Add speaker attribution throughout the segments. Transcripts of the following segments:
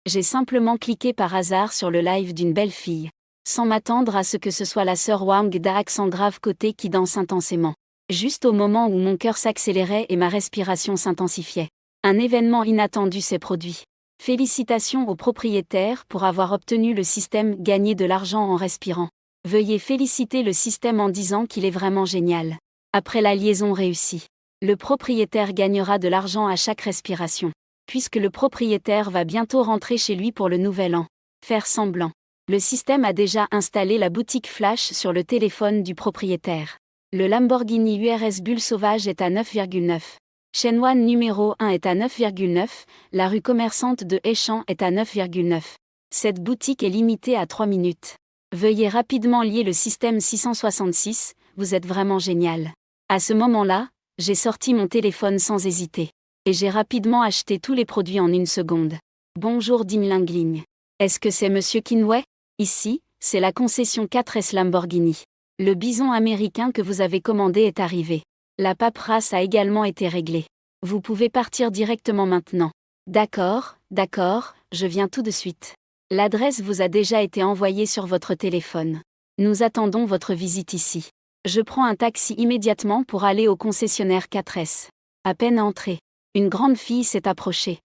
Speaker 1: J'ai simplement cliqué par hasard sur le live d'une belle fille, sans m'attendre à ce que ce soit la sœur Wang d'un accent grave côté qui danse intensément. Juste au moment où mon cœur s'accélérait et ma respiration s'intensifiait. Un événement inattendu s'est produit. Félicitations au propriétaire pour avoir obtenu le système gagner de l'argent en respirant. Veuillez féliciter le système en disant qu'il est vraiment génial. Après la liaison réussie, le propriétaire gagnera de l'argent à chaque respiration. Puisque le propriétaire va bientôt rentrer chez lui pour le nouvel an. Faire semblant. Le système a déjà installé la boutique Flash sur le téléphone du propriétaire. Le Lamborghini URS Bulle Sauvage est à 9,9. Shenwan numéro 1 est à 9,9, la rue commerçante de Échamps est à 9,9. Cette boutique est limitée à 3 minutes. Veuillez rapidement lier le système 666, vous êtes vraiment génial. À ce moment-là, j'ai sorti mon téléphone sans hésiter. Et j'ai rapidement acheté tous les produits en une seconde. Bonjour Dim Lingling. Est-ce que c'est Monsieur Kinway? Ici, c'est la concession 4S Lamborghini. Le bison américain que vous avez commandé est arrivé. La paperasse a également été réglée. Vous pouvez partir directement maintenant. D'accord, je viens tout de suite. L'adresse vous a déjà été envoyée sur votre téléphone. Nous attendons votre visite ici. Je prends un taxi immédiatement pour aller au concessionnaire 4S. À peine entré, une grande fille s'est approchée.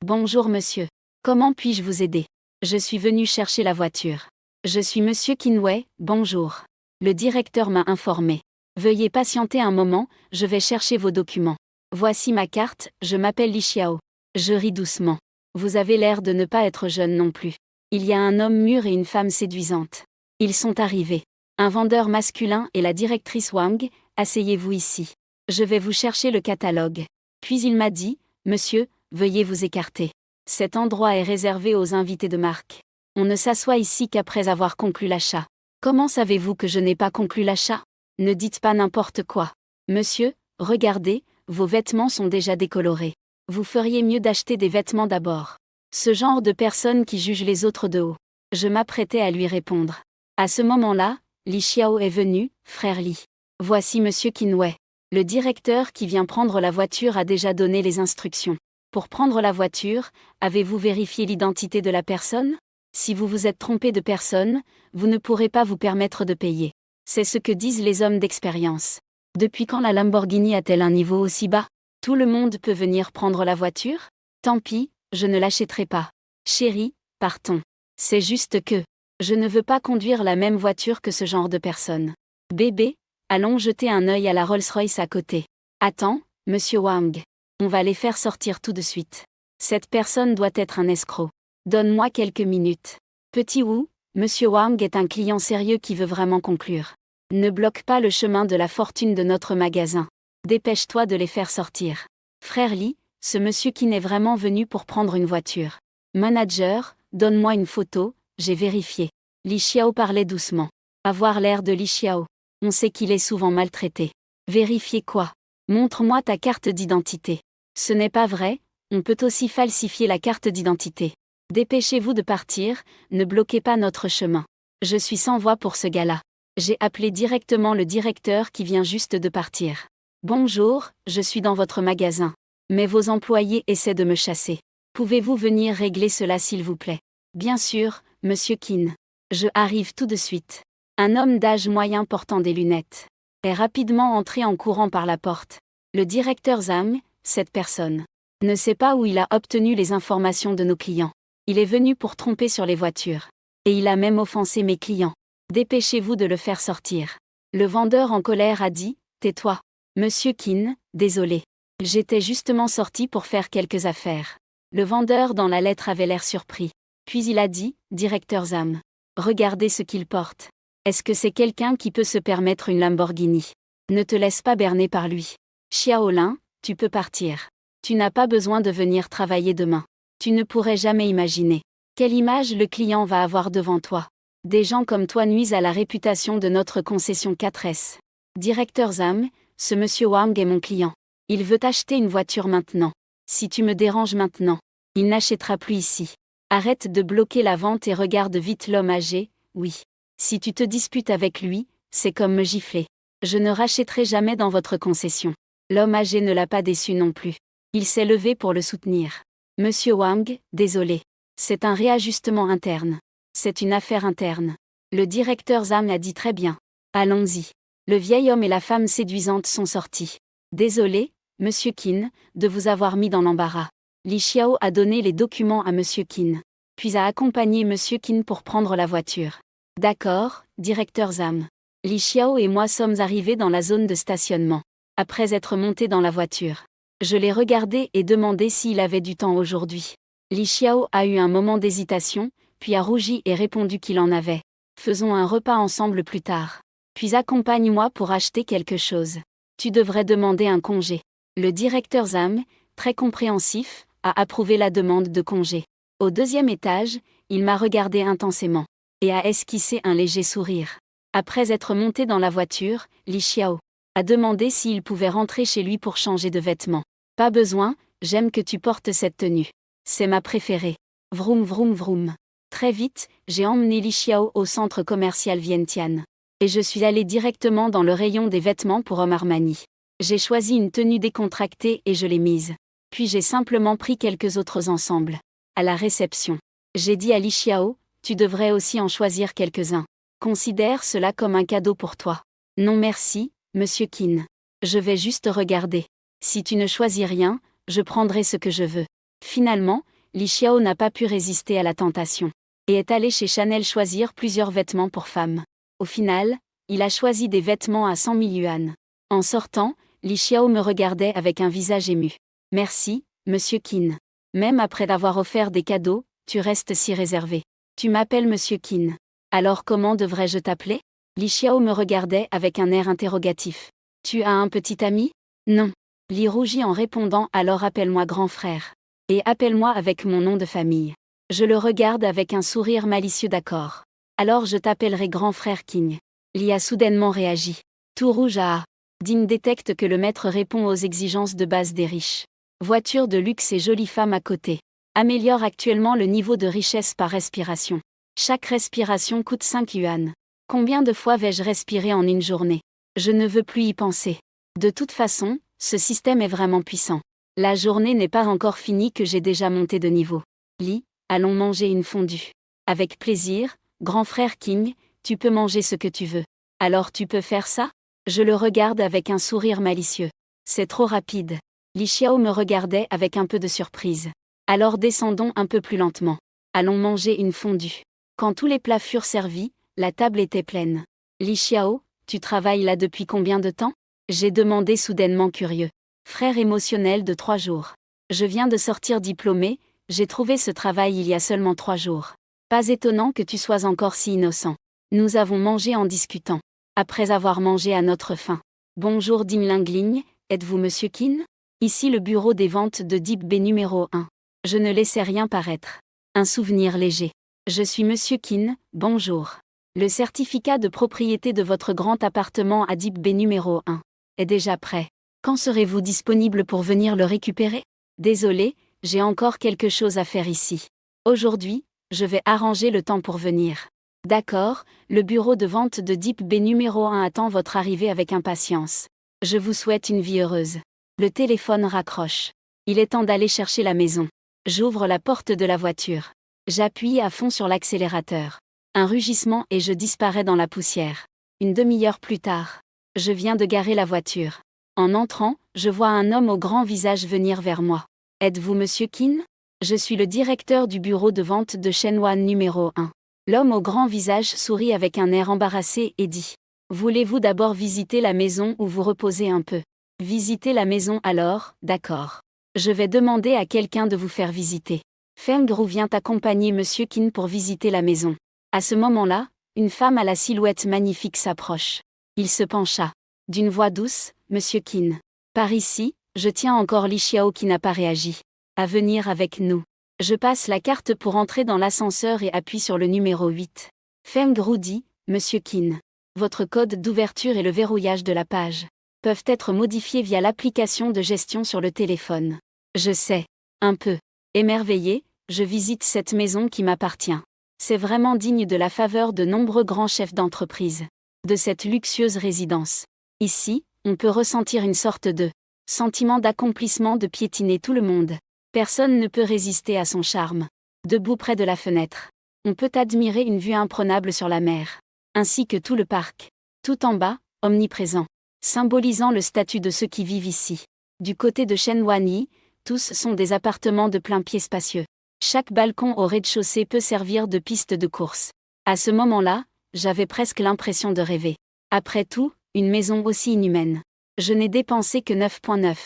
Speaker 1: Bonjour monsieur. Comment puis-je vous aider? Je suis venu chercher la voiture. Je suis Monsieur Kinway, bonjour. Le directeur m'a informé. Veuillez patienter un moment, je vais chercher vos documents. Voici ma carte, je m'appelle Li Xiao. Je ris doucement. Vous avez l'air de ne pas être jeune non plus. Il y a un homme mûr et une femme séduisante. Ils sont arrivés. Un vendeur masculin et la directrice Wang, asseyez-vous ici. Je vais vous chercher le catalogue. Puis il m'a dit, monsieur, veuillez vous écarter. Cet endroit est réservé aux invités de marque. On ne s'assoit ici qu'après avoir conclu l'achat. Comment savez-vous que je n'ai pas conclu l'achat? Ne dites pas n'importe quoi. Monsieur, regardez, vos vêtements sont déjà décolorés. Vous feriez mieux d'acheter des vêtements d'abord. Ce genre de personne qui juge les autres de haut. Je m'apprêtais à lui répondre. À ce moment-là, Li Xiao est venu, frère Li. Voici Monsieur Kinway. Le directeur qui vient prendre la voiture a déjà donné les instructions. Pour prendre la voiture, avez-vous vérifié l'identité de la personne? Si vous vous êtes trompé de personne, vous ne pourrez pas vous permettre de payer. C'est ce que disent les hommes d'expérience. Depuis quand la Lamborghini a-t-elle un niveau aussi bas? Tout le monde peut venir prendre la voiture? Tant pis, je ne l'achèterai pas. Chérie, partons. C'est juste que je ne veux pas conduire la même voiture que ce genre de personne. Bébé, allons jeter un œil à la Rolls-Royce à côté. Attends, monsieur Wang. On va les faire sortir tout de suite. Cette personne doit être un escroc. Donne-moi quelques minutes. Petit Wu, monsieur Wang est un client sérieux qui veut vraiment conclure. Ne bloque pas le chemin de la fortune de notre magasin. Dépêche-toi de les faire sortir. Frère Li, ce monsieur qui n'est vraiment venu pour prendre une voiture. Manager, donne-moi une photo, j'ai vérifié. Li Xiao parlait doucement. Avoir l'air de Li Xiao. On sait qu'il est souvent maltraité. Vérifier quoi? Montre-moi ta carte d'identité. Ce n'est pas vrai, on peut aussi falsifier la carte d'identité. Dépêchez-vous de partir, ne bloquez pas notre chemin. Je suis sans voix pour ce gars-là. J'ai appelé directement le directeur qui vient juste de partir. Bonjour, je suis dans votre magasin. Mais vos employés essaient de me chasser. Pouvez-vous venir régler cela s'il vous plaît? Bien sûr, monsieur Qin. Je arrive tout de suite. Un homme d'âge moyen portant des lunettes est rapidement entré en courant par la porte. Le directeur Zhang, cette personne, ne sait pas où il a obtenu les informations de nos clients. Il est venu pour tromper sur les voitures. Et il a même offensé mes clients. Dépêchez-vous de le faire sortir. Le vendeur en colère a dit, tais-toi. Monsieur Qin, désolé. J'étais justement sorti pour faire quelques affaires. Le vendeur dans la lettre avait l'air surpris. Puis il a dit, directeur Zhang. Regardez ce qu'il porte. Est-ce que c'est quelqu'un qui peut se permettre une Lamborghini? Ne te laisse pas berner par lui. Xiaolin, tu peux partir. Tu n'as pas besoin de venir travailler demain. Tu ne pourrais jamais imaginer quelle image le client va avoir devant toi. Des gens comme toi nuisent à la réputation de notre concession 4S. Directeur Zhang, ce monsieur Wang est mon client. Il veut acheter une voiture maintenant. Si tu me déranges maintenant, il n'achètera plus ici. Arrête de bloquer la vente et regarde vite l'homme âgé, oui. Si tu te disputes avec lui, c'est comme me gifler. Je ne rachèterai jamais dans votre concession. L'homme âgé ne l'a pas déçu non plus. Il s'est levé pour le soutenir. Monsieur Wang, désolé. C'est un réajustement interne. C'est une affaire interne. Le directeur Zhang a dit très bien. Allons-y. Le vieil homme et la femme séduisante sont sortis. Désolé, Monsieur Qin, de vous avoir mis dans l'embarras. Li Xiao a donné les documents à Monsieur Qin, puis a accompagné Monsieur Qin pour prendre la voiture. D'accord, directeur Zhang. Li Xiao et moi sommes arrivés dans la zone de stationnement. Après être montés dans la voiture, je l'ai regardé et demandé s'il avait du temps aujourd'hui. Li Xiao a eu un moment d'hésitation, puis a rougi et répondu qu'il en avait. Faisons un repas ensemble plus tard. Puis accompagne-moi pour acheter quelque chose. Tu devrais demander un congé. Le directeur Zhang, très compréhensif, a approuvé la demande de congé. Au 2e étage, il m'a regardé intensément et a esquissé un léger sourire. Après être monté dans la voiture, Li Xiao a demandé s'il pouvait rentrer chez lui pour changer de vêtements. Pas besoin, j'aime que tu portes cette tenue. C'est ma préférée. Vroom vroom vroom. Très vite, j'ai emmené Li Xiao au centre commercial Vientiane. Et je suis allé directement dans le rayon des vêtements pour homme Armani. J'ai choisi une tenue décontractée et je l'ai mise. Puis j'ai simplement pris quelques autres ensembles. À la réception, j'ai dit à Li Xiao, tu devrais aussi en choisir quelques-uns. Considère cela comme un cadeau pour toi. Non merci, Monsieur Qin. Je vais juste regarder. Si tu ne choisis rien, je prendrai ce que je veux. Finalement, Li Xiao n'a pas pu résister à la tentation. Et est allé chez Chanel choisir plusieurs vêtements pour femmes. Au final, il a choisi des vêtements à 100 000 yuan. En sortant, Li Xiao me regardait avec un visage ému. Merci, Monsieur Qin. Même après d'avoir offert des cadeaux, tu restes si réservé. Tu m'appelles Monsieur Qin. Alors comment devrais-je t'appeler? Li Xiao me regardait avec un air interrogatif. Tu as un petit ami? Non. Li rougit en répondant alors appelle-moi grand frère. Et appelle-moi avec mon nom de famille. Je le regarde avec un sourire malicieux d'accord. Alors je t'appellerai grand frère Qin. Li a soudainement réagi. Tout rouge à Ding détecte que le maître répond aux exigences de base des riches. Voiture de luxe et jolie femme à côté. Améliore actuellement le niveau de richesse par respiration. Chaque respiration coûte 5 yuan. Combien de fois vais-je respirer en une journée? Je ne veux plus y penser. De toute façon, ce système est vraiment puissant. La journée n'est pas encore finie que j'ai déjà monté de niveau. Li, allons manger une fondue. Avec plaisir, grand frère King, tu peux manger ce que tu veux. Alors tu peux faire ça? Je le regarde avec un sourire malicieux. C'est trop rapide. Li Xiao me regardait avec un peu de surprise. Alors descendons un peu plus lentement. Allons manger une fondue. Quand tous les plats furent servis, la table était pleine. Li Xiao, tu travailles là depuis combien de temps? J'ai demandé soudainement curieux. Frère émotionnel de 3 jours. Je viens de sortir diplômé, j'ai trouvé ce travail il y a seulement 3 jours. Pas étonnant que tu sois encore si innocent. Nous avons mangé en discutant. Après avoir mangé à notre faim. Bonjour Dim Lingling, êtes-vous Monsieur Qin? Ici le bureau des ventes de Deep Bay numéro 1. Je ne laissais rien paraître. Un souvenir léger. Je suis Monsieur Qin, bonjour. Le certificat de propriété de votre grand appartement à Deep Bay numéro 1 est déjà prêt. Quand serez-vous disponible pour venir le récupérer? Désolé, j'ai encore quelque chose à faire ici. Aujourd'hui, je vais arranger le temps pour venir. D'accord, le bureau de vente de Deep Bay numéro 1 attend votre arrivée avec impatience. Je vous souhaite une vie heureuse. Le téléphone raccroche. Il est temps d'aller chercher la maison. J'ouvre la porte de la voiture. J'appuie à fond sur l'accélérateur. Un rugissement et je disparais dans la poussière. Une demi-heure plus tard, je viens de garer la voiture. En entrant, je vois un homme au grand visage venir vers moi. Êtes-vous Monsieur Qin? Je suis le directeur du bureau de vente de Shenwan numéro 1. L'homme au grand visage sourit avec un air embarrassé et dit. Voulez-vous d'abord visiter la maison ou vous reposer un peu? Visiter la maison alors, d'accord. Je vais demander à quelqu'un de vous faire visiter. Feng Ru vient accompagner Monsieur Qin pour visiter la maison. À ce moment-là, une femme à la silhouette magnifique s'approche. Il se pencha. D'une voix douce, Monsieur Qin. Par ici, je tiens encore Li Xiao qui n'a pas réagi. À venir avec nous. Je passe la carte pour entrer dans l'ascenseur et appuie sur le numéro 8. Feng Ru dit, Monsieur Qin. Votre code d'ouverture et le verrouillage de la page peuvent être modifiés via l'application de gestion sur le téléphone. Je sais. Un peu. Émerveillé, je visite cette maison qui m'appartient. C'est vraiment digne de la faveur de nombreux grands chefs d'entreprise. De cette luxueuse résidence. Ici, on peut ressentir une sorte de sentiment d'accomplissement de piétiner tout le monde. Personne ne peut résister à son charme. Debout près de la fenêtre, on peut admirer une vue imprenable sur la mer, ainsi que tout le parc. Tout en bas, omniprésent, symbolisant le statut de ceux qui vivent ici. Du côté de Shenwanyi, tous sont des appartements de plein pied spacieux. Chaque balcon au rez-de-chaussée peut servir de piste de course. À ce moment-là, j'avais presque l'impression de rêver. Après tout, une maison aussi inhumaine. Je n'ai dépensé que 9,9.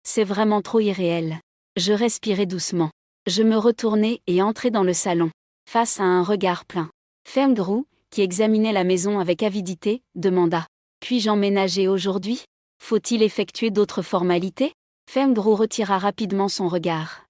Speaker 1: C'est vraiment trop irréel. Je respirais doucement. Je me retournai et entrai dans le salon, face à un regard plein. Feng Gru, qui examinait la maison avec avidité, demanda. Puis-je emménager aujourd'hui? Faut-il effectuer d'autres formalités? Feng Gru retira rapidement son regard.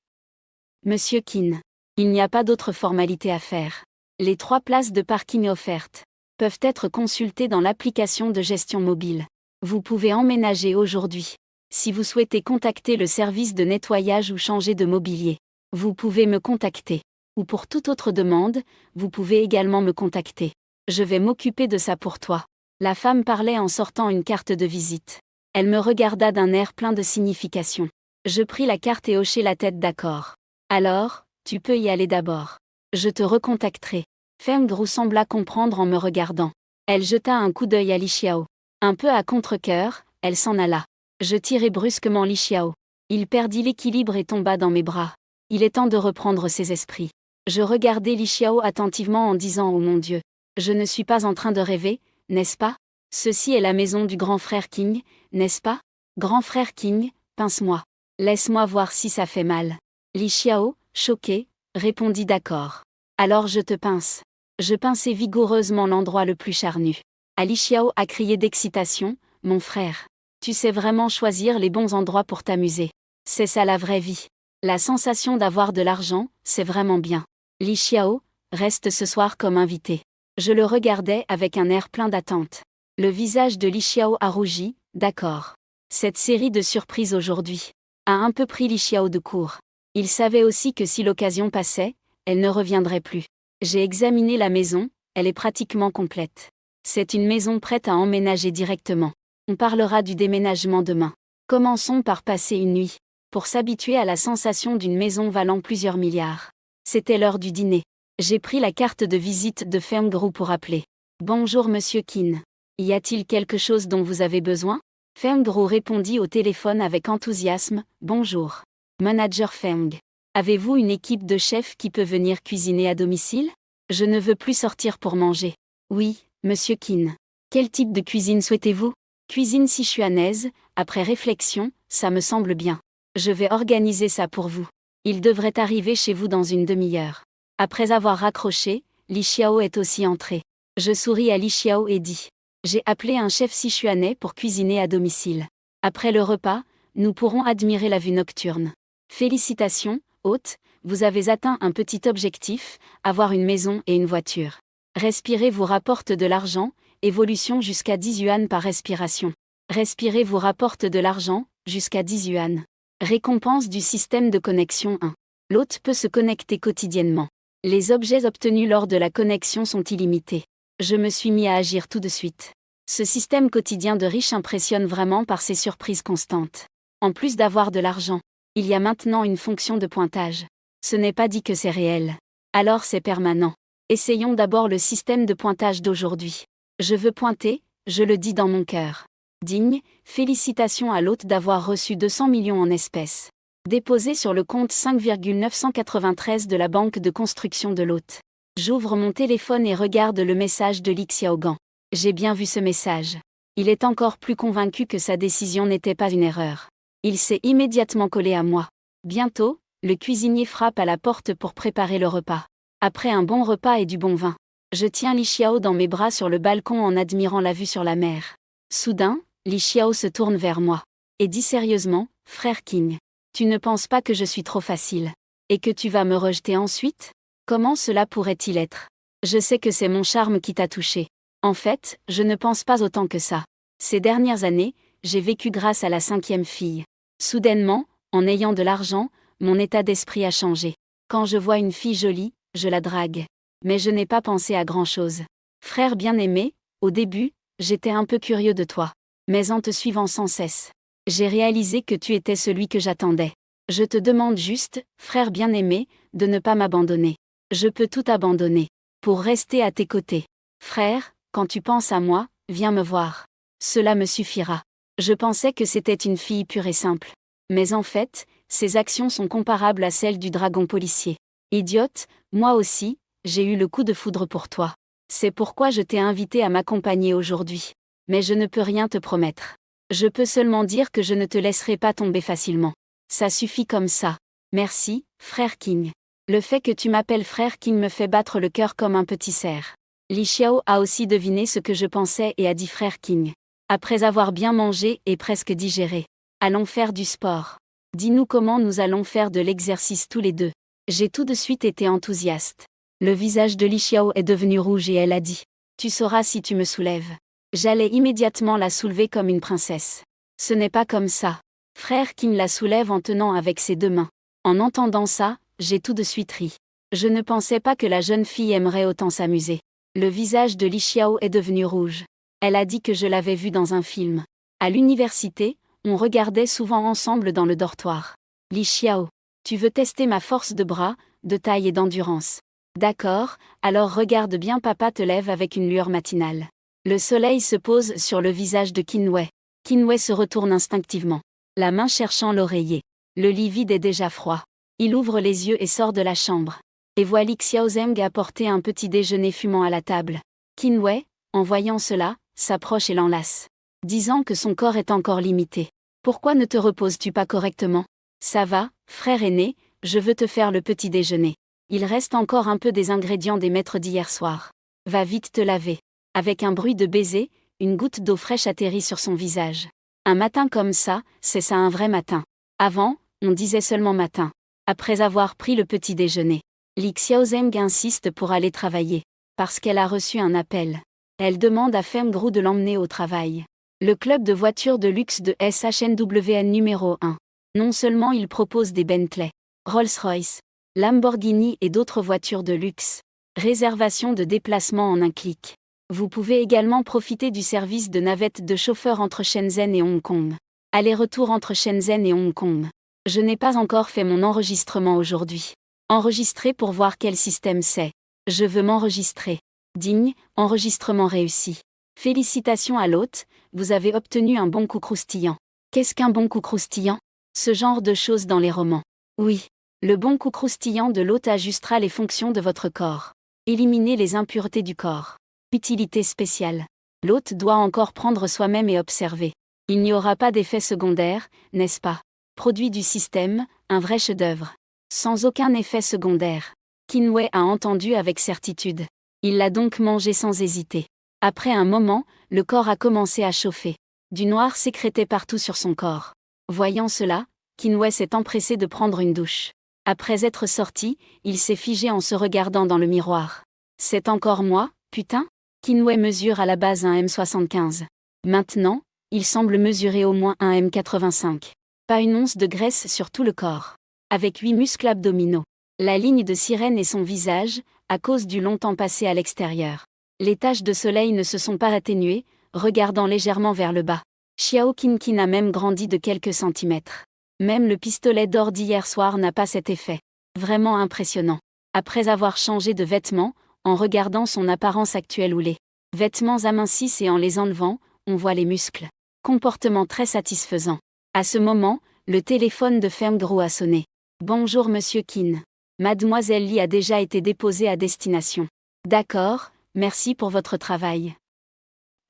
Speaker 1: Monsieur Qin, il n'y a pas d'autres formalités à faire. Les 3 places de parking offertes peuvent être consultées dans l'application de gestion mobile. Vous pouvez emménager aujourd'hui. Si vous souhaitez contacter le service de nettoyage ou changer de mobilier, vous pouvez me contacter. Ou pour toute autre demande, vous pouvez également me contacter. Je vais m'occuper de ça pour toi. La femme parlait en sortant une carte de visite. Elle me regarda d'un air plein de signification. Je pris la carte et hochai la tête d'accord. Alors, tu peux y aller d'abord. Je te recontacterai. Feng Gru sembla comprendre en me regardant. Elle jeta un coup d'œil à Li Xiao. Un peu à contre-cœur, elle s'en alla. Je tirai brusquement Li Xiao. Il perdit l'équilibre et tomba dans mes bras. Il est temps de reprendre ses esprits. Je regardai Li Xiao attentivement en disant oh mon Dieu. Je ne suis pas en train de rêver, n'est-ce pas? Ceci est la maison du grand frère King, n'est-ce pas? Grand frère King, pince-moi. Laisse-moi voir si ça fait mal. Li Xiao, choqué, répondit d'accord. Alors je te pince. Je pinçai vigoureusement l'endroit le plus charnu. Li Xiao a crié d'excitation, mon frère. Tu sais vraiment choisir les bons endroits pour t'amuser. C'est ça la vraie vie. La sensation d'avoir de l'argent, c'est vraiment bien. Li Xiao, reste ce soir comme invité. Je le regardais avec un air plein d'attente. Le visage de Li Xiao a rougi, d'accord. Cette série de surprises aujourd'hui a un peu pris Li Xiao de court. Il savait aussi que si l'occasion passait, elle ne reviendrait plus. J'ai examiné la maison, elle est pratiquement complète. C'est une maison prête à emménager directement. On parlera du déménagement demain. Commençons par passer une nuit, pour s'habituer à la sensation d'une maison valant plusieurs milliards. C'était l'heure du dîner. J'ai pris la carte de visite de Feng Gru pour appeler. Bonjour Monsieur Qin. Y a-t-il quelque chose dont vous avez besoin? Feng Gru répondit au téléphone avec enthousiasme. Bonjour. Manager Feng. Avez-vous une équipe de chefs qui peut venir cuisiner à domicile? Je ne veux plus sortir pour manger. Oui, Monsieur Qin. Quel type de cuisine souhaitez-vous? Cuisine sichuanaise, après réflexion, ça me semble bien. Je vais organiser ça pour vous. Il devrait arriver chez vous dans une demi-heure. Après avoir raccroché, Li Xiao est aussi entré. Je souris à Li Xiao et dis. J'ai appelé un chef sichuanais pour cuisiner à domicile. Après le repas, nous pourrons admirer la vue nocturne. Félicitations, hôte, vous avez atteint un petit objectif, avoir une maison et une voiture. Respirer vous rapporte de l'argent, évolution jusqu'à 10 yuan par respiration. Respirer vous rapporte de l'argent, jusqu'à 10 yuan. Récompense du système de connexion 1. L'hôte peut se connecter quotidiennement. Les objets obtenus lors de la connexion sont illimités. Je me suis mis à agir tout de suite. Ce système quotidien de riche impressionne vraiment par ses surprises constantes. En plus d'avoir de l'argent, il y a maintenant une fonction de pointage. Ce n'est pas dit que c'est réel. Alors c'est permanent. Essayons d'abord le système de pointage d'aujourd'hui. Je veux pointer, je le dis dans mon cœur. Digne, félicitations à l'hôte d'avoir reçu 200 millions en espèces. Déposé sur le compte 5,993 de la banque de construction de l'hôte. J'ouvre mon téléphone et regarde le message de Li Xiaogan. J'ai bien vu ce message. Il est encore plus convaincu que sa décision n'était pas une erreur. Il s'est immédiatement collé à moi. Bientôt, le cuisinier frappe à la porte pour préparer le repas. Après un bon repas et du bon vin, je tiens Li Xiao dans mes bras sur le balcon en admirant la vue sur la mer. Soudain, Li Xiao se tourne vers moi et dit sérieusement, frère King. Tu ne penses pas que je suis trop facile? Et que tu vas me rejeter ensuite? Comment cela pourrait-il être? Je sais que c'est mon charme qui t'a touché. En fait, je ne pense pas autant que ça. Ces dernières années, j'ai vécu grâce à la 5e fille. Soudainement, en ayant de l'argent, mon état d'esprit a changé. Quand je vois une fille jolie, je la drague. Mais je n'ai pas pensé à grand-chose. Frère bien-aimé, au début, j'étais un peu curieux de toi. Mais en te suivant sans cesse, j'ai réalisé que tu étais celui que j'attendais. Je te demande juste, frère bien-aimé, de ne pas m'abandonner. Je peux tout abandonner. Pour rester à tes côtés. Frère, quand tu penses à moi, viens me voir. Cela me suffira. Je pensais que c'était une fille pure et simple. Mais en fait, ses actions sont comparables à celles du dragon policier. Idiote, moi aussi, j'ai eu le coup de foudre pour toi. C'est pourquoi je t'ai invité à m'accompagner aujourd'hui. Mais je ne peux rien te promettre. Je peux seulement dire que je ne te laisserai pas tomber facilement. Ça suffit comme ça. Merci, frère King. Le fait que tu m'appelles frère King me fait battre le cœur comme un petit cerf. Li Xiao a aussi deviné ce que je pensais et a dit frère King. Après avoir bien mangé et presque digéré. Allons faire du sport. Dis-nous comment nous allons faire de l'exercice tous les deux. J'ai tout de suite été enthousiaste. Le visage de Li Xiao est devenu rouge et elle a dit. Tu sauras si tu me soulèves. J'allais immédiatement la soulever comme une princesse. Ce n'est pas comme ça. Frère King la soulève en tenant avec ses deux mains. En entendant ça, j'ai tout de suite ri. Je ne pensais pas que la jeune fille aimerait autant s'amuser. Le visage de Li Xiao est devenu rouge. Elle a dit que je l'avais vue dans un film. À l'université, on regardait souvent ensemble dans le dortoir. Li Xiao, tu veux tester ma force de bras, de taille et d'endurance. D'accord, alors regarde bien, papa te lève avec une lueur matinale. Le soleil se pose sur le visage de Qinwei. Qinwei se retourne instinctivement, la main cherchant l'oreiller. Le lit vide est déjà froid. Il ouvre les yeux et sort de la chambre. Et voit Li Xiaozeng apporter un petit déjeuner fumant à la table. Qinwei, en voyant cela, s'approche et l'enlace, disant que son corps est encore limité. Pourquoi ne te reposes-tu pas correctement? Ça va, frère aîné, je veux te faire le petit déjeuner. Il reste encore un peu des ingrédients des maîtres d'hier soir. Va vite te laver. Avec un bruit de baiser, une goutte d'eau fraîche atterrit sur son visage. Un matin comme ça, c'est ça un vrai matin. Avant, on disait seulement matin. Après avoir pris le petit déjeuner, Li Xiaozeng insiste pour aller travailler. Parce qu'elle a reçu un appel. Elle demande à Feng Gru de l'emmener au travail. Le club de voitures de luxe de SHNWN numéro 1. Non seulement il propose des Bentley, Rolls-Royce, Lamborghini et d'autres voitures de luxe. Réservation de déplacement en un clic. Vous pouvez également profiter du service de navette de chauffeur entre Shenzhen et Hong Kong. Aller-retour entre Shenzhen et Hong Kong. Je n'ai pas encore fait mon enregistrement aujourd'hui. Enregistrer pour voir quel système c'est. Je veux m'enregistrer. Digne, enregistrement réussi. Félicitations à l'hôte, vous avez obtenu un bon coup croustillant. Qu'est-ce qu'un bon coup croustillant? Ce genre de choses dans les romans. Oui, le bon coup croustillant de l'hôte ajustera les fonctions de votre corps. Éliminer les impuretés du corps. Utilité spéciale. L'hôte doit encore prendre soi-même et observer. Il n'y aura pas d'effet secondaire, n'est-ce pas? Produit du système, un vrai chef-d'œuvre. Sans aucun effet secondaire. Qinwei a entendu avec certitude. Il l'a donc mangé sans hésiter. Après un moment, le corps a commencé à chauffer. Du noir sécrétait partout sur son corps. Voyant cela, Qinwei s'est empressé de prendre une douche. Après être sorti, il s'est figé en se regardant dans le miroir. C'est encore moi, putain? Qinwei mesure à la base un M75. Maintenant, il semble mesurer au moins un M85. Pas une once de graisse sur tout le corps. Avec 8 muscles abdominaux. La ligne de sirène et son visage, à cause du long temps passé à l'extérieur. Les taches de soleil ne se sont pas atténuées, regardant légèrement vers le bas. Xiao Qinqin a même grandi de quelques centimètres. Même le pistolet d'or d'hier soir n'a pas cet effet. Vraiment impressionnant. Après avoir changé de vêtements, en regardant son apparence actuelle où les vêtements amincissent et en les enlevant, on voit les muscles. Comportement très satisfaisant. À ce moment, le téléphone de Feng Gru a sonné. Bonjour Monsieur Qin. Mademoiselle Li a déjà été déposée à destination. D'accord, merci pour votre travail.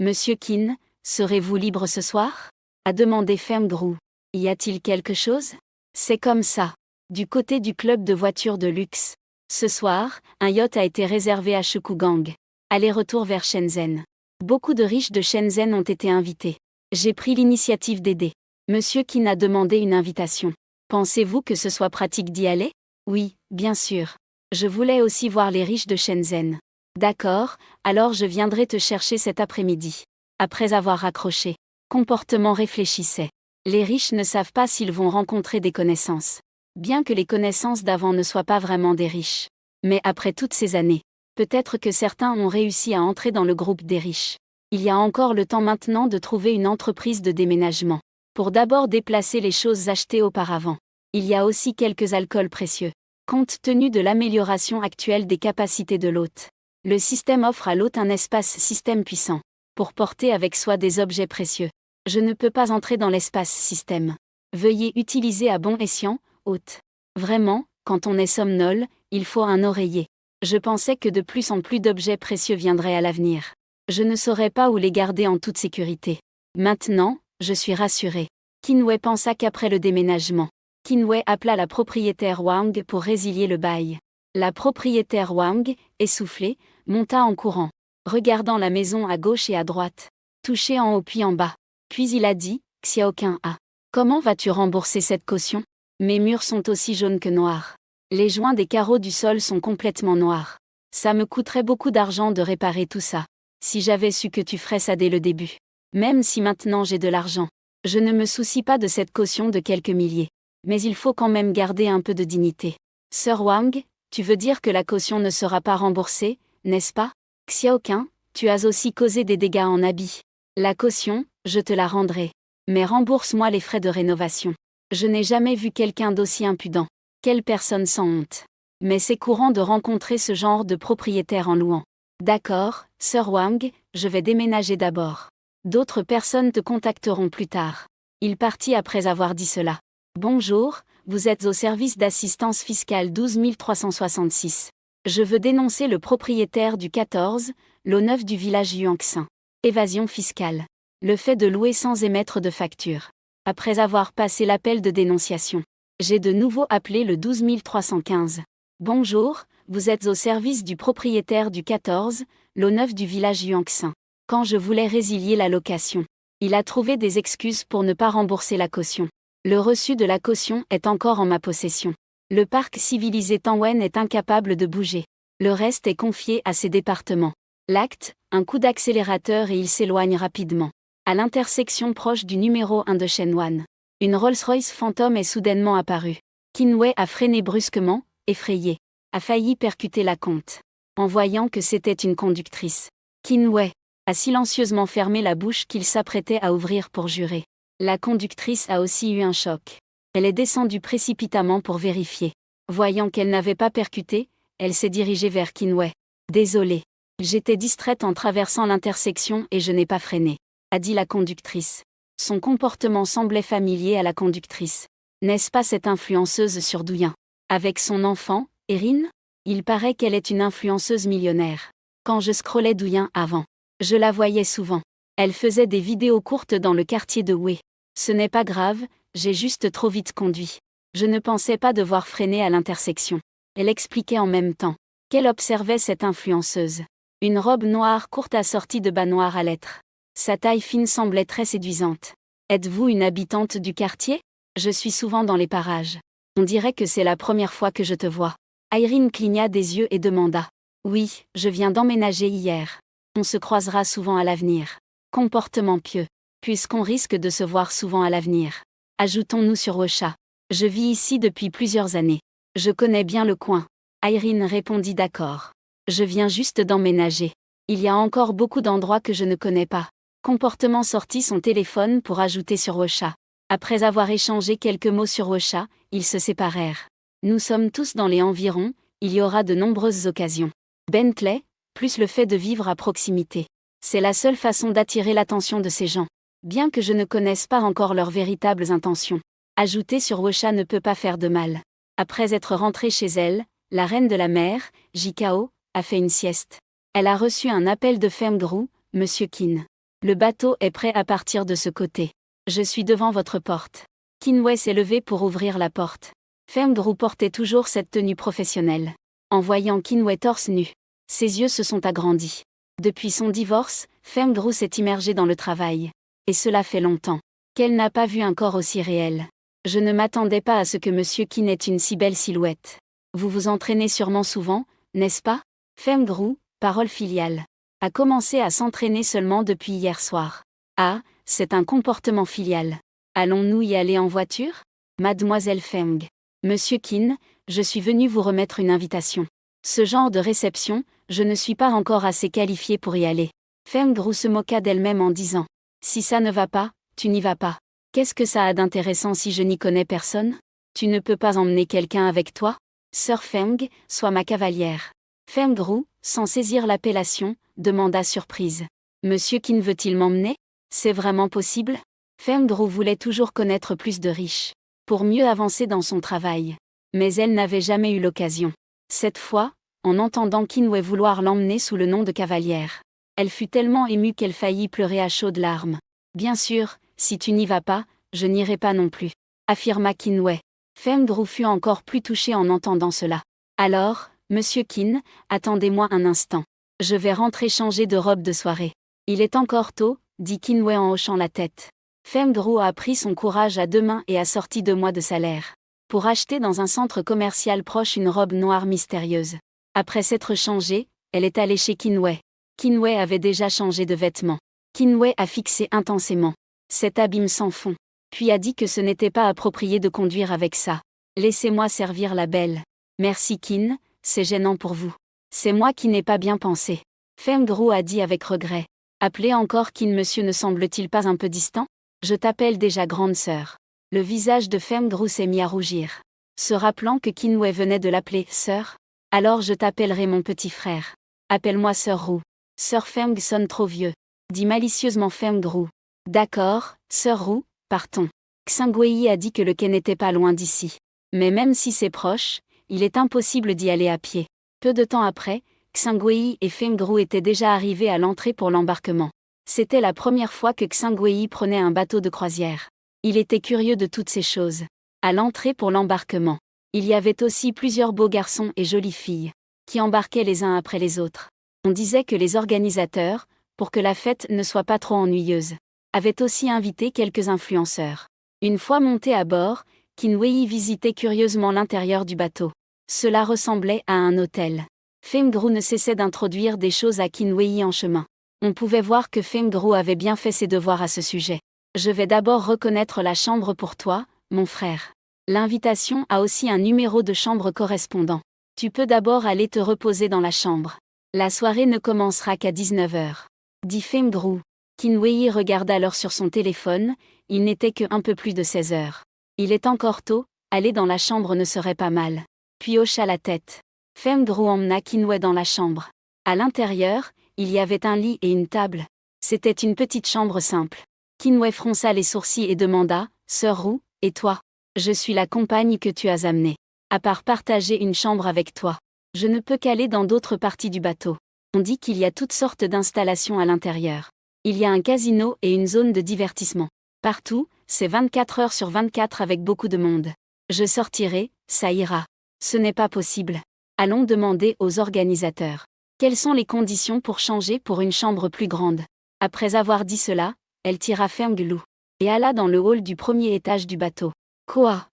Speaker 1: Monsieur Qin, serez-vous libre ce soir? A demandé Feng Gru. Y a-t-il quelque chose? C'est comme ça. Du côté du club de voitures de luxe. Ce soir, un yacht a été réservé à Shikugang. Aller-retour vers Shenzhen. Beaucoup de riches de Shenzhen ont été invités. J'ai pris l'initiative d'aider. Monsieur Qin a demandé une invitation. Pensez-vous que ce soit pratique d'y aller? Oui, bien sûr. Je voulais aussi voir les riches de Shenzhen. D'accord, alors je viendrai te chercher cet après-midi. Après avoir raccroché. Comportement réfléchissait. Les riches ne savent pas s'ils vont rencontrer des connaissances. Bien que les connaissances d'avant ne soient pas vraiment des riches. Mais après toutes ces années, peut-être que certains ont réussi à entrer dans le groupe des riches. Il y a encore le temps maintenant de trouver une entreprise de déménagement. Pour d'abord déplacer les choses achetées auparavant. Il y a aussi quelques alcools précieux. Compte tenu de l'amélioration actuelle des capacités de l'hôte, le système offre à l'hôte un espace-système puissant pour porter avec soi des objets précieux. Je ne peux pas entrer dans l'espace-système. Veuillez utiliser à bon escient, hôte. Vraiment, quand on est somnole, il faut un oreiller. Je pensais que de plus en plus d'objets précieux viendraient à l'avenir. Je ne saurais pas où les garder en toute sécurité. Maintenant, je suis rassurée. Kinwei pensa qu'après le déménagement, Kinwei appela la propriétaire Wang pour résilier le bail. La propriétaire Wang, essoufflée, monta en courant, regardant la maison à gauche et à droite, touché en haut puis en bas. Puis il a dit, Xiaoqing a. Comment vas-tu rembourser cette caution? Mes murs sont aussi jaunes que noirs. Les joints des carreaux du sol sont complètement noirs. Ça me coûterait beaucoup d'argent de réparer tout ça. Si j'avais su que tu ferais ça dès le début. Même si maintenant j'ai de l'argent. Je ne me soucie pas de cette caution de quelques milliers. Mais il faut quand même garder un peu de dignité. Sœur Wang, tu veux dire que la caution ne sera pas remboursée, n'est-ce pas? Xiaoqing, tu as aussi causé des dégâts en habit. La caution, je te la rendrai. Mais rembourse-moi les frais de rénovation. Je n'ai jamais vu quelqu'un d'aussi impudent. Quelle personne sans honte. Mais c'est courant de rencontrer ce genre de propriétaire en louant. D'accord, Sœur Wang, je vais déménager d'abord. D'autres personnes te contacteront plus tard. Il partit après avoir dit cela. Bonjour, vous êtes au service d'assistance fiscale 12 366. Je veux dénoncer le propriétaire du 14, lot 9 du village Yuanxin. Évasion fiscale. Le fait de louer sans émettre de facture. Après avoir passé l'appel de dénonciation, j'ai de nouveau appelé le 12 315. Bonjour, vous êtes au service du propriétaire du 14, lot 9 du village Yuanxin. Quand je voulais résilier la location, il a trouvé des excuses pour ne pas rembourser la caution. Le reçu de la caution est encore en ma possession. Le parc civilisé Tangwen est incapable de bouger. Le reste est confié à ses départements. L'acte, un coup d'accélérateur et il s'éloigne rapidement. À l'intersection proche du numéro 1 de Shenwan, une Rolls-Royce fantôme est soudainement apparue. Kinwei a freiné brusquement, effrayé. A failli percuter la comte. En voyant que c'était une conductrice. Kinwei a silencieusement fermé la bouche qu'il s'apprêtait à ouvrir pour jurer. La conductrice a aussi eu un choc. Elle est descendue précipitamment pour vérifier. Voyant qu'elle n'avait pas percuté, elle s'est dirigée vers Kinwei. Désolée. J'étais distraite en traversant l'intersection et je n'ai pas freiné, a dit la conductrice. Son comportement semblait familier à la conductrice. N'est-ce pas cette influenceuse sur Douyin? Avec son enfant, Erin? Il paraît qu'elle est une influenceuse millionnaire. Quand je scrollais Douyin avant, je la voyais souvent. Elle faisait des vidéos courtes dans le quartier de Wei. Ce n'est pas grave, j'ai juste trop vite conduit. Je ne pensais pas devoir freiner à l'intersection. Elle expliquait en même temps qu'elle observait cette influenceuse. Une robe noire courte assortie de bas noirs à lettres. Sa taille fine semblait très séduisante. Êtes-vous une habitante du quartier? Je suis souvent dans les parages. On dirait que c'est la première fois que je te vois. Irene cligna des yeux et demanda. Oui, je viens d'emménager hier. On se croisera souvent à l'avenir. Comportement pieux. Puisqu'on risque de se voir souvent à l'avenir. Ajoutons-nous sur Wosha. Je vis ici depuis plusieurs années. Je connais bien le coin. Irene répondit d'accord. Je viens juste d'emménager. Il y a encore beaucoup d'endroits que je ne connais pas. Comportement sortit son téléphone pour ajouter sur Wosha. Après avoir échangé quelques mots sur Wosha, ils se séparèrent. Nous sommes tous dans les environs, il y aura de nombreuses occasions. Bentley, plus le fait de vivre à proximité. C'est la seule façon d'attirer l'attention de ces gens. Bien que je ne connaisse pas encore leurs véritables intentions. Ajouter sur Wosha ne peut pas faire de mal. Après être rentrée chez elle, la reine de la mer, Jikao, a fait une sieste. Elle a reçu un appel de Femgru, Monsieur Qin. Le bateau est prêt à partir de ce côté. Je suis devant votre porte. Kinwei s'est levé pour ouvrir la porte. Femgru portait toujours cette tenue professionnelle. En voyant Kinwei torse nu, ses yeux se sont agrandis. Depuis son divorce, Femgru s'est immergée dans le travail. Et cela fait longtemps qu'elle n'a pas vu un corps aussi réel. Je ne m'attendais pas à ce que Monsieur Qin ait une si belle silhouette. Vous vous entraînez sûrement souvent, n'est-ce pas? Femgru, parole filiale, a commencé à s'entraîner seulement depuis hier soir. Ah, c'est un comportement filial. Allons-nous y aller en voiture? Mademoiselle Feng. Monsieur Qin, je suis venu vous remettre une invitation. Ce genre de réception, je ne suis pas encore assez qualifiée pour y aller. Femgru se moqua d'elle-même en disant. Si ça ne va pas, tu n'y vas pas. Qu'est-ce que ça a d'intéressant si je n'y connais personne? Tu ne peux pas emmener quelqu'un avec toi? Sœur Feng, sois ma cavalière. Feng Ru, sans saisir l'appellation, demanda surprise. Monsieur Qin veut-il m'emmener? C'est vraiment possible? Feng Ru voulait toujours connaître plus de riches, pour mieux avancer dans son travail. Mais elle n'avait jamais eu l'occasion. Cette fois, en entendant Qin Wei vouloir l'emmener sous le nom de cavalière, elle fut tellement émue qu'elle faillit pleurer à chaudes larmes. Bien sûr, si tu n'y vas pas, je n'irai pas non plus, affirma Qin Wei. Feng Ru fut encore plus touché en entendant cela. Alors, Monsieur Qin, attendez-moi un instant. Je vais rentrer changer de robe de soirée. Il est encore tôt, dit Qin Wei en hochant la tête. Feng Ru a pris son courage à deux mains et a sorti 2 mois de salaire pour acheter dans un centre commercial proche une robe noire mystérieuse. Après s'être changée, elle est allée chez Qin Wei. Qin Wei avait déjà changé de vêtements. Qin Wei a fixé intensément cet abîme sans fond, puis a dit que ce n'était pas approprié de conduire avec ça. Laissez-moi servir la belle. Merci Qin, c'est gênant pour vous. C'est moi qui n'ai pas bien pensé. Feng Ru a dit avec regret. Appelez encore Qin, monsieur, ne semble-t-il pas un peu distant? Je t'appelle déjà grande sœur. Le visage de Feng Ru s'est mis à rougir, se rappelant que Qin Wei venait de l'appeler sœur. Alors je t'appellerai mon petit frère. Appelle-moi sœur Ru. Sœur Feng sonne trop vieux, dit malicieusement Feng Ru. D'accord, sœur Ru, partons. Xing Wei a dit que le quai n'était pas loin d'ici. Mais même si c'est proche, il est impossible d'y aller à pied. Peu de temps après, Xing Wei et Feng Ru étaient déjà arrivés à l'entrée pour l'embarquement. C'était la première fois que Xing Wei prenait un bateau de croisière. Il était curieux de toutes ces choses. À l'entrée pour l'embarquement, il y avait aussi plusieurs beaux garçons et jolies filles, qui embarquaient les uns après les autres. On disait que les organisateurs, pour que la fête ne soit pas trop ennuyeuse, avaient aussi invité quelques influenceurs. Une fois monté à bord, Qin Wei visitait curieusement l'intérieur du bateau. Cela ressemblait à un hôtel. Feng Ru ne cessait d'introduire des choses à Qin Wei en chemin. On pouvait voir que Feng Ru avait bien fait ses devoirs à ce sujet. Je vais d'abord reconnaître la chambre pour toi, mon frère. L'invitation a aussi un numéro de chambre correspondant. Tu peux d'abord aller te reposer dans la chambre. La soirée ne commencera qu'à 19h. Dit Feng Ru. Qin Wei regarda l'heure sur son téléphone, il n'était que un peu plus de 16h. Il est encore tôt, aller dans la chambre ne serait pas mal. Puis hocha la tête. Feng Ru emmena Qin Wei dans la chambre. À l'intérieur, il y avait un lit et une table. C'était une petite chambre simple. Qin Wei fronça les sourcils et demanda, « Sœur Ru, et toi? Je suis la compagne que tu as amenée. À part partager une chambre avec toi, je ne peux qu'aller dans d'autres parties du bateau. On dit qu'il y a toutes sortes d'installations à l'intérieur. Il y a un casino et une zone de divertissement. Partout, c'est 24 heures sur 24 avec beaucoup de monde. Je sortirai, ça ira. Ce n'est pas possible. Allons demander aux organisateurs. Quelles sont les conditions pour changer pour une chambre plus grande? » Après avoir dit cela, elle tira Feng Ru et alla dans le hall du premier étage du bateau. Quoi?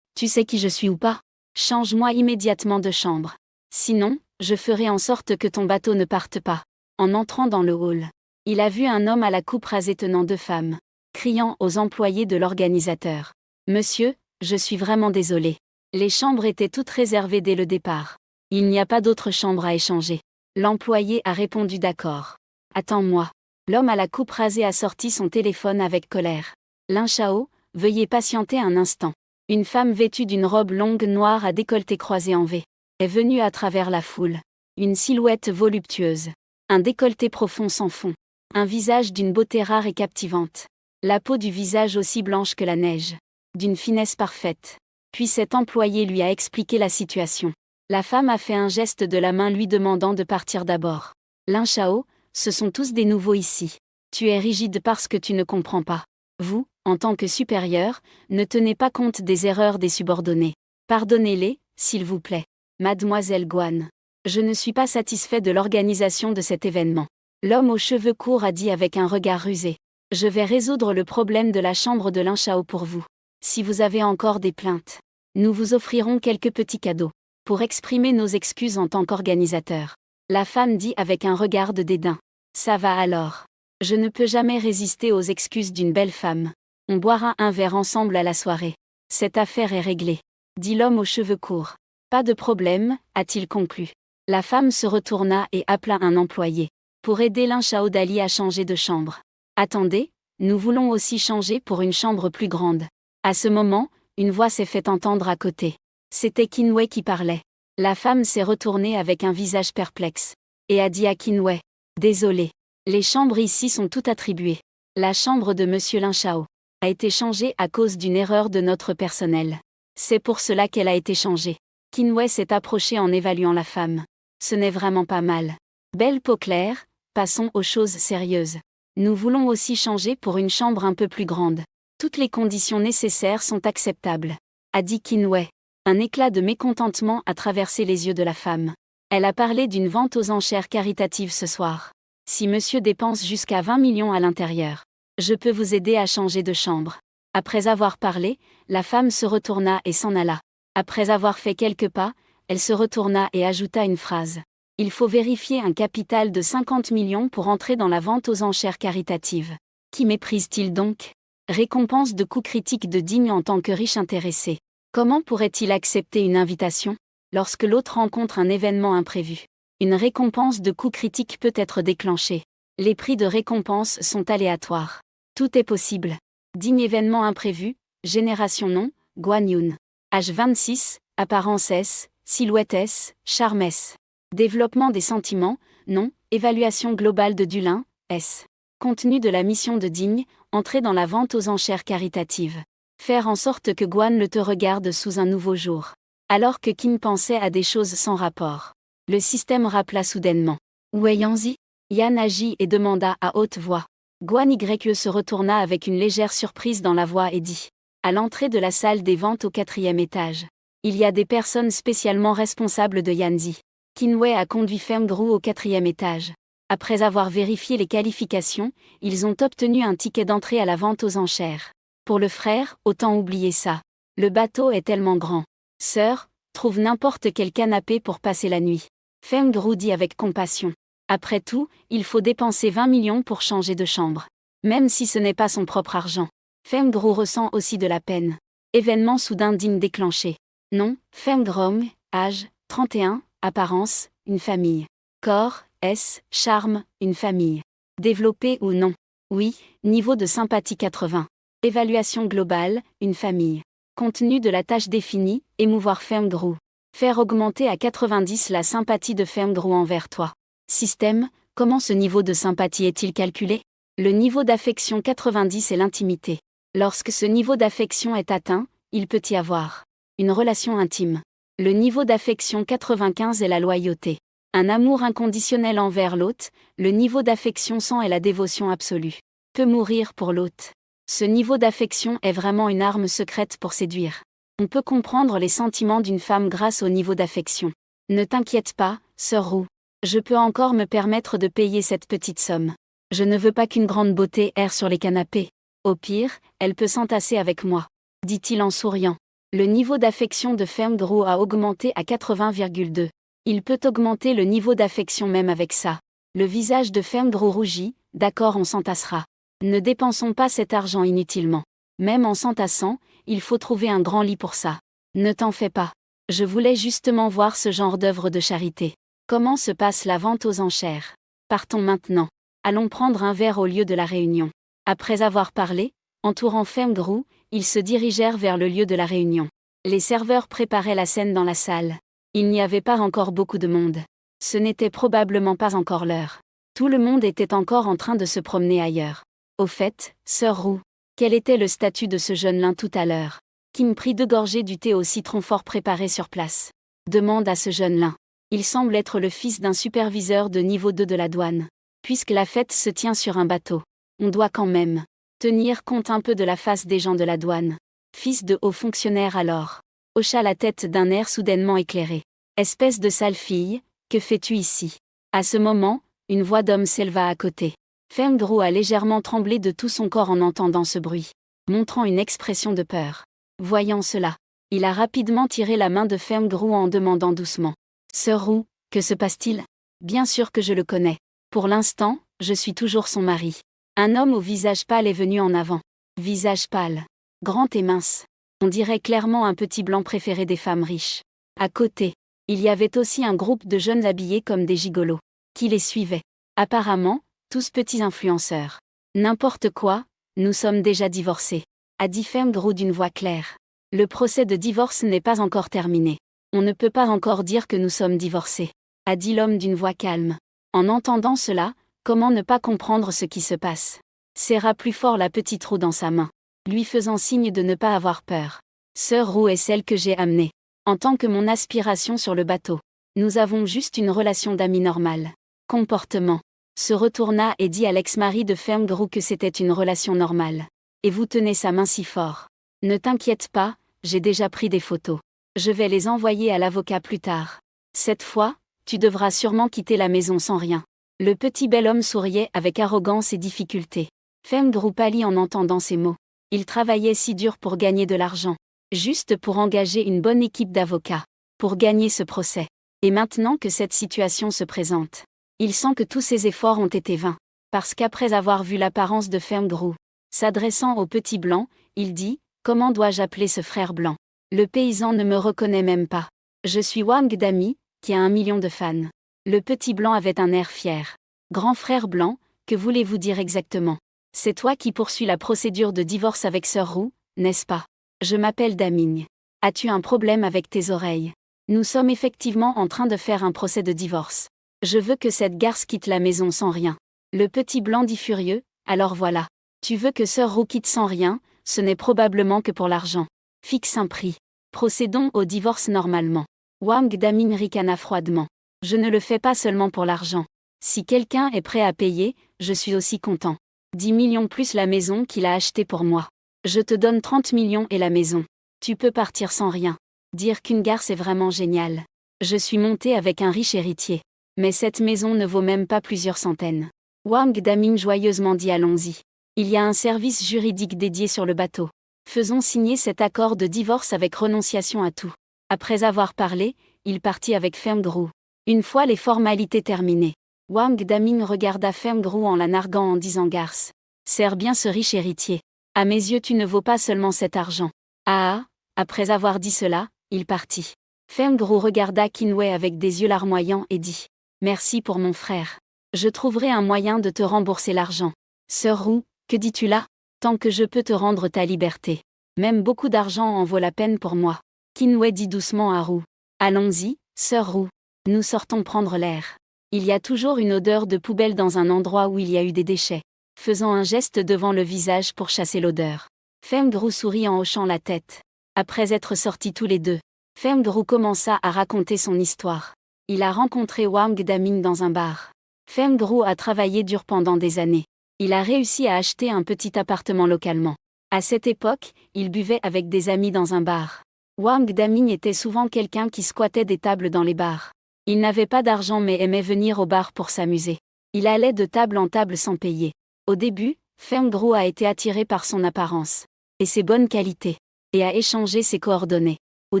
Speaker 1: Tu sais qui je suis ou pas? Change-moi immédiatement de chambre. Sinon, je ferai en sorte que ton bateau ne parte pas. En entrant dans le hall, il a vu un homme à la coupe rasée tenant 2 femmes, criant aux employés de l'organisateur. Monsieur, je suis vraiment désolé. Les chambres étaient toutes réservées dès le départ. Il n'y a pas d'autre chambre à échanger. L'employé a répondu d'accord. Attends-moi. L'homme à la coupe rasée a sorti son téléphone avec colère. Lin Shao, veuillez patienter un instant. Une femme vêtue d'une robe longue noire à décolleté croisé en V est venue à travers la foule. Une silhouette voluptueuse. Un décolleté profond sans fond. Un visage d'une beauté rare et captivante. La peau du visage aussi blanche que la neige. D'une finesse parfaite. Puis cet employé lui a expliqué la situation. La femme a fait un geste de la main lui demandant de partir d'abord. Lin Shao, ce sont tous des nouveaux ici. Tu es rigide parce que tu ne comprends pas. Vous, en tant que supérieur, ne tenez pas compte des erreurs des subordonnés. Pardonnez-les, s'il vous plaît. Mademoiselle Guan. Je ne suis pas satisfait de l'organisation de cet événement. L'homme aux cheveux courts a dit avec un regard rusé. Je vais résoudre le problème de la chambre de Lin Shao pour vous. Si vous avez encore des plaintes, nous vous offrirons quelques petits cadeaux. Pour exprimer nos excuses en tant qu'organisateur. La femme dit avec un regard de dédain. Ça va alors. Je ne peux jamais résister aux excuses d'une belle femme. On boira un verre ensemble à la soirée. Cette affaire est réglée. Dit l'homme aux cheveux courts. Pas de problème, a-t-il conclu. La femme se retourna et appela un employé. Pour aider Lin Shao Dali à changer de chambre. Attendez, nous voulons aussi changer pour une chambre plus grande. À ce moment, une voix s'est fait entendre à côté. C'était Kinwei qui parlait. La femme s'est retournée avec un visage perplexe. Et a dit à Kinwei. Désolé. Les chambres ici sont toutes attribuées. La chambre de Monsieur Lin Chao a été changée à cause d'une erreur de notre personnel. C'est pour cela qu'elle a été changée. Kinwei s'est approché en évaluant la femme. Ce n'est vraiment pas mal. Belle peau claire, passons aux choses sérieuses. Nous voulons aussi changer pour une chambre un peu plus grande. Toutes les conditions nécessaires sont acceptables, a dit Kinwei. Un éclat de mécontentement a traversé les yeux de la femme. Elle a parlé d'une vente aux enchères caritatives ce soir. Si monsieur dépense jusqu'à 20 millions à l'intérieur, je peux vous aider à changer de chambre. Après avoir parlé, la femme se retourna et s'en alla. Après avoir fait quelques pas, elle se retourna et ajouta une phrase. Il faut vérifier un capital de 50 millions pour entrer dans la vente aux enchères caritatives. Qui méprise-t-il donc ? Récompense de coups critiques de Digne en tant que riche intéressé. Comment pourrait-il accepter une invitation lorsque l'autre rencontre un événement imprévu? Une récompense de coups critiques peut être déclenchée. Les prix de récompense sont aléatoires. Tout est possible. Digne événement imprévu, génération non, Guan Yun. Âge 26, apparence S, silhouette S, charme S. Développement des sentiments, non, évaluation globale de Dulin, S. Contenu de la mission de Digne, entrer dans la vente aux enchères caritatives. Faire en sorte que Guan le te regarde sous un nouveau jour. Alors que Kim pensait à des choses sans rapport. Le système rappela soudainement. Wei Yanzi ? Yan agit et demanda à haute voix. Guan YE se retourna avec une légère surprise dans la voix et dit. À l'entrée de la salle des ventes au 4e étage. Il y a des personnes spécialement responsables de Yanzi. Kinwei a conduit Feng Gru au 4e étage. Après avoir vérifié les qualifications, ils ont obtenu un ticket d'entrée à la vente aux enchères. Pour le frère, autant oublier ça. Le bateau est tellement grand. Sœur, trouve n'importe quel canapé pour passer la nuit. Feng Gru dit avec compassion. Après tout, il faut dépenser 20 millions pour changer de chambre. Même si ce n'est pas son propre argent. Feng Gru ressent aussi de la peine. Événement soudain Digne déclenché. Nom, Feng Rong, âge, 31, apparence, une famille. Corps, S, charme, une famille. Développé ou non? Oui, niveau de sympathie 80. Évaluation globale, une famille. Contenu de la tâche définie, émouvoir Feng Gru. Faire augmenter à 90 la sympathie de Feng Gru envers toi. Système, comment ce niveau de sympathie est-il calculé? Le niveau d'affection 90 est l'intimité. Lorsque ce niveau d'affection est atteint, il peut y avoir une relation intime. Le niveau d'affection 95 est la loyauté. Un amour inconditionnel envers l'autre, le niveau d'affection 100 est la dévotion absolue. Peut mourir pour l'autre. Ce niveau d'affection est vraiment une arme secrète pour séduire. On peut comprendre les sentiments d'une femme grâce au niveau d'affection. Ne t'inquiète pas, sœur Roux. Je peux encore me permettre de payer cette petite somme. Je ne veux pas qu'une grande beauté erre sur les canapés. Au pire, elle peut s'entasser avec moi, dit-il en souriant. Le niveau d'affection de Feng Gru a augmenté à 80,2. Il peut augmenter le niveau d'affection même avec ça. Le visage de Feng Gru rougit, d'accord on s'entassera. Ne dépensons pas cet argent inutilement. Même en s'entassant, il faut trouver un grand lit pour ça. Ne t'en fais pas. Je voulais justement voir ce genre d'œuvre de charité. Comment se passe la vente aux enchères? Partons maintenant. Allons prendre un verre au lieu de la réunion. Après avoir parlé, entourant Feng Gru, ils se dirigèrent vers le lieu de la réunion. Les serveurs préparaient la scène dans la salle. Il n'y avait pas encore beaucoup de monde. Ce n'était probablement pas encore l'heure. Tout le monde était encore en train de se promener ailleurs. Au fait, sœur Roux, quel était le statut de ce jeune lin tout à l'heure? Kim prit 2 gorgées du thé au citron fort préparé sur place. Demande à ce jeune lin. Il semble être le fils d'un superviseur de niveau 2 de la douane. Puisque la fête se tient sur un bateau, on doit quand même tenir compte un peu de la face des gens de la douane. Fils de haut fonctionnaire alors. Hocha la tête d'un air soudainement éclairé. Espèce de sale fille, que fais-tu ici? À ce moment, une voix d'homme s'éleva à côté. Feng Gru a légèrement tremblé de tout son corps en entendant ce bruit, montrant une expression de peur. Voyant cela, il a rapidement tiré la main de Feng Gru en demandant doucement. Sœur Roux, que se passe-t-il? Bien sûr que je le connais. Pour l'instant, je suis toujours son mari. Un homme au visage pâle est venu en avant. Visage pâle. Grand et mince. On dirait clairement un petit blanc préféré des femmes riches. À côté, il y avait aussi un groupe de jeunes habillés comme des gigolos, qui les suivaient. Apparemment, tous petits influenceurs. N'importe quoi, nous sommes déjà divorcés, a dit Feng Gru d'une voix claire. Le procès de divorce n'est pas encore terminé. On ne peut pas encore dire que nous sommes divorcés, a dit l'homme d'une voix calme. En entendant cela, comment ne pas comprendre ce qui se passe? Serra plus fort la petite roue dans sa main, lui faisant signe de ne pas avoir peur. Sœur Roux est celle que j'ai amenée, en tant que mon aspiration sur le bateau. Nous avons juste une relation d'amis normale. Comportement. Se retourna et dit à l'ex-mari de Feng Roux que c'était une relation normale. Et vous tenez sa main si fort. Ne t'inquiète pas, j'ai déjà pris des photos. Je vais les envoyer à l'avocat plus tard. Cette fois, tu devras sûrement quitter la maison sans rien. Le petit bel homme souriait avec arrogance et difficulté. Feng Roux pâlit en entendant ces mots. Il travaillait si dur pour gagner de l'argent. Juste pour engager une bonne équipe d'avocats. Pour gagner ce procès. Et maintenant que cette situation se présente, il sent que tous ses efforts ont été vains. Parce qu'après avoir vu l'apparence de Feng Roux, s'adressant au petit blanc, il dit « Comment dois-je appeler ce frère blanc ? Le paysan ne me reconnaît même pas. Je suis Wang Dami, qui a 1 million de fans. » Le petit blanc avait un air fier. « Grand frère blanc, que voulez-vous dire exactement ? C'est toi qui poursuis la procédure de divorce avec Sœur Roux, n'est-ce pas ? Je m'appelle Damigne. As-tu un problème avec tes oreilles ? Nous sommes effectivement en train de faire un procès de divorce. Je veux que cette garce quitte la maison sans rien. » Le petit blanc dit furieux, « Alors voilà. Tu veux que Sœur Roux quitte sans rien, ce n'est probablement que pour l'argent. Fixe un prix. Procédons au divorce normalement. » Wang Damigne ricana froidement. « Je ne le fais pas seulement pour l'argent. Si quelqu'un est prêt à payer, je suis aussi content. 10 millions plus la maison qu'il a achetée pour moi. Je te donne 30 millions et la maison. Tu peux partir sans rien. Dire qu'une garce est vraiment géniale. Je suis monté avec un riche héritier. Mais cette maison ne vaut même pas plusieurs centaines. » Wang Damigne joyeusement dit « Allons-y. Il y a un service juridique dédié sur le bateau. Faisons signer cet accord de divorce avec renonciation à tout. » Après avoir parlé, il partit avec Feng Roux. Une fois les formalités terminées, Wang Damigne regarda Feng Roux en la narguant en disant « Garce, serre bien ce riche héritier. À mes yeux tu ne vaux pas seulement cet argent. » Ah. Après avoir dit cela, il partit. Feng Roux regarda Qinwei avec des yeux larmoyants et dit « Merci pour mon frère. Je trouverai un moyen de te rembourser l'argent. » Sœur Roux, que dis-tu là ? Tant que je peux te rendre ta liberté. Même beaucoup d'argent en vaut la peine pour moi. Qinwei dit doucement à Roux. Allons-y, Sœur Roux. Nous sortons prendre l'air. Il y a toujours une odeur de poubelle dans un endroit où il y a eu des déchets. Faisant un geste devant le visage pour chasser l'odeur. Feng Roux sourit en hochant la tête. Après être sortis tous les deux, Feng Roux commença à raconter son histoire. Il a rencontré Wang Damigne dans un bar. Feng Roux a travaillé dur pendant des années. Il a réussi à acheter un petit appartement localement. À cette époque, il buvait avec des amis dans un bar. Wang Damigne était souvent quelqu'un qui squattait des tables dans les bars. Il n'avait pas d'argent mais aimait venir au bar pour s'amuser. Il allait de table en table sans payer. Au début, Feng Roux a été attiré par son apparence et ses bonnes qualités, et a échangé ses coordonnées. Au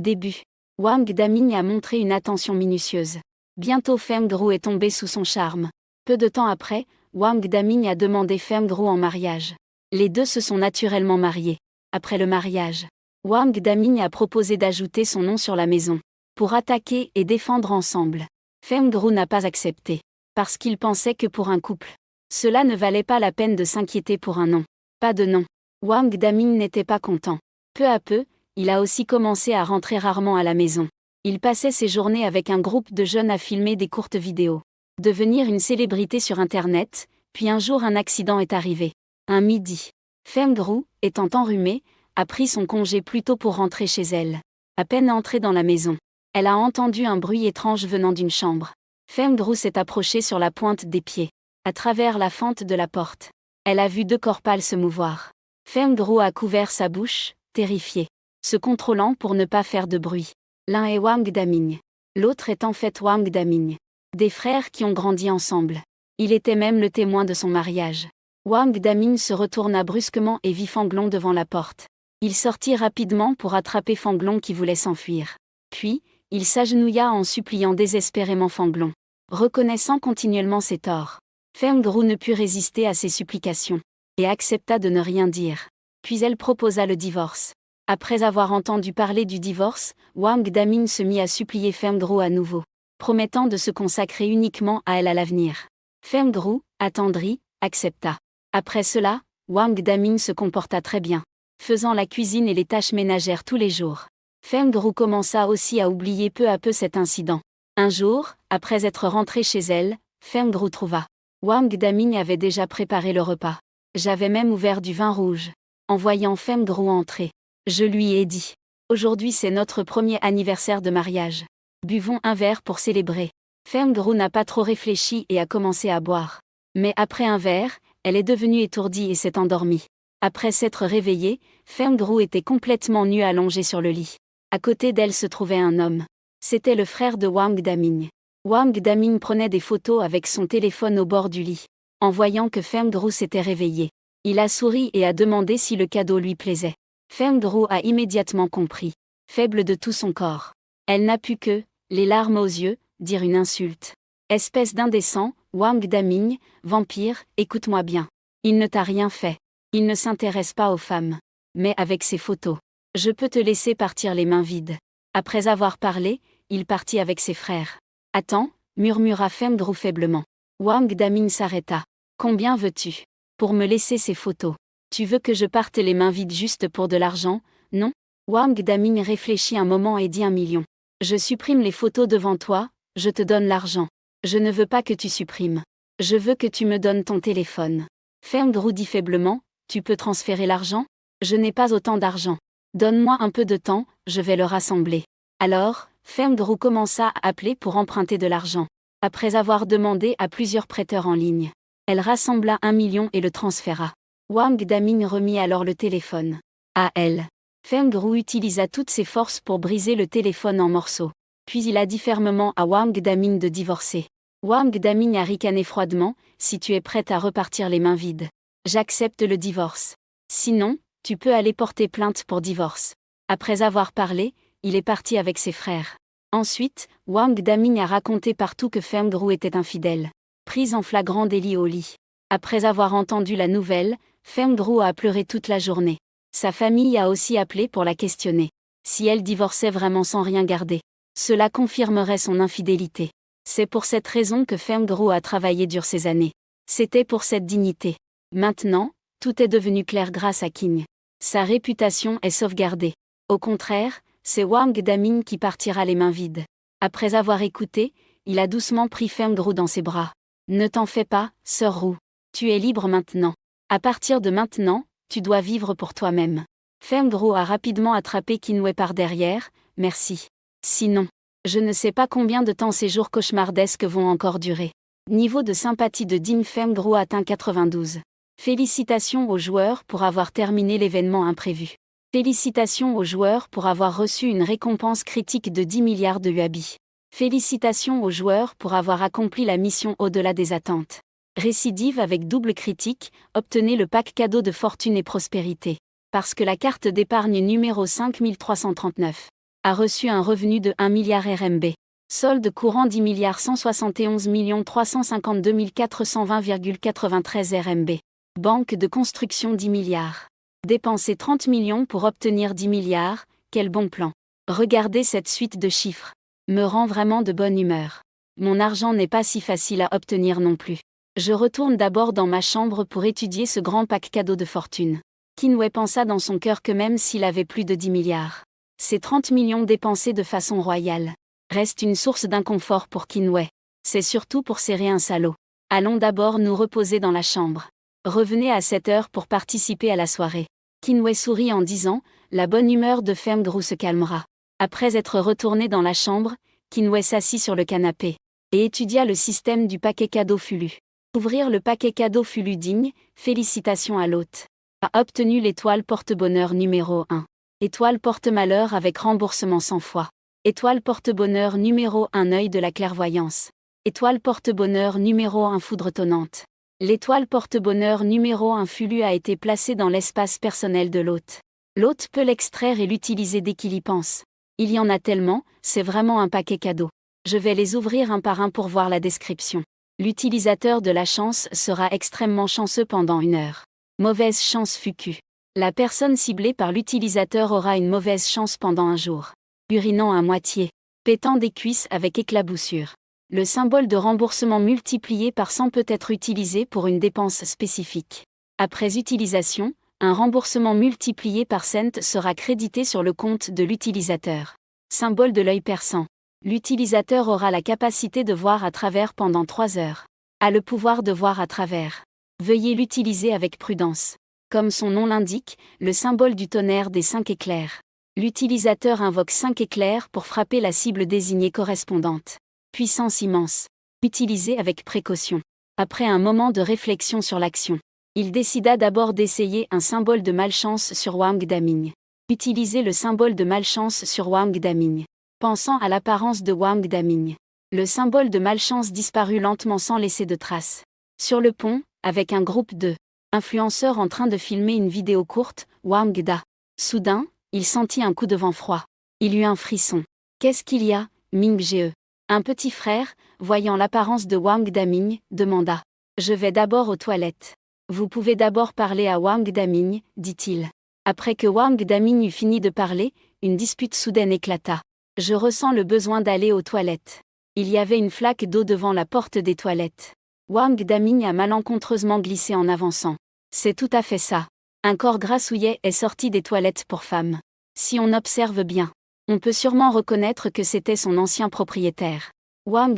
Speaker 1: début, Wang Damigne a montré une attention minutieuse. Bientôt Feng Roux est tombé sous son charme. Peu de temps après, Wang Damigne a demandé Feng Roux en mariage. Les deux se sont naturellement mariés. Après le mariage, Wang Damigne a proposé d'ajouter son nom sur la maison, pour attaquer et défendre ensemble. Feng Roux n'a pas accepté, parce qu'il pensait que pour un couple, cela ne valait pas la peine de s'inquiéter pour un nom. Pas de nom. Wang Damigne n'était pas content. Peu à peu, il a aussi commencé à rentrer rarement à la maison. Il passait ses journées avec un groupe de jeunes à filmer des courtes vidéos. Devenir une célébrité sur Internet, puis un jour un accident est arrivé. Un midi, Feng Roux, étant enrhumée, a pris son congé plus tôt pour rentrer chez elle. À peine entrée dans la maison, elle a entendu un bruit étrange venant d'une chambre. Feng Roux s'est approchée sur la pointe des pieds. À travers la fente de la porte, elle a vu deux corps pâles se mouvoir. Feng Roux a couvert sa bouche, terrifié, se contrôlant pour ne pas faire de bruit. L'un est Wang Damigne. L'autre est en fait Wang Damigne. Des frères qui ont grandi ensemble. Il était même le témoin de son mariage. Wang Damigne se retourna brusquement et vit Fanglong devant la porte. Il sortit rapidement pour attraper Fanglong qui voulait s'enfuir. Puis, il s'agenouilla en suppliant désespérément Fanglong, reconnaissant continuellement ses torts. Feng Roux ne put résister à ses supplications, et accepta de ne rien dire. Puis elle proposa le divorce. Après avoir entendu parler du divorce, Wang Damigne se mit à supplier Feng Roux à nouveau, promettant de se consacrer uniquement à elle à l'avenir. Feng Roux, attendri, accepta. Après cela, Wang Damigne se comporta très bien. faisant la cuisine et les tâches ménagères tous les jours. Fem Grou commença aussi à oublier peu à peu cet incident. Un jour, après être rentrée chez elle, Fem Grou trouva. Wang Daming avait déjà préparé le repas. J'avais même ouvert du vin rouge. En voyant Fem Grou entrer, je lui ai dit. Aujourd'hui c'est notre premier anniversaire de mariage. Buvons un verre pour célébrer. Fem Grou n'a pas trop réfléchi et a commencé à boire. Mais après un verre, elle est devenue étourdie et s'est endormie. Après s'être réveillée, Fem Grou était complètement nue allongée sur le lit. À côté d'elle se trouvait un homme. C'était le frère de Wang Daming. Wang Daming prenait des photos avec son téléphone au bord du lit. En voyant que Fem Grou s'était réveillée, il a souri et a demandé si le cadeau lui plaisait. Fem Grou a immédiatement compris. Faible de tout son corps, elle n'a pu que, les larmes aux yeux, dire une insulte. Espèce d'indécent, Wang Daming, vampire, écoute-moi bien. Il ne t'a rien fait. Il ne s'intéresse pas aux femmes. Mais avec ses photos, je peux te laisser partir les mains vides. Après avoir parlé, il partit avec ses frères. Attends, murmura Fem Grou faiblement. Wang Daming s'arrêta. Combien veux-tu pour me laisser ces photos? Tu veux que je parte les mains vides juste pour de l'argent, non? Wang Daming réfléchit un moment et dit 1 million. Je supprime les photos devant toi, je te donne l'argent. Je ne veux pas que tu supprimes. Je veux que tu me donnes ton téléphone. Fem Grou dit faiblement, tu peux transférer l'argent? Je n'ai pas autant d'argent. Donne-moi un peu de temps, je vais le rassembler. Alors, Fem Grou commença à appeler pour emprunter de l'argent. Après avoir demandé à plusieurs prêteurs en ligne, elle rassembla 1 million et le transféra. Wang Daming remit alors le téléphone à elle. Fem Grou utilisa toutes ses forces pour briser le téléphone en morceaux. Puis il a dit fermement à Wang Daming de divorcer. Wang Daming a ricané froidement, si tu es prête à repartir les mains vides, j'accepte le divorce. Sinon, tu peux aller porter plainte pour divorce. Après avoir parlé, il est parti avec ses frères. Ensuite, Wang Daming a raconté partout que Fem Grou était infidèle. Prise en flagrant délit au lit. Après avoir entendu la nouvelle, Fem Grou a pleuré toute la journée. Sa famille a aussi appelé pour la questionner. Si elle divorçait vraiment sans rien garder, cela confirmerait son infidélité. C'est pour cette raison que Fem Grou a travaillé dur ces années. C'était pour cette dignité. Maintenant, tout est devenu clair grâce à King. Sa réputation est sauvegardée. Au contraire, c'est Wang Daming qui partira les mains vides. Après avoir écouté, il a doucement pris Fem Grou dans ses bras. Ne t'en fais pas, sœur Roux. Tu es libre maintenant. À partir de maintenant, tu dois vivre pour toi-même. Fem Grou a rapidement attrapé Kinwei par derrière, merci. Sinon, je ne sais pas combien de temps ces jours cauchemardesques vont encore durer. Niveau de sympathie de Ding Fem Grou atteint 92. Félicitations aux joueurs pour avoir terminé l'événement imprévu. Félicitations aux joueurs pour avoir reçu une récompense critique de 10 milliards de yuabi. Félicitations aux joueurs pour avoir accompli la mission au-delà des attentes. Récidive avec double critique, obtenez le pack cadeau de fortune et prospérité. Parce que la carte d'épargne numéro 5339 a reçu un revenu de 1 milliard RMB. Solde courant 10 milliards 171 352 420,93 RMB. Banque de construction 10 milliards. Dépenser 30 millions pour obtenir 10 milliards, quel bon plan. Regardez cette suite de chiffres. Me rend vraiment de bonne humeur. Mon argent n'est pas si facile à obtenir non plus. Je retourne d'abord dans ma chambre pour étudier ce grand pack cadeau de fortune. Kinwei pensa dans son cœur que même s'il avait plus de 10 milliards, ces 30 millions dépensés de façon royale restent une source d'inconfort pour Kinwei. C'est surtout pour serrer un salaud. Allons d'abord nous reposer dans la chambre. Revenez à 7 heures pour participer à la soirée. Kinwei sourit en disant, la bonne humeur de Fem Grou se calmera. Après être retourné dans la chambre, Kinwei s'assit sur le canapé et étudia le système du paquet cadeau Fulu. Ouvrir le paquet cadeau Fulu digne, félicitations à l'hôte. A obtenu l'étoile porte-bonheur numéro 1. Étoile porte-malheur avec remboursement 100 fois. Étoile porte-bonheur numéro 1 œil de la clairvoyance. Étoile porte-bonheur numéro 1 foudre tonnante. L'étoile porte-bonheur numéro 1 Fulu a été placée dans l'espace personnel de l'hôte. L'hôte peut l'extraire et l'utiliser dès qu'il y pense. Il y en a tellement, c'est vraiment un paquet cadeau. Je vais les ouvrir un par un pour voir la description. L'utilisateur de la chance sera extrêmement chanceux pendant 1 heure. Mauvaise chance fuku. La personne ciblée par l'utilisateur aura une mauvaise chance pendant 1 jour. Urinant à moitié. Pétant des cuisses avec éclaboussure. Le symbole de remboursement multiplié par 100 peut être utilisé pour une dépense spécifique. Après utilisation, Un remboursement multiplié par cent sera crédité sur le compte de l'utilisateur. Symbole de l'œil perçant. L'utilisateur aura la capacité de voir à travers pendant 3 heures. A le pouvoir de voir à travers. Veuillez l'utiliser avec prudence. Comme son nom l'indique, le symbole du tonnerre des 5 éclairs. L'utilisateur invoque 5 éclairs pour frapper la cible désignée correspondante. Puissance immense. Utilisé avec précaution. Après un moment de réflexion sur l'action, il décida d'abord d'essayer un symbole de malchance sur Wang Daming. Utilisez le symbole de malchance sur Wang Daming. Pensant à l'apparence de Wang Daming, le symbole de malchance disparut lentement sans laisser de traces. Sur le pont, avec un groupe de influenceurs en train de filmer une vidéo courte, Wang Da. Soudain, il sentit un coup de vent froid. Il eut un frisson. Qu'est-ce qu'il y a, Ming Ge? Un petit frère, voyant l'apparence de Wang Daming, demanda. Je vais d'abord aux toilettes. Vous pouvez d'abord parler à Wang Daming, dit-il. Après que Wang Daming eut fini de parler, une dispute soudaine éclata. Je ressens le besoin d'aller aux toilettes. Il y avait une flaque d'eau devant la porte des toilettes. Wang Daming a malencontreusement glissé en avançant. C'est tout à fait ça. Un corps grassouillet est sorti des toilettes pour femmes. Si on observe bien, on peut sûrement reconnaître que c'était son ancien propriétaire. Wang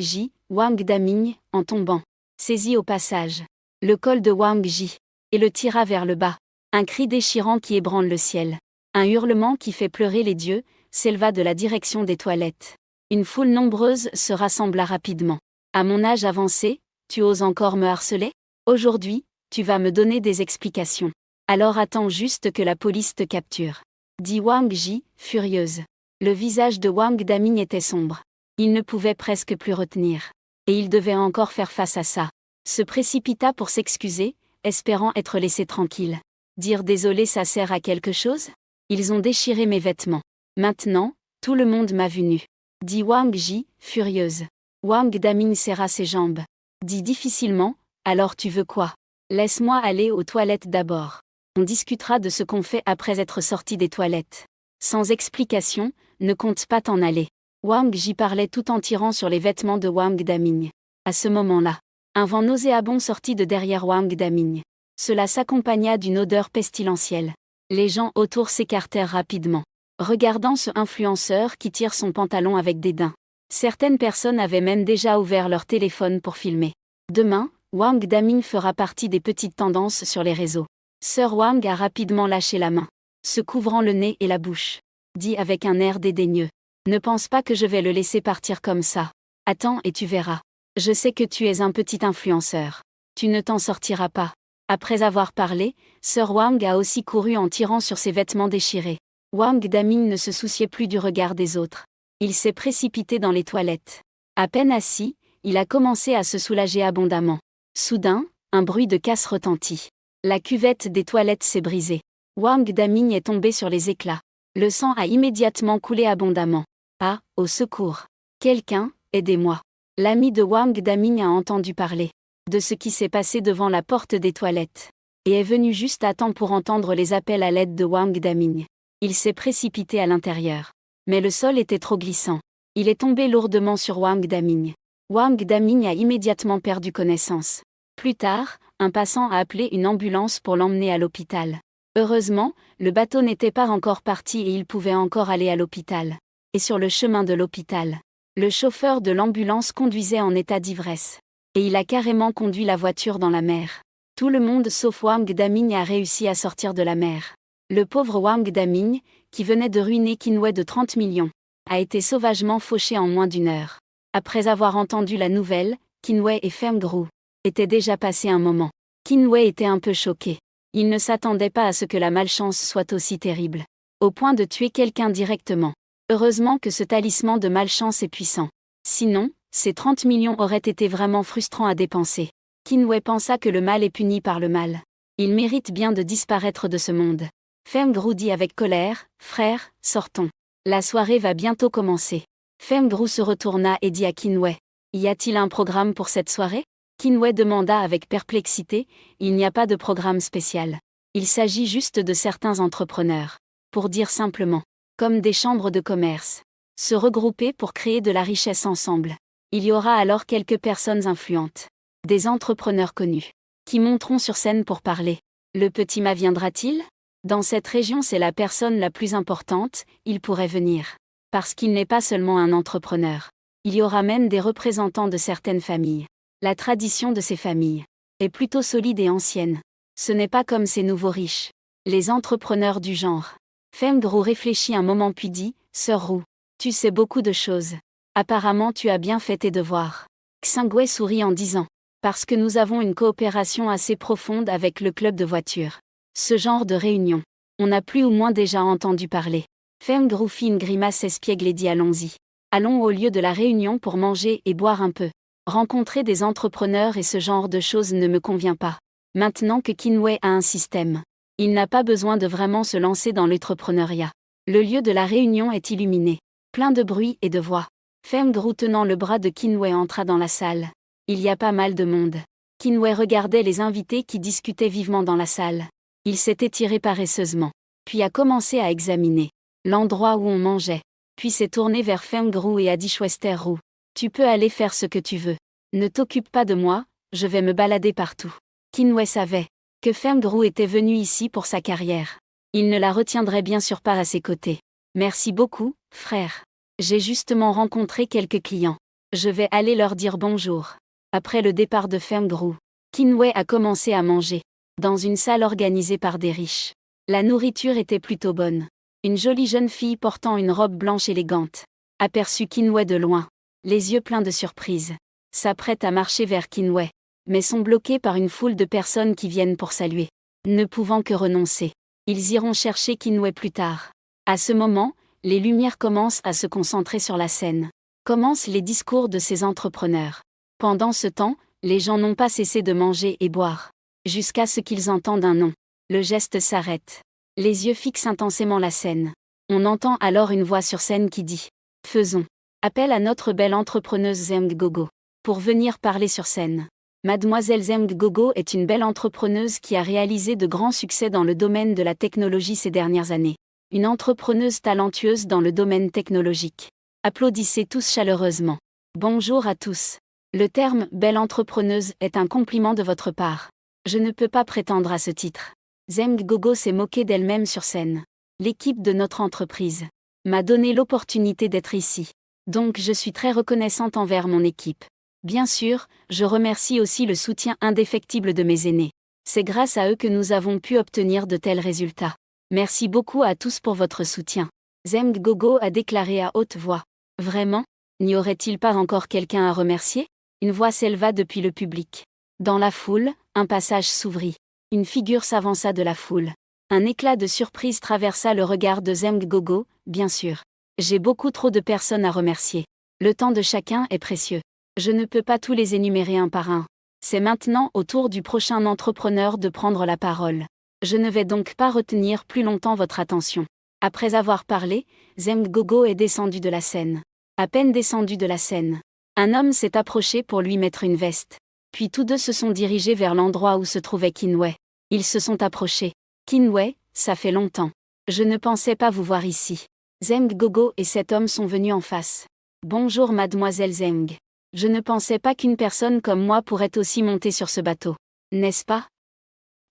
Speaker 1: Daming, en tombant, saisit au passage le col de Wang Ji et le tira vers le bas. Un cri déchirant qui ébranle le ciel. Un hurlement qui fait pleurer les dieux s'éleva de la direction des toilettes. Une foule nombreuse se rassembla rapidement. À mon âge avancé, tu oses encore me harceler? Aujourd'hui, tu vas me donner des explications. Alors attends juste que la police te capture. Dit Wang Ji, furieuse. Le visage de Wang Daming était sombre. Il ne pouvait presque plus retenir. Et il devait encore faire face à ça. Se précipita pour s'excuser, espérant être laissé tranquille. Dire désolé, ça sert à quelque chose? Ils ont déchiré mes vêtements. Maintenant, tout le monde m'a vu nu. Dit Wang Ji, furieuse. Wang Daming serra ses jambes. Dit difficilement, alors tu veux quoi? Laisse-moi aller aux toilettes d'abord. On discutera de ce qu'on fait après être sorti des toilettes. Sans explication, ne compte pas t'en aller. Wang Ji parlait tout en tirant sur les vêtements de Wang Daming. À ce moment-là, un vent nauséabond sortit de derrière Wang Daming. Cela s'accompagna d'une odeur pestilentielle. Les gens autour s'écartèrent rapidement, regardant ce influenceur qui tire son pantalon avec dédain. Certaines personnes avaient même déjà ouvert leur téléphone pour filmer. Demain, Wang Daming fera partie des petites tendances sur les réseaux. Sir Wang a rapidement lâché la main, se couvrant le nez et la bouche. Dit avec un air dédaigneux. Ne pense pas que je vais le laisser partir comme ça. Attends et tu verras. Je sais que tu es un petit influenceur. Tu ne t'en sortiras pas. Après avoir parlé, Sir Wang a aussi couru en tirant sur ses vêtements déchirés. Wang Daming ne se souciait plus du regard des autres. Il s'est précipité dans les toilettes. À peine assis, il a commencé à se soulager abondamment. Soudain, un bruit de casse retentit. La cuvette des toilettes s'est brisée. Wang Daming est tombé sur les éclats. Le sang a immédiatement coulé abondamment. Ah, au secours! Quelqu'un, aidez-moi! L'ami de Wang Daming a entendu parler de ce qui s'est passé devant la porte des toilettes, et est venu juste à temps pour entendre les appels à l'aide de Wang Daming. Il s'est précipité à l'intérieur. Mais le sol était trop glissant. Il est tombé lourdement sur Wang Daming. Wang Daming a immédiatement perdu connaissance. Plus tard, un passant a appelé une ambulance pour l'emmener à l'hôpital. Heureusement, le bateau n'était pas encore parti et il pouvait encore aller à l'hôpital. Et sur le chemin de l'hôpital, le chauffeur de l'ambulance conduisait en état d'ivresse. Et il a carrément conduit la voiture dans la mer. Tout le monde sauf Wang Daming a réussi à sortir de la mer. Le pauvre Wang Daming, qui venait de ruiner Qinwei de 30 millions, a été sauvagement fauché en moins d'1 heure. Après avoir entendu la nouvelle, Qinwei et Feng Gru étaient déjà passés un moment. Qinwei était un peu choqué. Il ne s'attendait pas à ce que la malchance soit aussi terrible, au point de tuer quelqu'un directement. Heureusement que ce talisman de malchance est puissant. Sinon, ces 30 millions auraient été vraiment frustrants à dépenser. Qinwei pensa que le mal est puni par le mal. Il mérite bien de disparaître de ce monde. Feng Gru dit avec colère, « Frère, sortons. La soirée va bientôt commencer. » Feng Gru se retourna et dit à Qinwei, « Y a-t-il un programme pour cette soirée ?» Qinwei demanda avec perplexité, « Il n'y a pas de programme spécial. Il s'agit juste de certains entrepreneurs. Pour dire simplement, comme des chambres de commerce. Se regrouper pour créer de la richesse ensemble. Il y aura alors quelques personnes influentes. Des entrepreneurs connus. Qui monteront sur scène pour parler. Le petit Ma viendra-t-il ? Dans cette région, c'est la personne la plus importante, il pourrait venir. Parce qu'il n'est pas seulement un entrepreneur. Il y aura même des représentants de certaines familles. La tradition de ces familles est plutôt solide et ancienne. Ce n'est pas comme ces nouveaux riches. Les entrepreneurs du genre. Feng Gru réfléchit un moment puis dit, Sœur Ru, tu sais beaucoup de choses. Apparemment tu as bien fait tes devoirs. Xingwei sourit en disant, parce que nous avons une coopération assez profonde avec le club de voitures. Ce genre de réunion, on a plus ou moins déjà entendu parler. Feng Gru fit une grimace espiègle et dit allons-y. Allons au lieu de la réunion pour manger et boire un peu. Rencontrer des entrepreneurs et ce genre de choses ne me convient pas. Maintenant que Qinwei a un système, il n'a pas besoin de vraiment se lancer dans l'entrepreneuriat. Le lieu de la réunion est illuminé, plein de bruit et de voix. Feng Gru tenant le bras de Qinwei entra dans la salle. Il y a pas mal de monde. Qinwei regardait les invités qui discutaient vivement dans la salle. Il s'est étiré paresseusement, puis a commencé à examiner l'endroit où on mangeait. Puis s'est tourné vers Feng Gru et a dit Schwester Ru, tu peux aller faire ce que tu veux. Ne t'occupe pas de moi, je vais me balader partout. Qinwei savait que Feng Gru était venu ici pour sa carrière. Il ne la retiendrait bien sûr pas à ses côtés. Merci beaucoup, frère. J'ai justement rencontré quelques clients. Je vais aller leur dire bonjour. Après le départ de Feng Gru, Qinwei a commencé à manger, dans une salle organisée par des riches. La nourriture était plutôt bonne. Une jolie jeune fille portant une robe blanche élégante aperçut Qinwei de loin, les yeux pleins de surprise. S'apprête à marcher vers Qinwei, mais sont bloqués par une foule de personnes qui viennent pour saluer. Ne pouvant que renoncer, ils iront chercher Qinwei plus tard. À ce moment, les lumières commencent à se concentrer sur la scène. Commencent les discours de ces entrepreneurs. Pendant ce temps, les gens n'ont pas cessé de manger et boire, jusqu'à ce qu'ils entendent un nom. Le geste s'arrête. Les yeux fixent intensément la scène. On entend alors une voix sur scène qui dit « Faisons appel à notre belle entrepreneuse Zeng Gogo pour venir parler sur scène. » Mademoiselle Zeng Gogo est une belle entrepreneuse qui a réalisé de grands succès dans le domaine de la technologie ces dernières années. Une entrepreneuse talentueuse dans le domaine technologique. Applaudissez tous chaleureusement. Bonjour à tous. Le terme « belle entrepreneuse » est un compliment de votre part. Je ne peux pas prétendre à ce titre. Zeng Gogo s'est moquée d'elle-même sur scène. L'équipe de notre entreprise m'a donné l'opportunité d'être ici. Donc je suis très reconnaissante envers mon équipe. Bien sûr, je remercie aussi le soutien indéfectible de mes aînés. C'est grâce à eux que nous avons pu obtenir de tels résultats. Merci beaucoup à tous pour votre soutien. Zeng Gogo a déclaré à haute voix. Vraiment ? N'y aurait-il pas encore quelqu'un à remercier ? Une voix s'éleva depuis le public. Dans la foule, un passage s'ouvrit. Une figure s'avança de la foule. Un éclat de surprise traversa le regard de Zeng Gogo, bien sûr. J'ai beaucoup trop de personnes à remercier. Le temps de chacun est précieux. Je ne peux pas tous les énumérer un par un. C'est maintenant au tour du prochain entrepreneur de prendre la parole. Je ne vais donc pas retenir plus longtemps votre attention. Après avoir parlé, Zeng Gogo est descendu de la scène. À peine descendu de la scène, un homme s'est approché pour lui mettre une veste. Puis tous deux se sont dirigés vers l'endroit où se trouvait Qinwei. Ils se sont approchés. Qinwei, ça fait longtemps. Je ne pensais pas vous voir ici. Zeng Gogo et cet homme sont venus en face. Bonjour mademoiselle Zeng. Je ne pensais pas qu'une personne comme moi pourrait aussi monter sur ce bateau. N'est-ce pas ?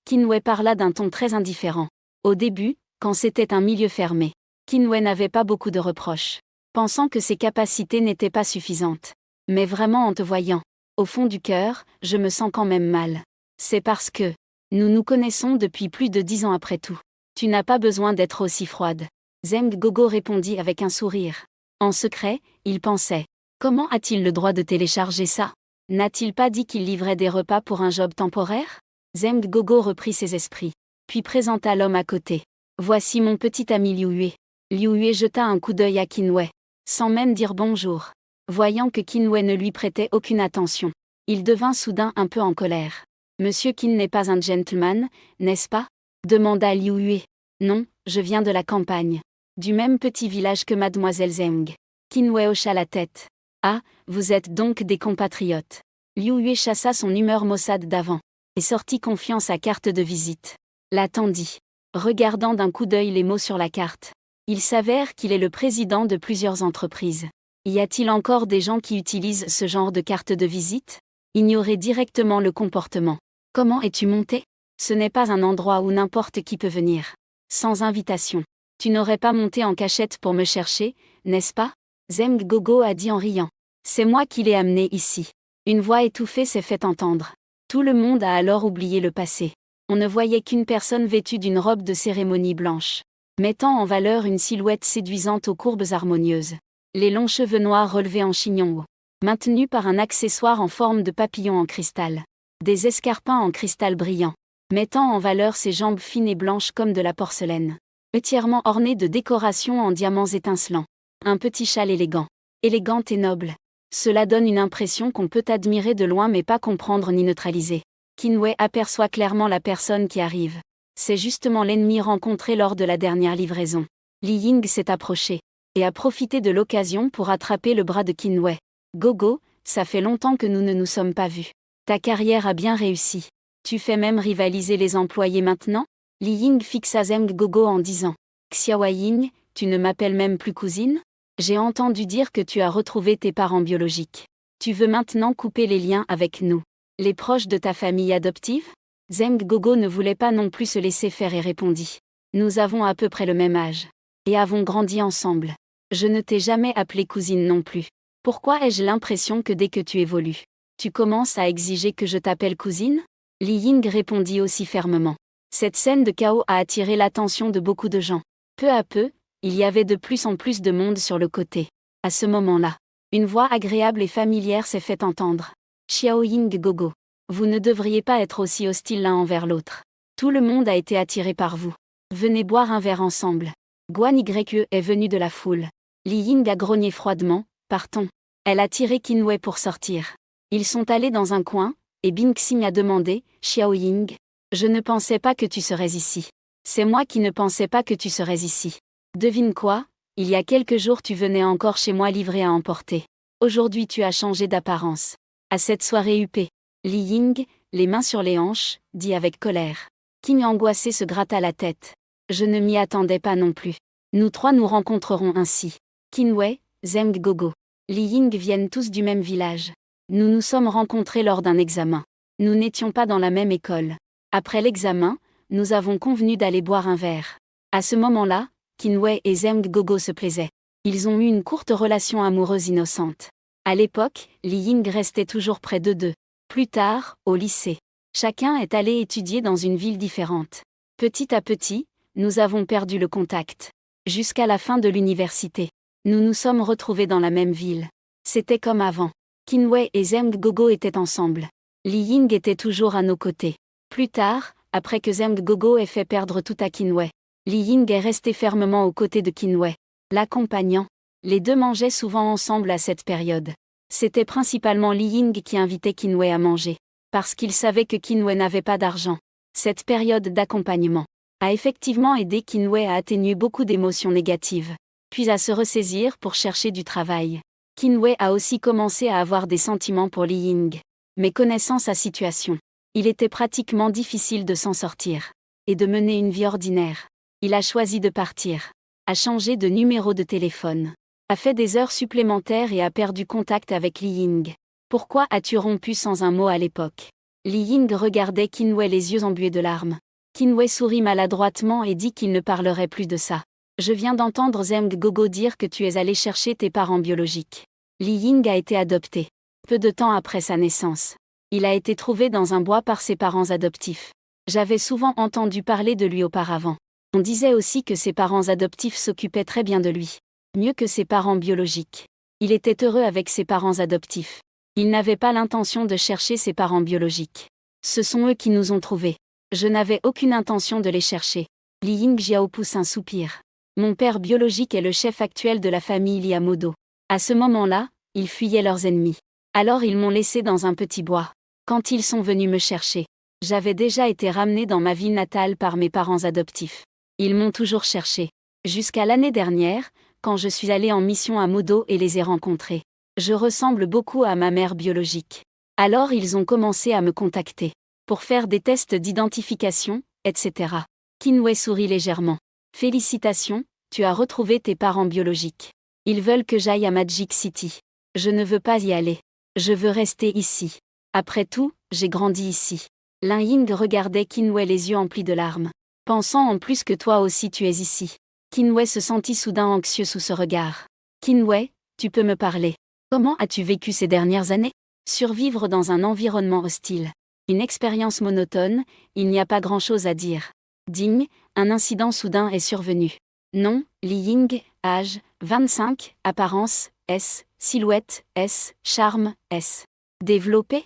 Speaker 1: Qinwei parla d'un ton très indifférent. Au début, quand c'était un milieu fermé, Qinwei n'avait pas beaucoup de reproches, pensant que ses capacités n'étaient pas suffisantes. Mais vraiment en te voyant, au fond du cœur, je me sens quand même mal. C'est parce que nous nous connaissons depuis plus de 10 ans après tout. Tu n'as pas besoin d'être aussi froide. Zeng Gogo répondit avec un sourire. En secret, il pensait. Comment a-t-il le droit de télécharger ça ? N'a-t-il pas dit qu'il livrait des repas pour un job temporaire ? Zeng Gogo reprit ses esprits, puis présenta l'homme à côté. Voici mon petit ami Liu Yue. Liu Yue jeta un coup d'œil à Qinwei, sans même dire bonjour. Voyant que Qinwei ne lui prêtait aucune attention, il devint soudain un peu en colère. Monsieur Qin n'est pas un gentleman, n'est-ce pas ? Demanda Liu Yue. Non, je viens de la campagne. Du même petit village que mademoiselle Zeng. Qinwei hocha la tête. Ah, vous êtes donc des compatriotes. Liu Yue chassa son humeur maussade d'avant, et sortit confiant sa carte de visite. L'attendit, regardant d'un coup d'œil les mots sur la carte. Il s'avère qu'il est le président de plusieurs entreprises. Y a-t-il encore des gens qui utilisent ce genre de carte de visite ? Ignorer directement le comportement. Comment es-tu monté ? Ce n'est pas un endroit où n'importe qui peut venir. Sans invitation. Tu n'aurais pas monté en cachette pour me chercher, n'est-ce pas? Zeng Gogo a dit en riant. C'est moi qui l'ai amené ici. Une voix étouffée s'est fait entendre. Tout le monde a alors oublié le passé. On ne voyait qu'une personne vêtue d'une robe de cérémonie blanche, mettant en valeur une silhouette séduisante aux courbes harmonieuses. Les longs cheveux noirs relevés en chignon haut, maintenus par un accessoire en forme de papillon en cristal. Des escarpins en cristal brillant, mettant en valeur ses jambes fines et blanches comme de la porcelaine. Entièrement ornées de décorations en diamants étincelants. Un petit châle élégant. Élégante et noble. Cela donne une impression qu'on peut admirer de loin mais pas comprendre ni neutraliser. Qin aperçoit clairement la personne qui arrive. C'est justement l'ennemi rencontré lors de la dernière livraison. Li Ying s'est approché et a profité de l'occasion pour attraper le bras de Qin. Gogo, ça fait longtemps que nous ne nous sommes pas vus. Ta carrière a bien réussi. Tu fais même rivaliser les employés maintenant? Li Ying fixa Zeng Gogo en disant. Xiao Ying, tu ne m'appelles même plus cousine? J'ai entendu dire que tu as retrouvé tes parents biologiques. Tu veux maintenant couper les liens avec nous, les proches de ta famille adoptive? Zeng Gogo ne voulait pas non plus se laisser faire et répondit. Nous avons à peu près le même âge. Et avons grandi ensemble. Je ne t'ai jamais appelée cousine non plus. Pourquoi ai-je l'impression que dès que tu évolues, tu commences à exiger que je t'appelle cousine? Li Ying répondit aussi fermement. Cette scène de chaos a attiré l'attention de beaucoup de gens. Peu à peu, il y avait de plus en plus de monde sur le côté. À ce moment-là, une voix agréable et familière s'est fait entendre. Xiao Ying Gogo. Vous ne devriez pas être aussi hostiles l'un envers l'autre. Tout le monde a été attiré par vous. Venez boire un verre ensemble. Guan Ye est venu de la foule. Li Ying a grogné froidement. Partons. Elle a tiré Qin pour sortir. Ils sont allés dans un coin, et Bing Xing a demandé, Xiao Ying, je ne pensais pas que tu serais ici. C'est moi qui ne pensais pas que tu serais ici. Devine quoi, il y a quelques jours tu venais encore chez moi livrer à emporter. Aujourd'hui tu as changé d'apparence. À cette soirée huppée, Li Ying, les mains sur les hanches, dit avec colère. Qin angoissé se gratta la tête. Je ne m'y attendais pas non plus. Nous trois nous rencontrerons ainsi. Qin Zeng Gogo, Li Ying viennent tous du même village. Nous nous sommes rencontrés lors d'un examen. Nous n'étions pas dans la même école. Après l'examen, nous avons convenu d'aller boire un verre. À ce moment-là, Qin et Zeng Gogo se plaisaient. Ils ont eu une courte relation amoureuse innocente. À l'époque, Li Ying restait toujours près d'eux deux. Plus tard, au lycée, chacun est allé étudier dans une ville différente. Petit à petit, nous avons perdu le contact. Jusqu'à la fin de l'université, nous nous sommes retrouvés dans la même ville. C'était comme avant. Qin et Zeng Gogo étaient ensemble. Li Ying était toujours à nos côtés. Plus tard, après que Zeng Gogo ait fait perdre tout à Qin, Li Ying est resté fermement aux côtés de Qin, l'accompagnant. Les deux mangeaient souvent ensemble à cette période. C'était principalement Li Ying qui invitait Qin à manger, parce qu'il savait que Qin n'avait pas d'argent. Cette période d'accompagnement a effectivement aidé Qin à atténuer beaucoup d'émotions négatives, puis à se ressaisir pour chercher du travail. Qin a aussi commencé à avoir des sentiments pour Li Ying. Mais connaissant sa situation, il était pratiquement difficile de s'en sortir et de mener une vie ordinaire. Il a choisi de partir, a changé de numéro de téléphone, a fait des heures supplémentaires et a perdu contact avec Li Ying. Pourquoi as-tu rompu sans un mot à l'époque? Li Ying regardait Qin les yeux embués de larmes. Qin sourit maladroitement et dit qu'il ne parlerait plus de ça. Je viens d'entendre Zeng Gogo dire que tu es allé chercher tes parents biologiques. Li Ying a été adopté. Peu de temps après sa naissance, il a été trouvé dans un bois par ses parents adoptifs. J'avais souvent entendu parler de lui auparavant. On disait aussi que ses parents adoptifs s'occupaient très bien de lui. Mieux que ses parents biologiques. Il était heureux avec ses parents adoptifs. Il n'avait pas l'intention de chercher ses parents biologiques. Ce sont eux qui nous ont trouvés. Je n'avais aucune intention de les chercher. Li Ying Jiao pousse un soupir. Mon père biologique est le chef actuel de la famille Liamodo. À ce moment-là, ils fuyaient leurs ennemis. Alors ils m'ont laissé dans un petit bois. Quand ils sont venus me chercher, j'avais déjà été ramené dans ma ville natale par mes parents adoptifs. Ils m'ont toujours cherché. Jusqu'à l'année dernière, quand je suis allée en mission à Modo et les ai rencontrés. Je ressemble beaucoup à ma mère biologique. Alors ils ont commencé à me contacter. Pour faire des tests d'identification, etc. Qin sourit légèrement. Félicitations, tu as retrouvé tes parents biologiques. Ils veulent que j'aille à Magic City. Je ne veux pas y aller. Je veux rester ici. Après tout, j'ai grandi ici. Li Ying regardait Qin les yeux emplis de larmes. Pensant en plus que toi aussi tu es ici. Kinwei se sentit soudain anxieux sous ce regard. Kinwei, tu peux me parler. Comment as-tu vécu ces dernières années? Survivre dans un environnement hostile. Une expérience monotone, il n'y a pas grand-chose à dire. Ding, un incident soudain est survenu. Nom, Li Ying, âge, 25, apparence, S, silhouette, S, charme, S. Développé?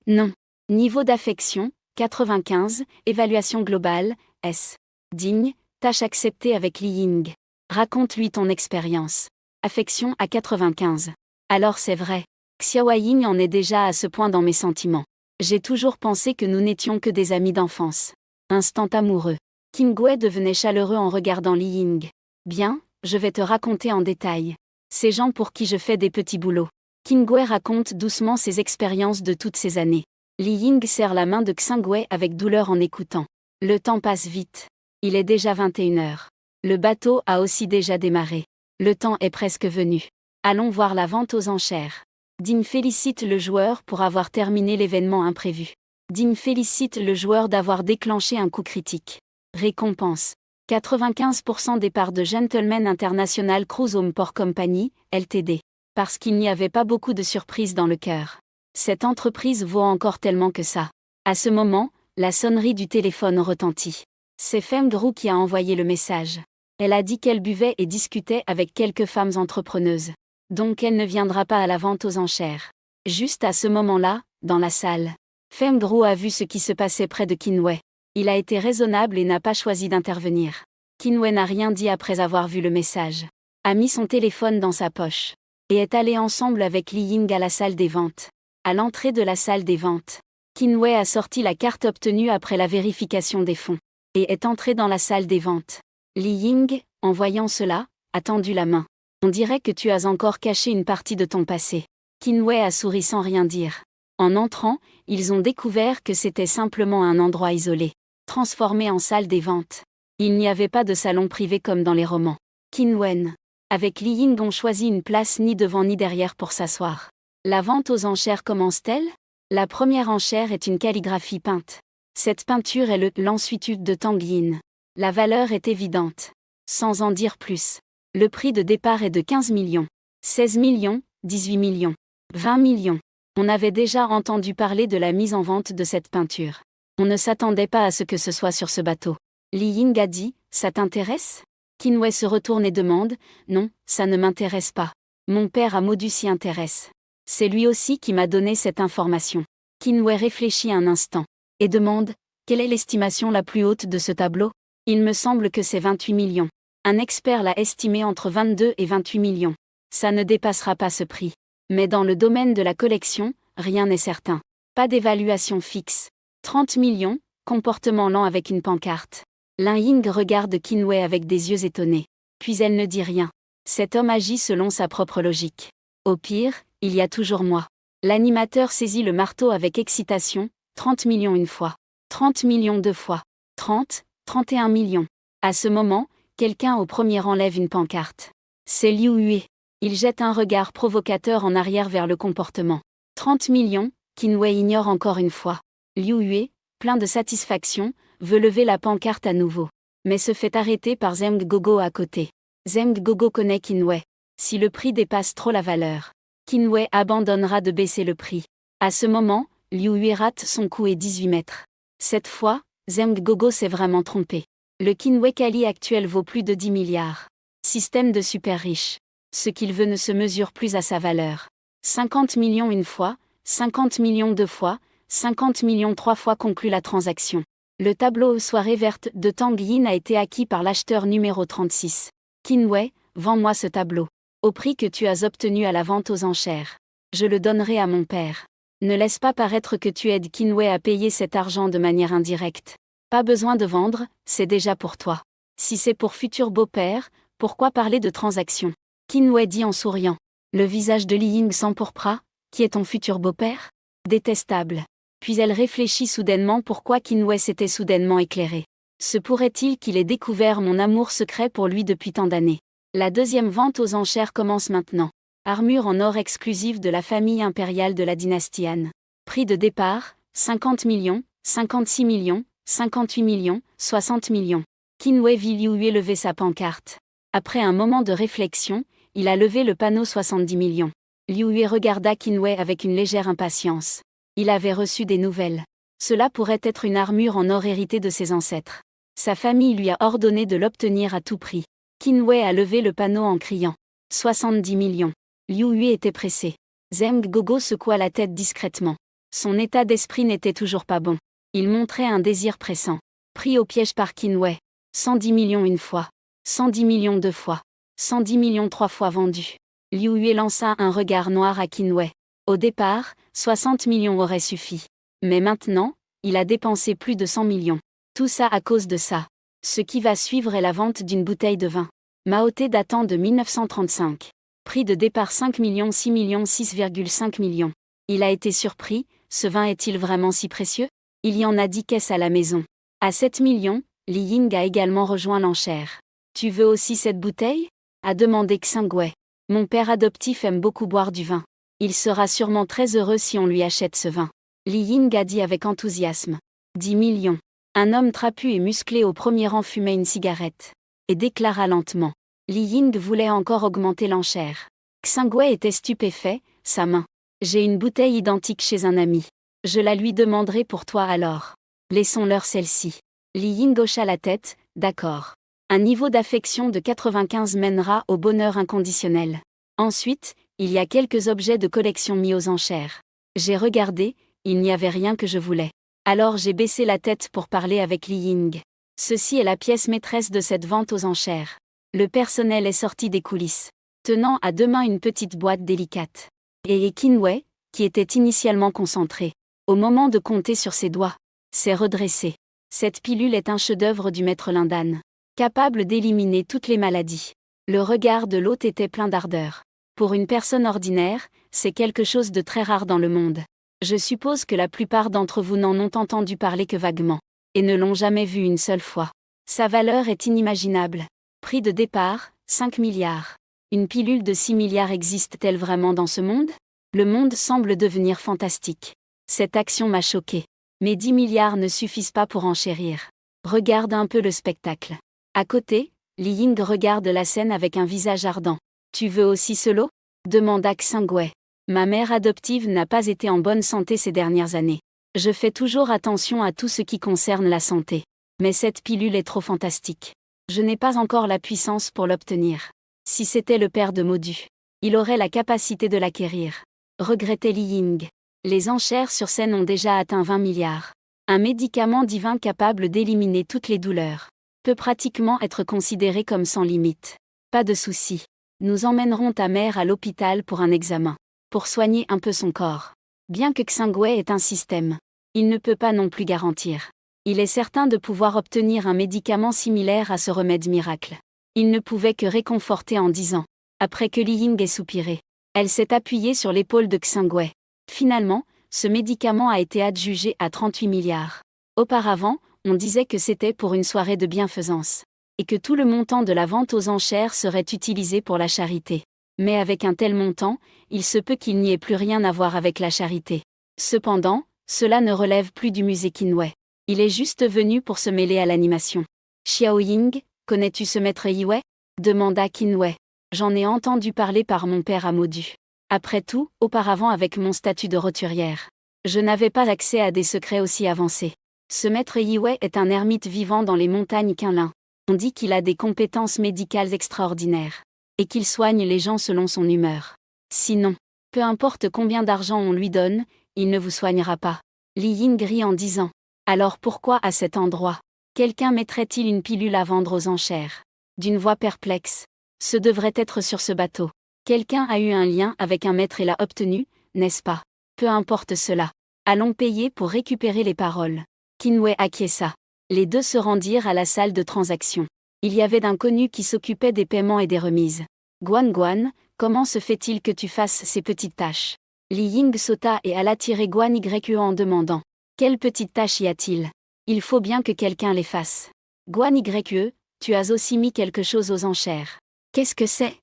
Speaker 1: Non. Niveau d'affection, 95, évaluation globale, S. Ding, tâche acceptée avec Li Ying. Raconte-lui ton expérience. Affection à 95. Alors c'est vrai. Xiao Ying en est déjà à ce point dans mes sentiments. J'ai toujours pensé que nous n'étions que des amis d'enfance. Instant amoureux. Kinwei devenait chaleureux en regardant Li Ying. Bien, je vais te raconter en détail. Ces gens pour qui je fais des petits boulots. Kinwei raconte doucement ses expériences de toutes ces années. Li Ying serre la main de Xingwei avec douleur en écoutant. Le temps passe vite. Il est déjà 21h. Le bateau a aussi déjà démarré. Le temps est presque venu. Allons voir la vente aux enchères. Ding félicite le joueur pour avoir terminé l'événement imprévu. Ding félicite le joueur d'avoir déclenché un coup critique. Récompense. 95% des parts de Gentleman International Cruise Home Port Company, Ltd. Parce qu'il n'y avait pas beaucoup de surprises dans le cœur. Cette entreprise vaut encore tellement que ça. À ce moment, la sonnerie du téléphone retentit. C'est Femme Grou qui a envoyé le message. Elle a dit qu'elle buvait et discutait avec quelques femmes entrepreneuses. Donc elle ne viendra pas à la vente aux enchères. Juste à ce moment-là, dans la salle, Femme Grou a vu ce qui se passait près de Kinwei. Il a été raisonnable et n'a pas choisi d'intervenir. Kinwei n'a rien dit après avoir vu le message. A mis son téléphone dans sa poche. Et est allé ensemble avec Li Ying à la salle des ventes. À l'entrée de la salle des ventes, Kinwei a sorti la carte obtenue après la vérification des fonds. Et est entré dans la salle des ventes. Li Ying, en voyant cela, a tendu la main. On dirait que tu as encore caché une partie de ton passé. Kinwei a souri sans rien dire. En entrant, ils ont découvert que c'était simplement un endroit isolé, transformé en salle des ventes. Il n'y avait pas de salon privé comme dans les romans. Kinwei, avec Li Ying ont choisi une place ni devant ni derrière pour s'asseoir. La vente aux enchères commence-t-elle? La première enchère est une calligraphie peinte. Cette peinture est l'ensuitude de Tang Yin. La valeur est évidente. Sans en dire plus. Le prix de départ est de 15 millions. 16 millions, 18 millions. 20 millions. On avait déjà entendu parler de la mise en vente de cette peinture. On ne s'attendait pas à ce que ce soit sur ce bateau. Li Ying a dit, ça t'intéresse? Kinwei se retourne et demande, non, ça ne m'intéresse pas. Mon père Amodu s'y intéresse. C'est lui aussi qui m'a donné cette information. Kinwei réfléchit un instant. Et demande, quelle est l'estimation la plus haute de ce tableau? Il me semble que c'est 28 millions. Un expert l'a estimé entre 22 et 28 millions. Ça ne dépassera pas ce prix. Mais dans le domaine de la collection, rien n'est certain. Pas d'évaluation fixe. 30 millions, comportement lent avec une pancarte. Li Ying regarde Kinwei avec des yeux étonnés. Puis elle ne dit rien. Cet homme agit selon sa propre logique. Au pire, il y a toujours moi. L'animateur saisit le marteau avec excitation. 30 millions une fois. 30 millions deux fois. 30, 31 millions. À ce moment, quelqu'un au premier rang lève une pancarte. C'est Liu Yue. Il jette un regard provocateur en arrière vers le comportement. 30 millions, Kinwei ignore encore une fois. Liu Yue, plein de satisfaction, veut lever la pancarte à nouveau. Mais se fait arrêter par Zheng Gogo à côté. Zheng Gogo connaît Kinwei. Si le prix dépasse trop la valeur, Kinwei abandonnera de baisser le prix. À ce moment, Liu Yue rate son coup et 18 mètres. Cette fois, Zheng Gogo s'est vraiment trompé. Le Kinwei Kali actuel vaut plus de 10 milliards. Système de super riche. Ce qu'il veut ne se mesure plus à sa valeur. 50 millions une fois, 50 millions deux fois, 50 millions trois fois conclut la transaction. Le tableau Soirée verte de Tang Yin a été acquis par l'acheteur numéro 36. Kinwei, vends-moi ce tableau. Au prix que tu as obtenu à la vente aux enchères. Je le donnerai à mon père. Ne laisse pas paraître que tu aides Kinwei à payer cet argent de manière indirecte. Pas besoin de vendre, c'est déjà pour toi. Si c'est pour futur beau-père, pourquoi parler de transaction? Kinwei dit en souriant. Le visage de Li Ying s'empourpra. Qui est ton futur beau-père? Détestable. Puis elle réfléchit soudainement pourquoi Kinwei s'était soudainement éclairé. Se pourrait-il qu'il ait découvert mon amour secret pour lui depuis tant d'années? La deuxième vente aux enchères commence maintenant. Armure en or exclusive de la famille impériale de la dynastie Han. Prix de départ, 50 millions, 56 millions, 58 millions, 60 millions. Qinwei vit Liu Yue lever sa pancarte. Après un moment de réflexion, il a levé le panneau 70 millions. Liu Yue regarda Qinwei avec une légère impatience. Il avait reçu des nouvelles. Cela pourrait être une armure en or héritée de ses ancêtres. Sa famille lui a ordonné de l'obtenir à tout prix. Qinwei a levé le panneau en criant. 70 millions. Liu Yue était pressé. Zheng Gogo secoua la tête discrètement. Son état d'esprit n'était toujours pas bon. Il montrait un désir pressant. Pris au piège par Qinwei. 110 millions une fois. 110 millions deux fois. 110 millions trois fois vendus. Liu Yue lança un regard noir à Qinwei. Au départ, 60 millions auraient suffi. Mais maintenant, il a dépensé plus de 100 millions. Tout ça à cause de ça. Ce qui va suivre est la vente d'une bouteille de vin. Maoté datant de 1935. Prix de départ 5 millions 6 millions 6,5 millions. Il a été surpris, ce vin est-il vraiment si précieux? Il y en a 10 caisses à la maison. À 7 millions, Li Ying a également rejoint l'enchère. Tu veux aussi cette bouteille? A demandé Xingwei. Mon père adoptif aime beaucoup boire du vin. Il sera sûrement très heureux si on lui achète ce vin. Li Ying a dit avec enthousiasme. 10 millions. Un homme trapu et musclé au premier rang fumait une cigarette. Et déclara lentement. Li Ying voulait encore augmenter l'enchère. Xingwei était stupéfait, sa main. J'ai une bouteille identique chez un ami. Je la lui demanderai pour toi alors. Laissons-leur celle-ci. Li Ying hocha la tête, d'accord. Un niveau d'affection de 95 mènera au bonheur inconditionnel. Ensuite, il y a quelques objets de collection mis aux enchères. J'ai regardé, il n'y avait rien que je voulais. Alors j'ai baissé la tête pour parler avec Li Ying. Ceci est la pièce maîtresse de cette vente aux enchères. Le personnel est sorti des coulisses, tenant à deux mains une petite boîte délicate. Et Qinwei, qui était initialement concentré, au moment de compter sur ses doigts, s'est redressé. Cette pilule est un chef-d'œuvre du maître Lindan, capable d'éliminer toutes les maladies. Le regard de l'hôte était plein d'ardeur. Pour une personne ordinaire, c'est quelque chose de très rare dans le monde. Je suppose que la plupart d'entre vous n'en ont entendu parler que vaguement, et ne l'ont jamais vu une seule fois. Sa valeur est inimaginable. Prix de départ, 5 milliards. Une pilule de 6 milliards existe-t-elle vraiment dans ce monde? Le monde semble devenir fantastique. Cette action m'a choqué. Mais 10 milliards ne suffisent pas pour enchérir. Regarde un peu le spectacle. À côté, Li Ying regarde la scène avec un visage ardent. Tu veux aussi ce lot? Demanda Xingwei. Ma mère adoptive n'a pas été en bonne santé ces dernières années. Je fais toujours attention à tout ce qui concerne la santé. Mais cette pilule est trop fantastique. Je n'ai pas encore la puissance pour l'obtenir. Si c'était le père de Modu, il aurait la capacité de l'acquérir. Regrettait Li Ying. Les enchères sur scène ont déjà atteint 20 milliards. Un médicament divin capable d'éliminer toutes les douleurs peut pratiquement être considéré comme sans limite. Pas de souci. Nous emmènerons ta mère à l'hôpital pour un examen, pour soigner un peu son corps. Bien que Xingwei ait un système, il ne peut pas non plus garantir. Il est certain de pouvoir obtenir un médicament similaire à ce remède miracle. Il ne pouvait que réconforter en disant. Après que Li Ying ait soupiré, elle s'est appuyée sur l'épaule de Xingwei. Finalement, ce médicament a été adjugé à 38 milliards. Auparavant, on disait que c'était pour une soirée de bienfaisance, et que tout le montant de la vente aux enchères serait utilisé pour la charité. Mais avec un tel montant, il se peut qu'il n'y ait plus rien à voir avec la charité. Cependant, cela ne relève plus du musée Qinwei. Il est juste venu pour se mêler à l'animation. Xiao Ying, connais-tu ce maître Yiwei? Demanda Qinwei. J'en ai entendu parler par mon père à Modu. Après tout, auparavant avec mon statut de roturière, je n'avais pas accès à des secrets aussi avancés. Ce maître Yiwei est un ermite vivant dans les montagnes Qinlin. On dit qu'il a des compétences médicales extraordinaires, et qu'il soigne les gens selon son humeur. Sinon, peu importe combien d'argent on lui donne, il ne vous soignera pas. Li Ying rit en disant. Alors pourquoi à cet endroit, quelqu'un mettrait-il une pilule à vendre aux enchères? D'une voix perplexe. Ce devrait être sur ce bateau. Quelqu'un a eu un lien avec un maître et l'a obtenu, n'est-ce pas? Peu importe cela. Allons payer pour récupérer les paroles. Qinwei acquiesça. Les deux se rendirent à la salle de transaction. Il y avait d'inconnus qui s'occupaient des paiements et des remises. Guan Guan, comment se fait-il que tu fasses ces petites tâches? Li Ying sauta et alla tirer Guan Yu en demandant. Quelle petite tâche y a-t-il? Il faut bien que quelqu'un les fasse. Guan Yu, tu as aussi mis quelque chose aux enchères. Qu'est-ce que c'est?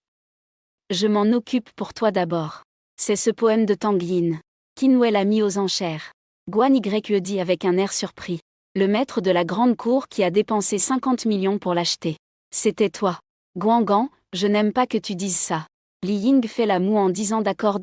Speaker 1: Je m'en occupe pour toi d'abord. C'est ce poème de Tang Yin. Qinwei l'a mis aux enchères. Guan Yu dit avec un air surpris. Le maître de la grande cour qui a dépensé 50 millions pour l'acheter. C'était toi. Guangan, je n'aime pas que tu dises ça. Li Ying fait la moue en disant d'accord.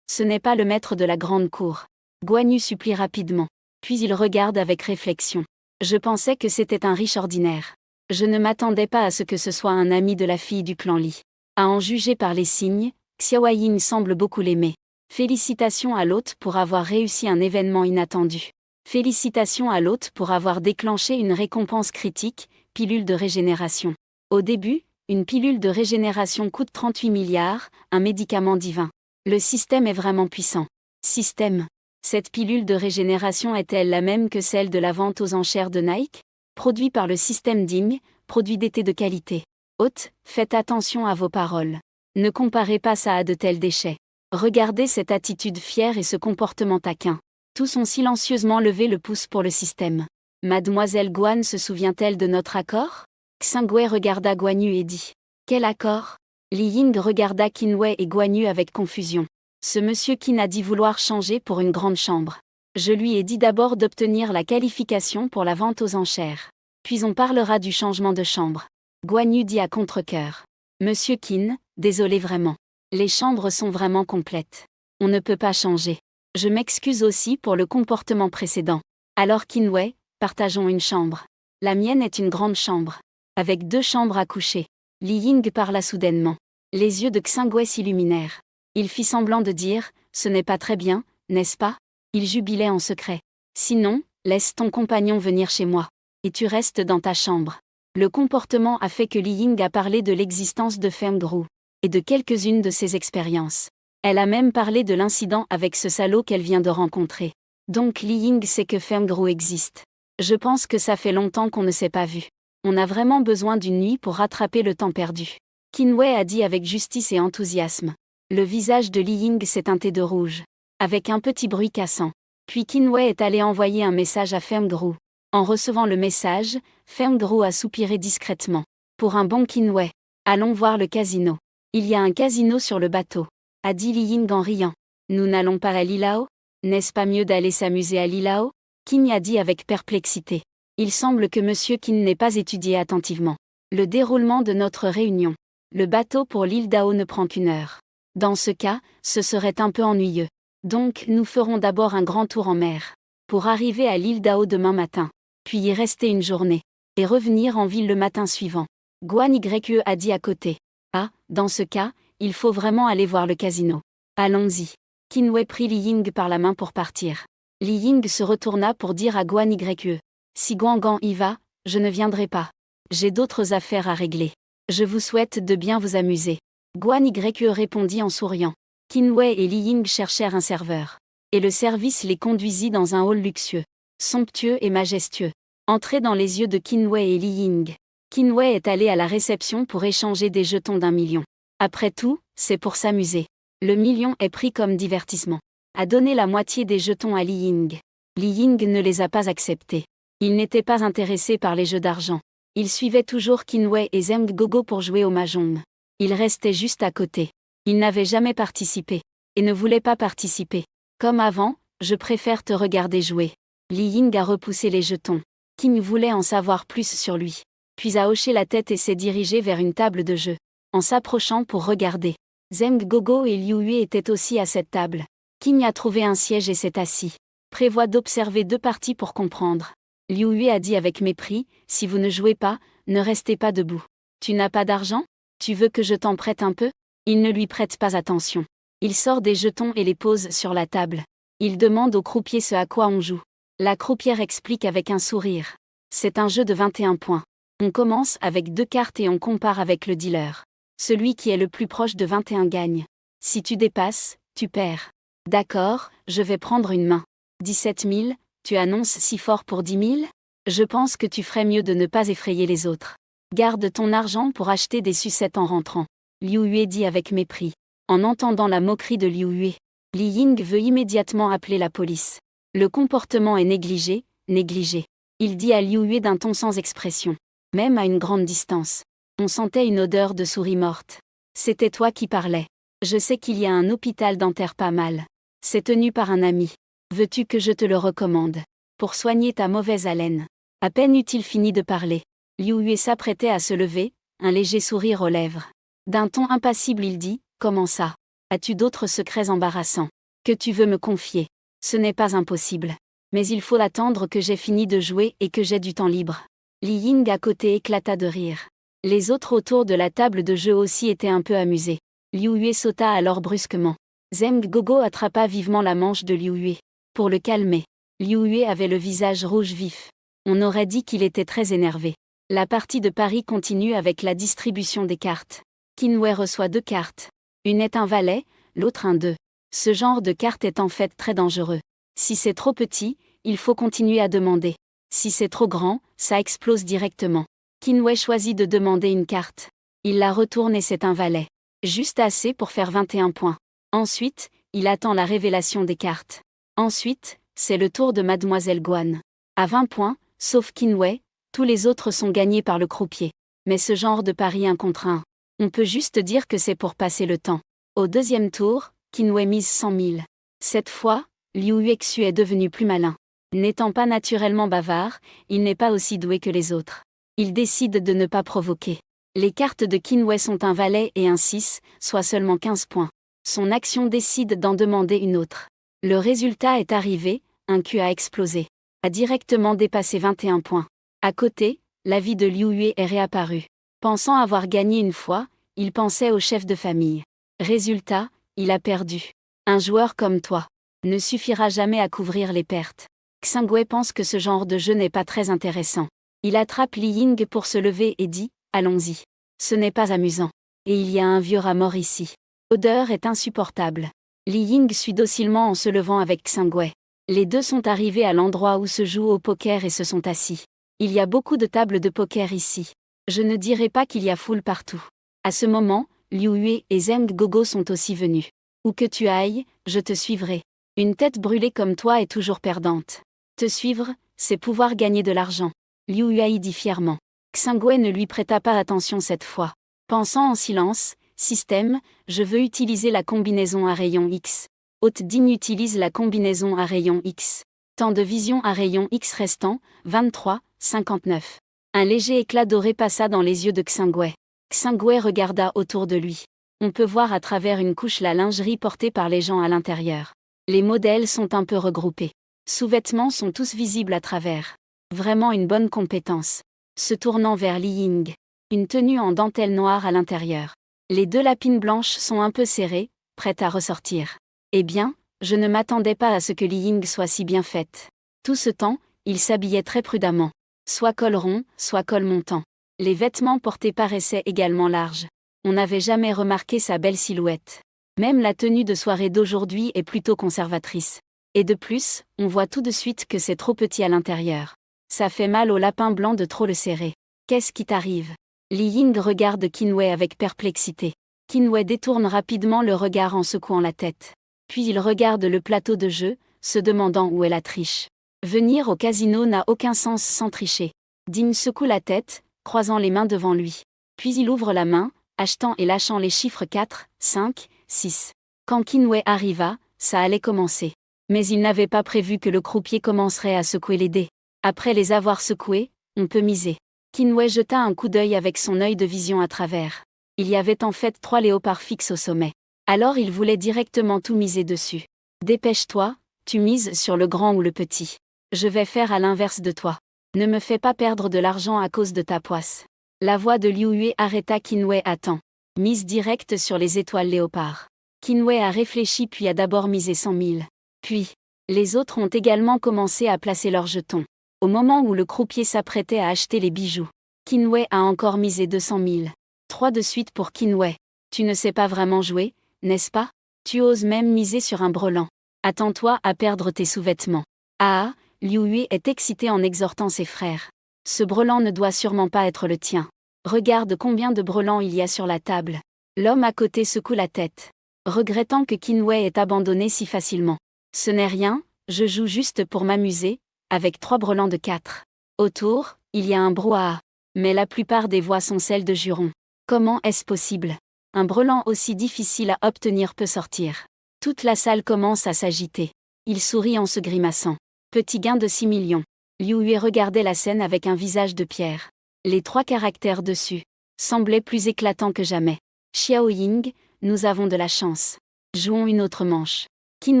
Speaker 1: Ce n'est pas le maître de la grande cour. Guan Yu supplie rapidement. Puis il regarde avec réflexion. Je pensais que c'était un riche ordinaire. Je ne m'attendais pas à ce que ce soit un ami de la fille du clan Li. À en juger par les signes, Xiaoyin semble beaucoup l'aimer. Félicitations à l'hôte pour avoir réussi un événement inattendu. Félicitations à l'hôte pour avoir déclenché une récompense critique, pilule de régénération. Au début, une pilule de régénération coûte 38 milliards, un médicament divin. Le système est vraiment puissant. Système. Cette pilule de régénération est-elle la même que celle de la vente aux enchères de Nike? Produit par le système Ding, produit d'été de qualité. Hôte, faites attention à vos paroles. Ne comparez pas ça à de tels déchets. Regardez cette attitude fière et ce comportement taquin. Tous ont silencieusement levé le pouce pour le système. Mademoiselle Guan se souvient-elle de notre accord? Xingwei regarda Guan Yu et dit. Quel accord? Li Ying regarda Qinwei et Guan Yu avec confusion. Ce monsieur Qin a dit vouloir changer pour une grande chambre. Je lui ai dit d'abord d'obtenir la qualification pour la vente aux enchères. Puis on parlera du changement de chambre. Guan Yu dit à contre-cœur. Monsieur Qin, désolé vraiment. Les chambres sont vraiment complètes. On ne peut pas changer. Je m'excuse aussi pour le comportement précédent. Alors Qinwei, partageons une chambre. La mienne est une grande chambre. Avec 2 chambres à coucher. Li Ying parla soudainement. Les yeux de Xingwei s'illuminèrent. Il fit semblant de dire, ce n'est pas très bien, n'est-ce pas? Il jubilait en secret. Sinon, laisse ton compagnon venir chez moi. Et tu restes dans ta chambre. Le comportement a fait que Li Ying a parlé de l'existence de Feng Gru. Et de quelques-unes de ses expériences. Elle a même parlé de l'incident avec ce salaud qu'elle vient de rencontrer. Donc Li Ying sait que Feng Gru existe. Je pense que ça fait longtemps qu'on ne s'est pas vu. On a vraiment besoin d'une nuit pour rattraper le temps perdu. Qinwei a dit avec justice et enthousiasme. Le visage de Li Ying s'est teinté de rouge. Avec un petit bruit cassant. Puis Qinwei est allé envoyer un message à Feng Gru. En recevant le message, Feng Gru a soupiré discrètement. Pour un bon Qinwei. Allons voir le casino. Il y a un casino sur le bateau. A dit Li Ying en riant. Nous n'allons pas à Lilao? N'est-ce pas mieux d'aller s'amuser à Lilao? Qin a dit avec perplexité. Il semble que Monsieur Qin n'ait pas étudié attentivement le déroulement de notre réunion. Le bateau pour l'île Dao ne prend qu'1 heure. Dans ce cas, ce serait un peu ennuyeux. Donc nous ferons d'abord un grand tour en mer. Pour arriver à l'île Dao demain matin. Puis y rester une journée. Et revenir en ville le matin suivant. Guan Yu a dit à côté. Ah, dans ce cas, il faut vraiment aller voir le casino. Allons-y. Qinwei prit Li Ying par la main pour partir. Li Ying se retourna pour dire à Guan Yu. Si Guangan y va, je ne viendrai pas. J'ai d'autres affaires à régler. Je vous souhaite de bien vous amuser. Guan Yu répondit en souriant. Qinwei et Li Ying cherchèrent un serveur. Et le service les conduisit dans un hall luxueux, somptueux et majestueux. Entrés dans les yeux de Qinwei et Li Ying. Qinwei est allé à la réception pour échanger des jetons d'1 million. Après tout, c'est pour s'amuser. Le million est pris comme divertissement. A donné la moitié des jetons à Li Ying. Li Ying ne les a pas acceptés. Il n'était pas intéressé par les jeux d'argent. Il suivait toujours Qinwei et Zheng Gogo pour jouer au mahjong. Il restait juste à côté. Il n'avait jamais participé. Et ne voulait pas participer. Comme avant, je préfère te regarder jouer. Li Ying a repoussé les jetons. Qin voulait en savoir plus sur lui. Puis a hoché la tête et s'est dirigé vers une table de jeu. En s'approchant pour regarder. Zheng Gogo et Liu Yue étaient aussi à cette table. Qin a trouvé un siège et s'est assis. Prévoit d'observer 2 parties pour comprendre. Liu Yue a dit avec mépris, si vous ne jouez pas, ne restez pas debout. Tu n'as pas d'argent? Tu veux que je t'en prête un peu? Il ne lui prête pas attention. Il sort des jetons et les pose sur la table. Il demande au croupier ce à quoi on joue. La croupière explique avec un sourire. C'est un jeu de 21 points. On commence avec 2 cartes et on compare avec le dealer. Celui qui est le plus proche de 21 gagne. Si tu dépasses, tu perds. D'accord, je vais prendre une main. 17 000, tu annonces si fort pour 10 000? Je pense que tu ferais mieux de ne pas effrayer les autres. Garde ton argent pour acheter des sucettes en rentrant. Liu Yue dit avec mépris. En entendant la moquerie de Liu Yue, Li Ying veut immédiatement appeler la police. Le comportement est négligé. Il dit à Liu Yue d'un ton sans expression. Même à une grande distance. On sentait une odeur de souris morte. C'était toi qui parlais. Je sais qu'il y a un hôpital dentaire pas mal. C'est tenu par un ami. Veux-tu que je te le recommande? pour soigner ta mauvaise haleine. À peine eut-il fini de parler. Liu Yue s'apprêtait à se lever, un léger sourire aux lèvres. D'un ton impassible il dit, « Comment ça? As-tu d'autres secrets embarrassants que tu veux me confier? Ce n'est pas impossible. Mais il faut attendre que j'ai fini de jouer et que j'ai du temps libre. » Li Ying à côté éclata de rire. Les autres autour de la table de jeu aussi étaient un peu amusés. Liu Yue sauta alors brusquement. Zheng Gogo attrapa vivement la manche de Liu Yue. Pour le calmer. Liu Yue avait le visage rouge vif. On aurait dit qu'il était très énervé. La partie de Paris continue avec la distribution des cartes. Qin Wei reçoit 2 cartes. Une est un valet, l'autre un 2. Ce genre de carte est en fait très dangereux. Si c'est trop petit, il faut continuer à demander. Si c'est trop grand, ça explose directement. Qin Wei choisit de demander une carte. Il la retourne et c'est un valet. Juste assez pour faire 21 points. Ensuite, il attend la révélation des cartes. Ensuite, c'est le tour de Mademoiselle Guan. À 20 points, sauf Qin Wei, tous les autres sont gagnés par le croupier. Mais ce genre de pari 1 contre 1, on peut juste dire que c'est pour passer le temps. Au deuxième tour, Qin Wei mise 100 000. Cette fois, Liu Yuexu est devenu plus malin. N'étant pas naturellement bavard, il n'est pas aussi doué que les autres. Il décide de ne pas provoquer. Les cartes de Qin Wei sont un valet et un 6, soit seulement 15 points. Son action décide d'en demander une autre. Le résultat est arrivé, un Q a explosé. A directement dépassé 21 points. À côté, la vie de Liu Yue est réapparue. Pensant avoir gagné une fois, il pensait au chef de famille. Résultat, il a perdu. Un joueur comme toi ne suffira jamais à couvrir les pertes. Xingwei pense que ce genre de jeu n'est pas très intéressant. Il attrape Li Ying pour se lever et dit, « Allons-y. Ce n'est pas amusant. Et il y a un vieux rat mort ici. L'odeur est insupportable. » Li Ying suit docilement en se levant avec Xingwei. Les deux sont arrivés à l'endroit où se joue au poker et se sont assis. Il y a beaucoup de tables de poker ici. Je ne dirais pas qu'il y a foule partout. À ce moment, Liu Yue et Zheng Gogo sont aussi venus. Où que tu ailles, je te suivrai. Une tête brûlée comme toi est toujours perdante. Te suivre, c'est pouvoir gagner de l'argent. Liu Yue dit fièrement. Xingwei ne lui prêta pas attention cette fois. Pensant en silence, système, je veux utiliser la combinaison à rayon X. Haute digne utilise la combinaison à rayon X. Temps de vision à rayon X restant, 23, 59. Un léger éclat doré passa dans les yeux de Xingwei. Xingwei regarda autour de lui. On peut voir à travers une couche la lingerie portée par les gens à l'intérieur. Les modèles sont un peu regroupés. Sous-vêtements sont tous visibles à travers. Vraiment une bonne compétence. Se tournant vers Li Ying. Une tenue en dentelle noire à l'intérieur. Les 2 lapines blanches sont un peu serrées, prêtes à ressortir. Eh bien, je ne m'attendais pas à ce que Li Ying soit si bien faite. Tout ce temps, il s'habillait très prudemment. Soit col rond, soit col montant. Les vêtements portés paraissaient également larges. On n'avait jamais remarqué sa belle silhouette. Même la tenue de soirée d'aujourd'hui est plutôt conservatrice. Et de plus, on voit tout de suite que c'est trop petit à l'intérieur. Ça fait mal au lapin blanc de trop le serrer. Qu'est-ce qui t'arrive? Li Ying regarde Qin Wei avec perplexité. Qin Wei détourne rapidement le regard en secouant la tête. Puis il regarde le plateau de jeu, se demandant où est la triche. Venir au casino n'a aucun sens sans tricher. Dim secoue la tête, croisant les mains devant lui. Puis il ouvre la main, achetant et lâchant les chiffres 4, 5, 6. Quand Qin Wei arriva, ça allait commencer. Mais il n'avait pas prévu que le croupier commencerait à secouer les dés. Après les avoir secoués, on peut miser. Qin Wei jeta un coup d'œil avec son œil de vision à travers. Il y avait en fait 3 léopards fixes au sommet. Alors il voulait directement tout miser dessus. Dépêche-toi, tu mises sur le grand ou le petit. Je vais faire à l'inverse de toi. Ne me fais pas perdre de l'argent à cause de ta poisse. La voix de Liu Yue arrêta Qin Wei à temps. Mise directe sur les étoiles léopards. Qin Wei a réfléchi puis a d'abord misé 100 000. Puis, les autres ont également commencé à placer leurs jetons. Au moment où le croupier s'apprêtait à acheter les bijoux, Qin Wei a encore misé 200 000. 3 de suite pour Qin Wei. Tu ne sais pas vraiment jouer, n'est-ce pas? Tu oses même miser sur un brelan. Attends-toi à perdre tes sous-vêtements. Ah, Liu Yue est excité en exhortant ses frères. Ce brelan ne doit sûrement pas être le tien. Regarde combien de brelans il y a sur la table. L'homme à côté secoue la tête, regrettant que Qin Wei ait abandonné si facilement. Ce n'est rien, je joue juste pour m'amuser, avec 3 brelans de 4. Autour, il y a un brouhaha. Mais la plupart des voix sont celles de jurons. Comment est-ce possible? Un brelan aussi difficile à obtenir peut sortir. Toute la salle commence à s'agiter. Il sourit en se grimaçant. Petit gain de 6 millions. Liu Yue regardait la scène avec un visage de pierre. Les 3 caractères dessus semblaient plus éclatants que jamais. Xiao Ying, nous avons de la chance. Jouons une autre manche. Qin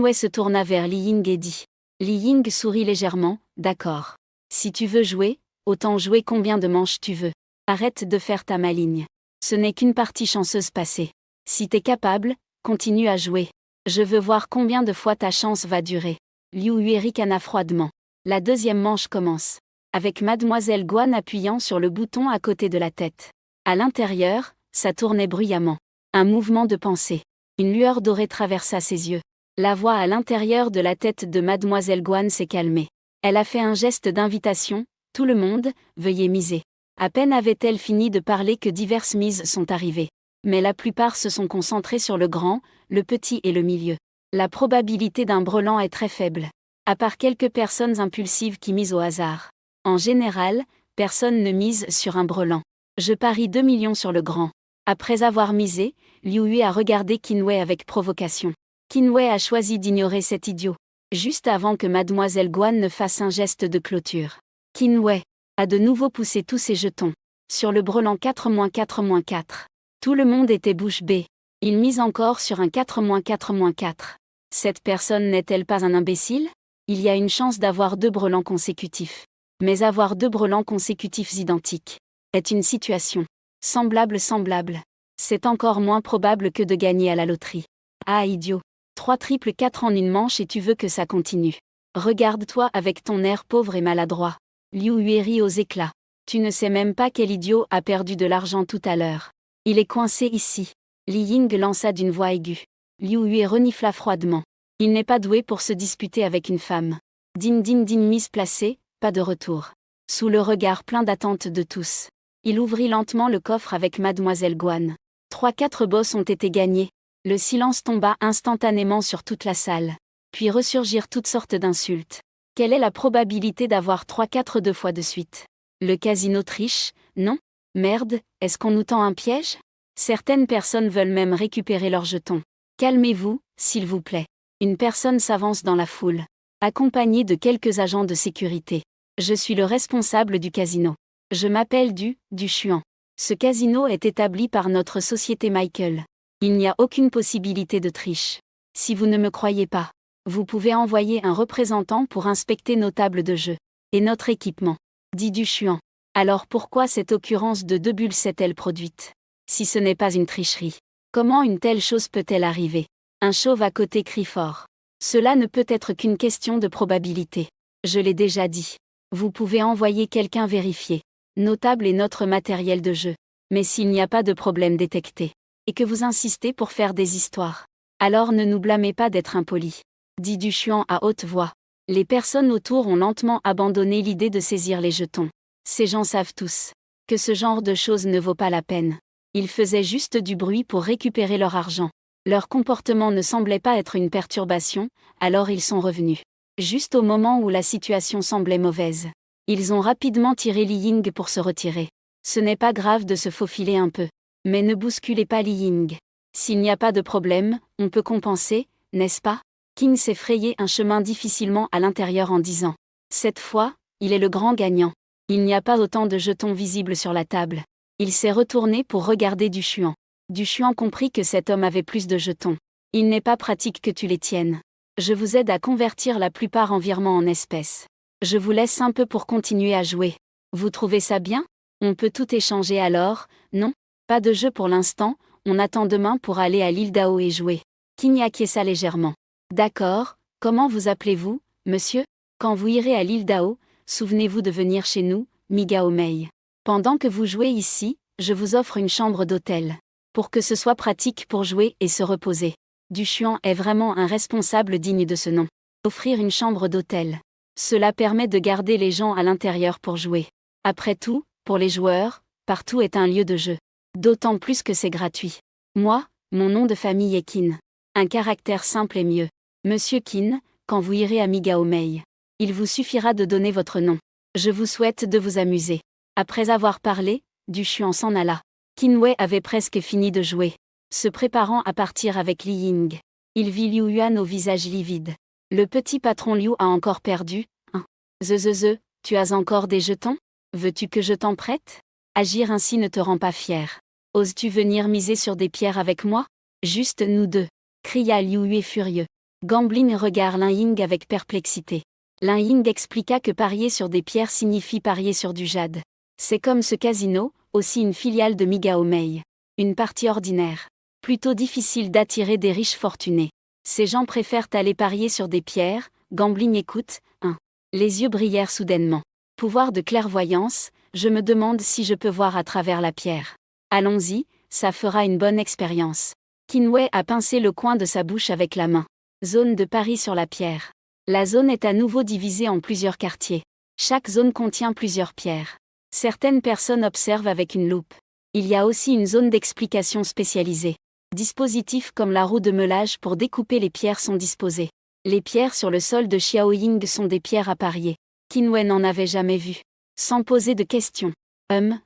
Speaker 1: Wei se tourna vers Li Ying et dit. Li Ying sourit légèrement, d'accord. Si tu veux jouer, autant jouer combien de manches tu veux. Arrête de faire ta maligne. Ce n'est qu'une partie chanceuse passée. Si t'es capable, continue à jouer. Je veux voir combien de fois ta chance va durer. Liu Yue ricana froidement. La deuxième manche commence. Avec Mademoiselle Guan appuyant sur le bouton à côté de la tête. À l'intérieur, ça tournait bruyamment. Un mouvement de pensée. Une lueur dorée traversa ses yeux. La voix à l'intérieur de la tête de Mademoiselle Guan s'est calmée. Elle a fait un geste d'invitation. Tout le monde, veuillez miser. À peine avait-elle fini de parler que diverses mises sont arrivées. Mais la plupart se sont concentrées sur le grand, le petit et le milieu. La probabilité d'un brelan est très faible. À part quelques personnes impulsives qui misent au hasard. En général, personne ne mise sur un brelan. Je parie 2 millions sur le grand. Après avoir misé, Liu Yue a regardé Qin Wei avec provocation. Qin Wei a choisi d'ignorer cet idiot. Juste avant que Mademoiselle Guan ne fasse un geste de clôture. Qin Wei a de nouveau poussé tous ses jetons. Sur le brelan 4-4-4. Tout le monde était bouche bée. Il mise encore sur un 4-4-4. Cette personne n'est-elle pas un imbécile? Il y a une chance d'avoir 2 brelans consécutifs. Mais avoir 2 brelans consécutifs identiques est une situation semblable. C'est encore moins probable que de gagner à la loterie. Ah idiot. 3 triples 4 en une manche et tu veux que ça continue. Regarde-toi avec ton air pauvre et maladroit. Liu Yue rit aux éclats. Tu ne sais même pas quel idiot a perdu de l'argent tout à l'heure. Il est coincé ici. Li Ying lança d'une voix aiguë. Liu Yue renifla froidement. Il n'est pas doué pour se disputer avec une femme. Din mise placée, pas de retour. Sous le regard plein d'attente de tous. Il ouvrit lentement le coffre avec Mademoiselle Guan. 3-4 bosses ont été gagnés. Le silence tomba instantanément sur toute la salle. Puis ressurgirent toutes sortes d'insultes. Quelle est la probabilité d'avoir 3-4 2 fois de suite? Le casino triche, non? Merde, est-ce qu'on nous tend un piège? Certaines personnes veulent même récupérer leurs jetons. Calmez-vous, s'il vous plaît. Une personne s'avance dans la foule. Accompagnée de quelques agents de sécurité. Je suis le responsable du casino. Je m'appelle Du Chuan. Ce casino est établi par notre société Michael. Il n'y a aucune possibilité de triche. Si vous ne me croyez pas, vous pouvez envoyer un représentant pour inspecter nos tables de jeu. Et notre équipement. Dit Du Chuan. Alors pourquoi cette occurrence de 2 bulles s'est-elle produite? Si ce n'est pas une tricherie. Comment une telle chose peut-elle arriver? Un chauve à côté crie fort. Cela ne peut être qu'une question de probabilité. Je l'ai déjà dit. Vous pouvez envoyer quelqu'un vérifier nos tables et notre matériel de jeu. Mais s'il n'y a pas de problème détecté, et que vous insistez pour faire des histoires, alors ne nous blâmez pas d'être impolis. Dit Du Chuan à haute voix. Les personnes autour ont lentement abandonné l'idée de saisir les jetons. Ces gens savent tous que ce genre de choses ne vaut pas la peine. Ils faisaient juste du bruit pour récupérer leur argent. Leur comportement ne semblait pas être une perturbation, alors ils sont revenus. Juste au moment où la situation semblait mauvaise. Ils ont rapidement tiré Li Ying pour se retirer. Ce n'est pas grave de se faufiler un peu. Mais ne bousculez pas Li Ying. S'il n'y a pas de problème, on peut compenser, n'est-ce pas? Qin s'est frayé un chemin difficilement à l'intérieur en disant. Cette fois, il est le grand gagnant. Il n'y a pas autant de jetons visibles sur la table. Il s'est retourné pour regarder Du Chuan. Du Chuan comprit que cet homme avait plus de jetons. Il n'est pas pratique que tu les tiennes. Je vous aide à convertir la plupart en virements en espèces. Je vous laisse un peu pour continuer à jouer. Vous trouvez ça bien? On peut tout échanger alors, non? Pas de jeu pour l'instant, on attend demain pour aller à l'île Dao et jouer. Qin acquiesça légèrement. D'accord, comment vous appelez-vous, monsieur? Quand vous irez à l'île Dao, souvenez-vous de venir chez nous, Migao Mei. Pendant que vous jouez ici, je vous offre une chambre d'hôtel. Pour que ce soit pratique pour jouer et se reposer. Du Chuan est vraiment un responsable digne de ce nom. Offrir une chambre d'hôtel. Cela permet de garder les gens à l'intérieur pour jouer. Après tout, pour les joueurs, partout est un lieu de jeu. D'autant plus que c'est gratuit. Moi, mon nom de famille est Qin. Un caractère simple est mieux. Monsieur Qin, quand vous irez à Migao Mei, il vous suffira de donner votre nom. Je vous souhaite de vous amuser. Après avoir parlé, Du Chuan s'en alla. Qin Wei avait presque fini de jouer, se préparant à partir avec Li Ying. Il vit Liu Yuan au visage livide. Le petit patron Liu a encore perdu, Tu as encore des jetons? Veux-tu que je t'en prête? Agir ainsi ne te rend pas fier. Oses-tu venir miser sur des pierres avec moi? Juste nous deux, cria Liu Yue furieux. Gambling regarda Lin Ying avec perplexité. Lin Ying expliqua que parier sur des pierres signifie parier sur du jade. C'est comme ce casino, aussi une filiale de Migao Mei. Une partie ordinaire. Plutôt difficile d'attirer des riches fortunés. Ces gens préfèrent aller parier sur des pierres. Gambling écoute. Les yeux brillèrent soudainement. Pouvoir de clairvoyance, je me demande si je peux voir à travers la pierre. Allons-y, ça fera une bonne expérience. Qin a pincé le coin de sa bouche avec la main. Zone de pari sur la pierre. La zone est à nouveau divisée en plusieurs quartiers. Chaque zone contient plusieurs pierres. Certaines personnes observent avec une loupe. Il y a aussi une zone d'explication spécialisée. Dispositifs comme la roue de meulage pour découper les pierres sont disposés. Les pierres sur le sol de Xiaoying sont des pierres à parier. Qin n'en avait jamais vu. Sans poser de questions.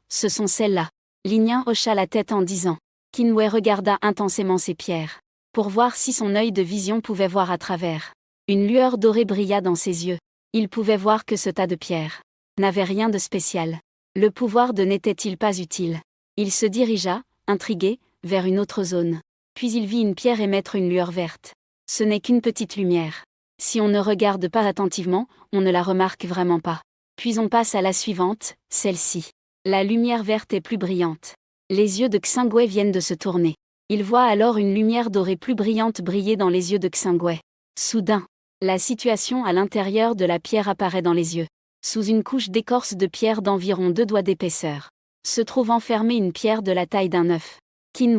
Speaker 1: Ce sont celles-là. Lin hocha la tête en disant. Qin regarda intensément ces pierres. Pour voir si son œil de vision pouvait voir à travers. Une lueur dorée brilla dans ses yeux. Il pouvait voir que ce tas de pierres n'avait rien de spécial. Le pouvoir de n'était-il pas utile? Il se dirigea, intrigué, vers une autre zone. Puis il vit une pierre émettre une lueur verte. Ce n'est qu'une petite lumière. Si on ne regarde pas attentivement, on ne la remarque vraiment pas. Puis on passe à la suivante, celle-ci. La lumière verte est plus brillante. Les yeux de Xingwei viennent de se tourner. Il voit alors une lumière dorée plus brillante briller dans les yeux de Xingwei. Soudain, la situation à l'intérieur de la pierre apparaît dans les yeux. Sous une couche d'écorce de pierre d'environ 2 doigts d'épaisseur, se trouve enfermée une pierre de la taille d'un œuf. Qin,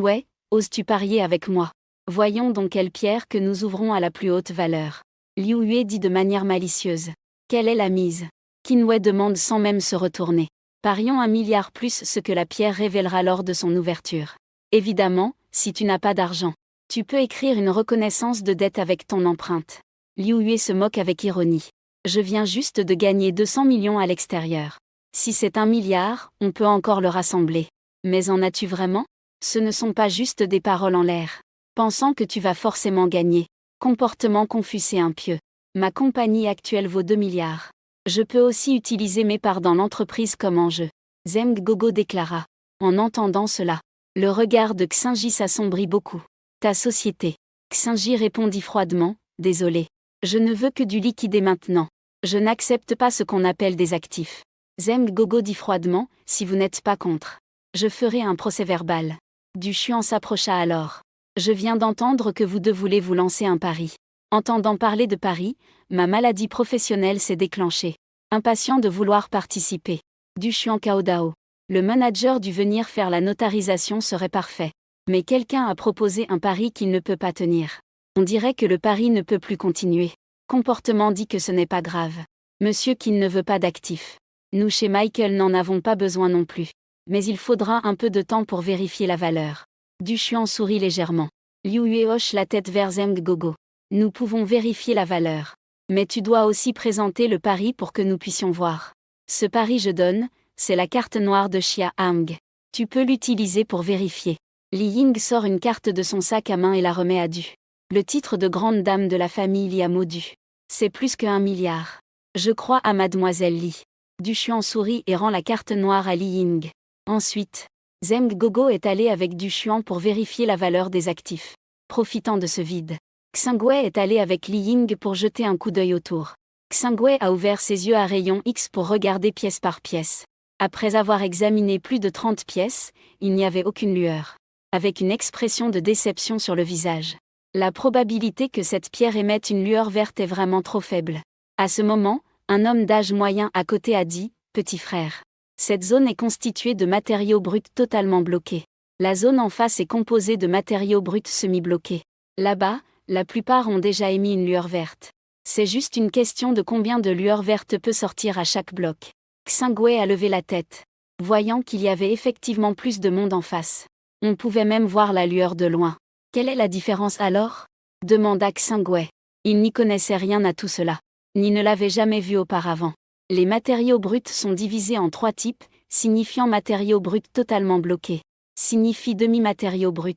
Speaker 1: oses-tu parier avec moi? Voyons donc quelle pierre que nous ouvrons à la plus haute valeur. Liu Yue dit de manière malicieuse. Quelle est la mise? Qin demande sans même se retourner. Parions 1 milliard plus ce que la pierre révélera lors de son ouverture. Évidemment, si tu n'as pas d'argent, tu peux écrire une reconnaissance de dette avec ton empreinte. Liu Yue se moque avec ironie. Je viens juste de gagner 200 millions à l'extérieur. Si c'est 1 milliard, on peut encore le rassembler. Mais en as-tu vraiment? Ce ne sont pas juste des paroles en l'air. Pensant que tu vas forcément gagner. Comportement confus et impieux. Ma compagnie actuelle vaut 2 milliards. Je peux aussi utiliser mes parts dans l'entreprise comme enjeu. Zeng Gogo déclara. En entendant cela, le regard de Xingji s'assombrit beaucoup. Ta société. Xingji répondit froidement, désolé. Je ne veux que du liquide maintenant. Je n'accepte pas ce qu'on appelle des actifs. Zeng Gogo dit froidement, si vous n'êtes pas contre. Je ferai un procès-verbal. Du Xuan s'approcha alors. Je viens d'entendre que vous deux voulez vous lancer un pari. Entendant parler de pari, ma maladie professionnelle s'est déclenchée. Impatient de vouloir participer. Du Xuan Kaodao. Le manager dut venir faire la notarisation serait parfait. Mais quelqu'un a proposé un pari qu'il ne peut pas tenir. On dirait que le pari ne peut plus continuer. Comportement dit que ce n'est pas grave. Monsieur Qin ne veut pas d'actifs. Nous chez Michael n'en avons pas besoin non plus. Mais il faudra un peu de temps pour vérifier la valeur. Du Xuan sourit légèrement. Liu Yue hoche la tête vers Zeng Gogo. Nous pouvons vérifier la valeur. Mais tu dois aussi présenter le pari pour que nous puissions voir. Ce pari je donne, c'est la carte noire de Xia Hang. Tu peux l'utiliser pour vérifier. Li Ying sort une carte de son sac à main et la remet à Du. Le titre de grande dame de la famille Li à Du. C'est plus que 1 milliard. Je crois à mademoiselle Li. Du Xuan sourit et rend la carte noire à Li Ying. Ensuite, Zeng Gogo est allé avec Du Xuan pour vérifier la valeur des actifs. Profitant de ce vide, Xingwei est allé avec Li Ying pour jeter un coup d'œil autour. Xingwei a ouvert ses yeux à rayon X pour regarder pièce par pièce. Après avoir examiné plus de 30 pièces, il n'y avait aucune lueur. Avec une expression de déception sur le visage. La probabilité que cette pierre émette une lueur verte est vraiment trop faible. À ce moment, un homme d'âge moyen à côté a dit « Petit frère ». Cette zone est constituée de matériaux bruts totalement bloqués. La zone en face est composée de matériaux bruts semi-bloqués. Là-bas, la plupart ont déjà émis une lueur verte. C'est juste une question de combien de lueur verte peut sortir à chaque bloc. Xingwei a levé la tête, voyant qu'il y avait effectivement plus de monde en face. On pouvait même voir la lueur de loin. Quelle est la différence alors? Demanda Xingwei. Il n'y connaissait rien à tout cela, ni ne l'avait jamais vu auparavant. Les matériaux bruts sont divisés en 3 types, signifiant matériaux bruts totalement bloqués. Signifie demi-matériaux bruts.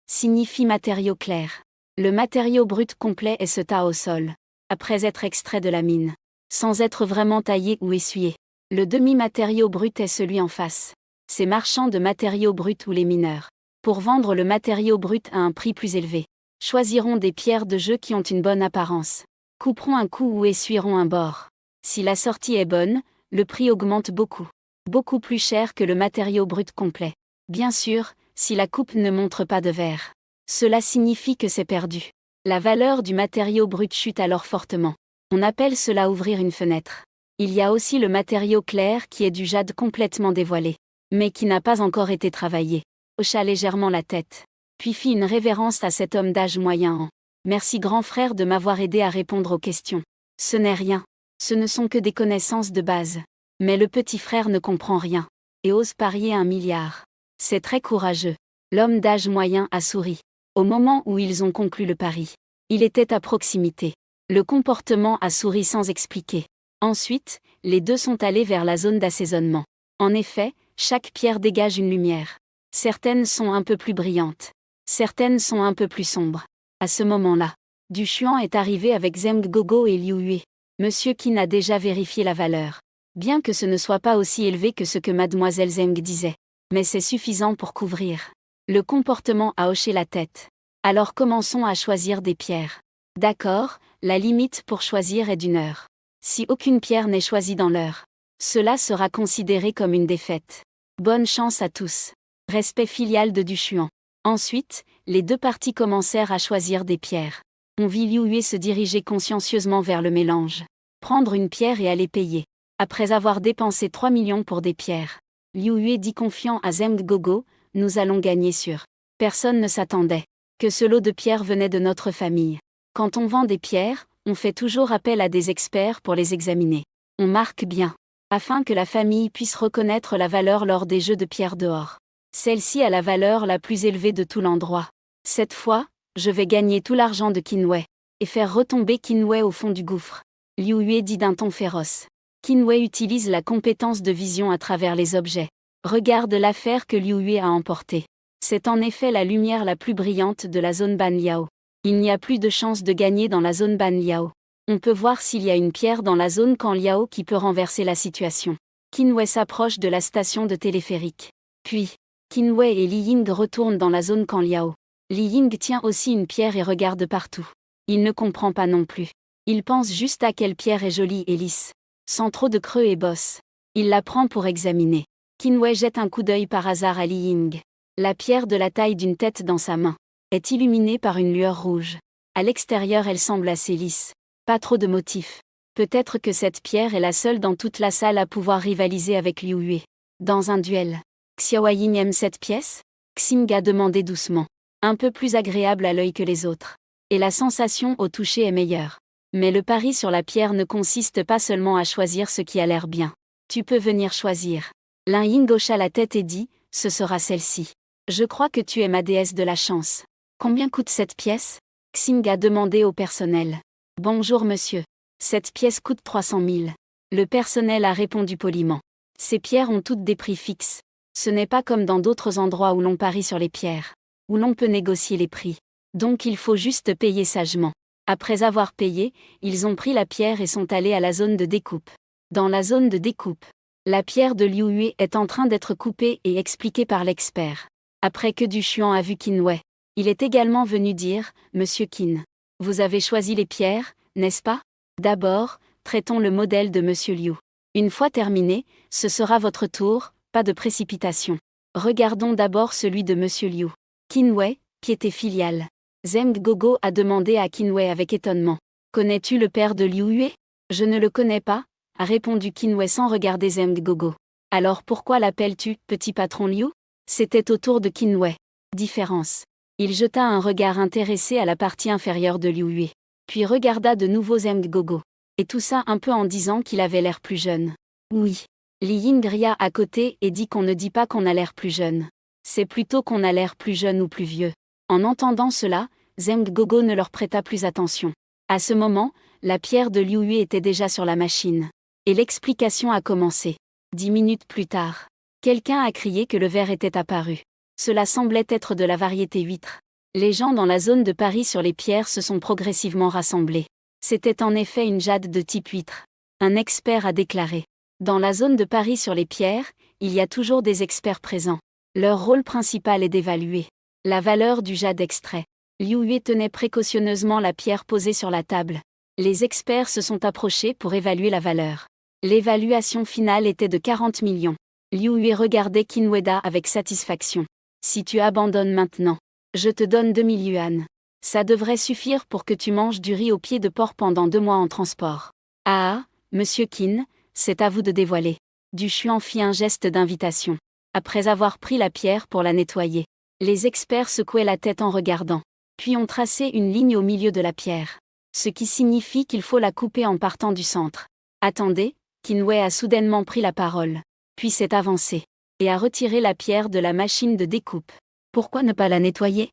Speaker 1: Signifie matériaux clairs. Le matériau brut complet est ce tas au sol. Après être extrait de la mine. sans être vraiment taillé ou essuyé. Le demi-matériau brut est celui en face. Ces marchands de matériaux bruts ou les mineurs, pour vendre le matériau brut à un prix plus élevé, choisiront des pierres de jeu qui ont une bonne apparence, couperont un cou ou essuieront un bord. Si la sortie est bonne, le prix augmente beaucoup. Beaucoup plus cher que le matériau brut complet. Bien sûr, si la coupe ne montre pas de verre. Cela signifie que c'est perdu. La valeur du matériau brut chute alors fortement. On appelle cela ouvrir une fenêtre. Il y a aussi le matériau clair qui est du jade complètement dévoilé, mais qui n'a pas encore été travaillé. Hocha légèrement la tête, puis fit une révérence à cet homme d'âge moyen en « Merci grand frère de m'avoir aidé à répondre aux questions. Ce n'est rien. Ce ne sont que des connaissances de base. Mais le petit frère ne comprend rien, et ose parier 1 milliard. C'est très courageux. » L'homme d'âge moyen a souri. Au moment où ils ont conclu le pari, il était à proximité. Le comportement a souri sans expliquer. Ensuite, les deux sont allés vers la zone d'assaisonnement. En effet, chaque pierre dégage une lumière. Certaines sont un peu plus brillantes. Certaines sont un peu plus sombres. À ce moment-là, Du Xuan est arrivé avec Zheng Gogo et Liu Yue. Monsieur Qin a déjà vérifié la valeur. Bien que ce ne soit pas aussi élevé que ce que mademoiselle Zheng disait. Mais c'est suffisant pour couvrir. Le comportement a hoché la tête. Alors commençons à choisir des pierres. D'accord, la limite pour choisir est d'1 heure. Si aucune pierre n'est choisie dans l'heure, cela sera considéré comme une défaite. Bonne chance à tous. Respect filial de Du Xuan. Ensuite, les deux parties commencèrent à choisir des pierres. On vit Liu Yue se diriger consciencieusement vers le mélange. Prendre une pierre et aller payer. Après avoir dépensé 3 millions pour des pierres, Liu Yue dit confiant à Zheng Gogo, nous allons gagner sûr. Personne ne s'attendait que ce lot de pierres venait de notre famille. Quand on vend des pierres, on fait toujours appel à des experts pour les examiner. On marque bien, afin que la famille puisse reconnaître la valeur lors des jeux de pierres dehors. Celle-ci a la valeur la plus élevée de tout l'endroit. Cette fois, je vais gagner tout l'argent de Qinwei, et faire retomber Qinwei au fond du gouffre. Liu Yue dit d'un ton féroce. Qinwei utilise la compétence de vision à travers les objets. Regarde l'affaire que Liu Yue a emportée. C'est en effet la lumière la plus brillante de la zone Ban Liao. Il n'y a plus de chance de gagner dans la zone Ban Liao. On peut voir s'il y a une pierre dans la zone Can Liao qui peut renverser la situation. Qinwei s'approche de la station de téléphérique. Puis, Qinwei et Li Ying retournent dans la zone Can Liao. Li Ying tient aussi une pierre et regarde partout. Il ne comprend pas non plus. Il pense juste à quelle pierre est jolie et lisse, sans trop de creux et bosses. Il la prend pour examiner. Qinwei jette un coup d'œil par hasard à Li Ying. La pierre de la taille d'une tête dans sa main est illuminée par une lueur rouge. À l'extérieur, elle semble assez lisse. Pas trop de motifs. Peut-être que cette pierre est la seule dans toute la salle à pouvoir rivaliser avec Liu Yue. Dans un duel. Xiaoying aime cette pièce? Xing a demandé doucement. Un peu plus agréable à l'œil que les autres. Et la sensation au toucher est meilleure. Mais le pari sur la pierre ne consiste pas seulement à choisir ce qui a l'air bien. Tu peux venir choisir. Lin Ying hocha la tête et dit, ce sera celle-ci. Je crois que tu es ma déesse de la chance. Combien coûte cette pièce? Xing a demandé au personnel. Bonjour monsieur. Cette pièce coûte 300 000. Le personnel a répondu poliment. Ces pierres ont toutes des prix fixes. Ce n'est pas comme dans d'autres endroits où l'on parie sur les pierres, où l'on peut négocier les prix. Donc il faut juste payer sagement. Après avoir payé, ils ont pris la pierre et sont allés à la zone de découpe. Dans la zone de découpe, la pierre de Liu Yue est en train d'être coupée et expliquée par l'expert. Après que Du Xuan a vu Qinwei, il est également venu dire, Monsieur Qin, vous avez choisi les pierres, n'est-ce pas? D'abord, traitons le modèle de Monsieur Liu. Une fois terminé, ce sera votre tour, pas de précipitation. Regardons d'abord celui de Monsieur Liu. Qinwei, piété filiale. Zheng Gogo a demandé à Qinwei avec étonnement. Connais-tu le père de Liu Yue? Je ne le connais pas, a répondu Qinwei sans regarder Zheng Gogo. Alors pourquoi l'appelles-tu petit patron Liu? C'était au tour de Qinwei. Différence. Il jeta un regard intéressé à la partie inférieure de Liu Yue, puis regarda de nouveau Zheng Gogo. Et tout ça un peu en disant qu'il avait l'air plus jeune. Oui. Li Ying ria à côté et dit qu'on ne dit pas qu'on a l'air plus jeune. C'est plutôt qu'on a l'air plus jeune ou plus vieux. En entendant cela, Zheng Gogo ne leur prêta plus attention. À ce moment, la pierre de Liu Yue était déjà sur la machine. Et l'explication a commencé. 10 minutes plus tard, quelqu'un a crié que le verre était apparu. Cela semblait être de la variété huître. Les gens dans la zone de pari sur les pierres se sont progressivement rassemblés. C'était en effet une jade de type huître. Un expert a déclaré. Dans la zone de Paris sur les pierres, il y a toujours des experts présents. Leur rôle principal est d'évaluer la valeur du jade extrait. Liu Yue tenait précautionneusement la pierre posée sur la table. Les experts se sont approchés pour évaluer la valeur. L'évaluation finale était de 40 millions. Liu Yue regardait Qin Ueda avec satisfaction. Si tu abandonnes maintenant, je te donne 2000 yuan. Ça devrait suffire pour que tu manges du riz au pied de porc pendant 2 mois en transport. Ah, monsieur Qin, c'est à vous de dévoiler. Du Xuan fit un geste d'invitation. Après avoir pris la pierre pour la nettoyer, les experts secouaient la tête en regardant. Puis ont tracé une ligne au milieu de la pierre. Ce qui signifie qu'il faut la couper en partant du centre. Attendez, Qin Wei a soudainement pris la parole. Puis s'est avancé. Et a retiré la pierre de la machine de découpe. Pourquoi ne pas la nettoyer?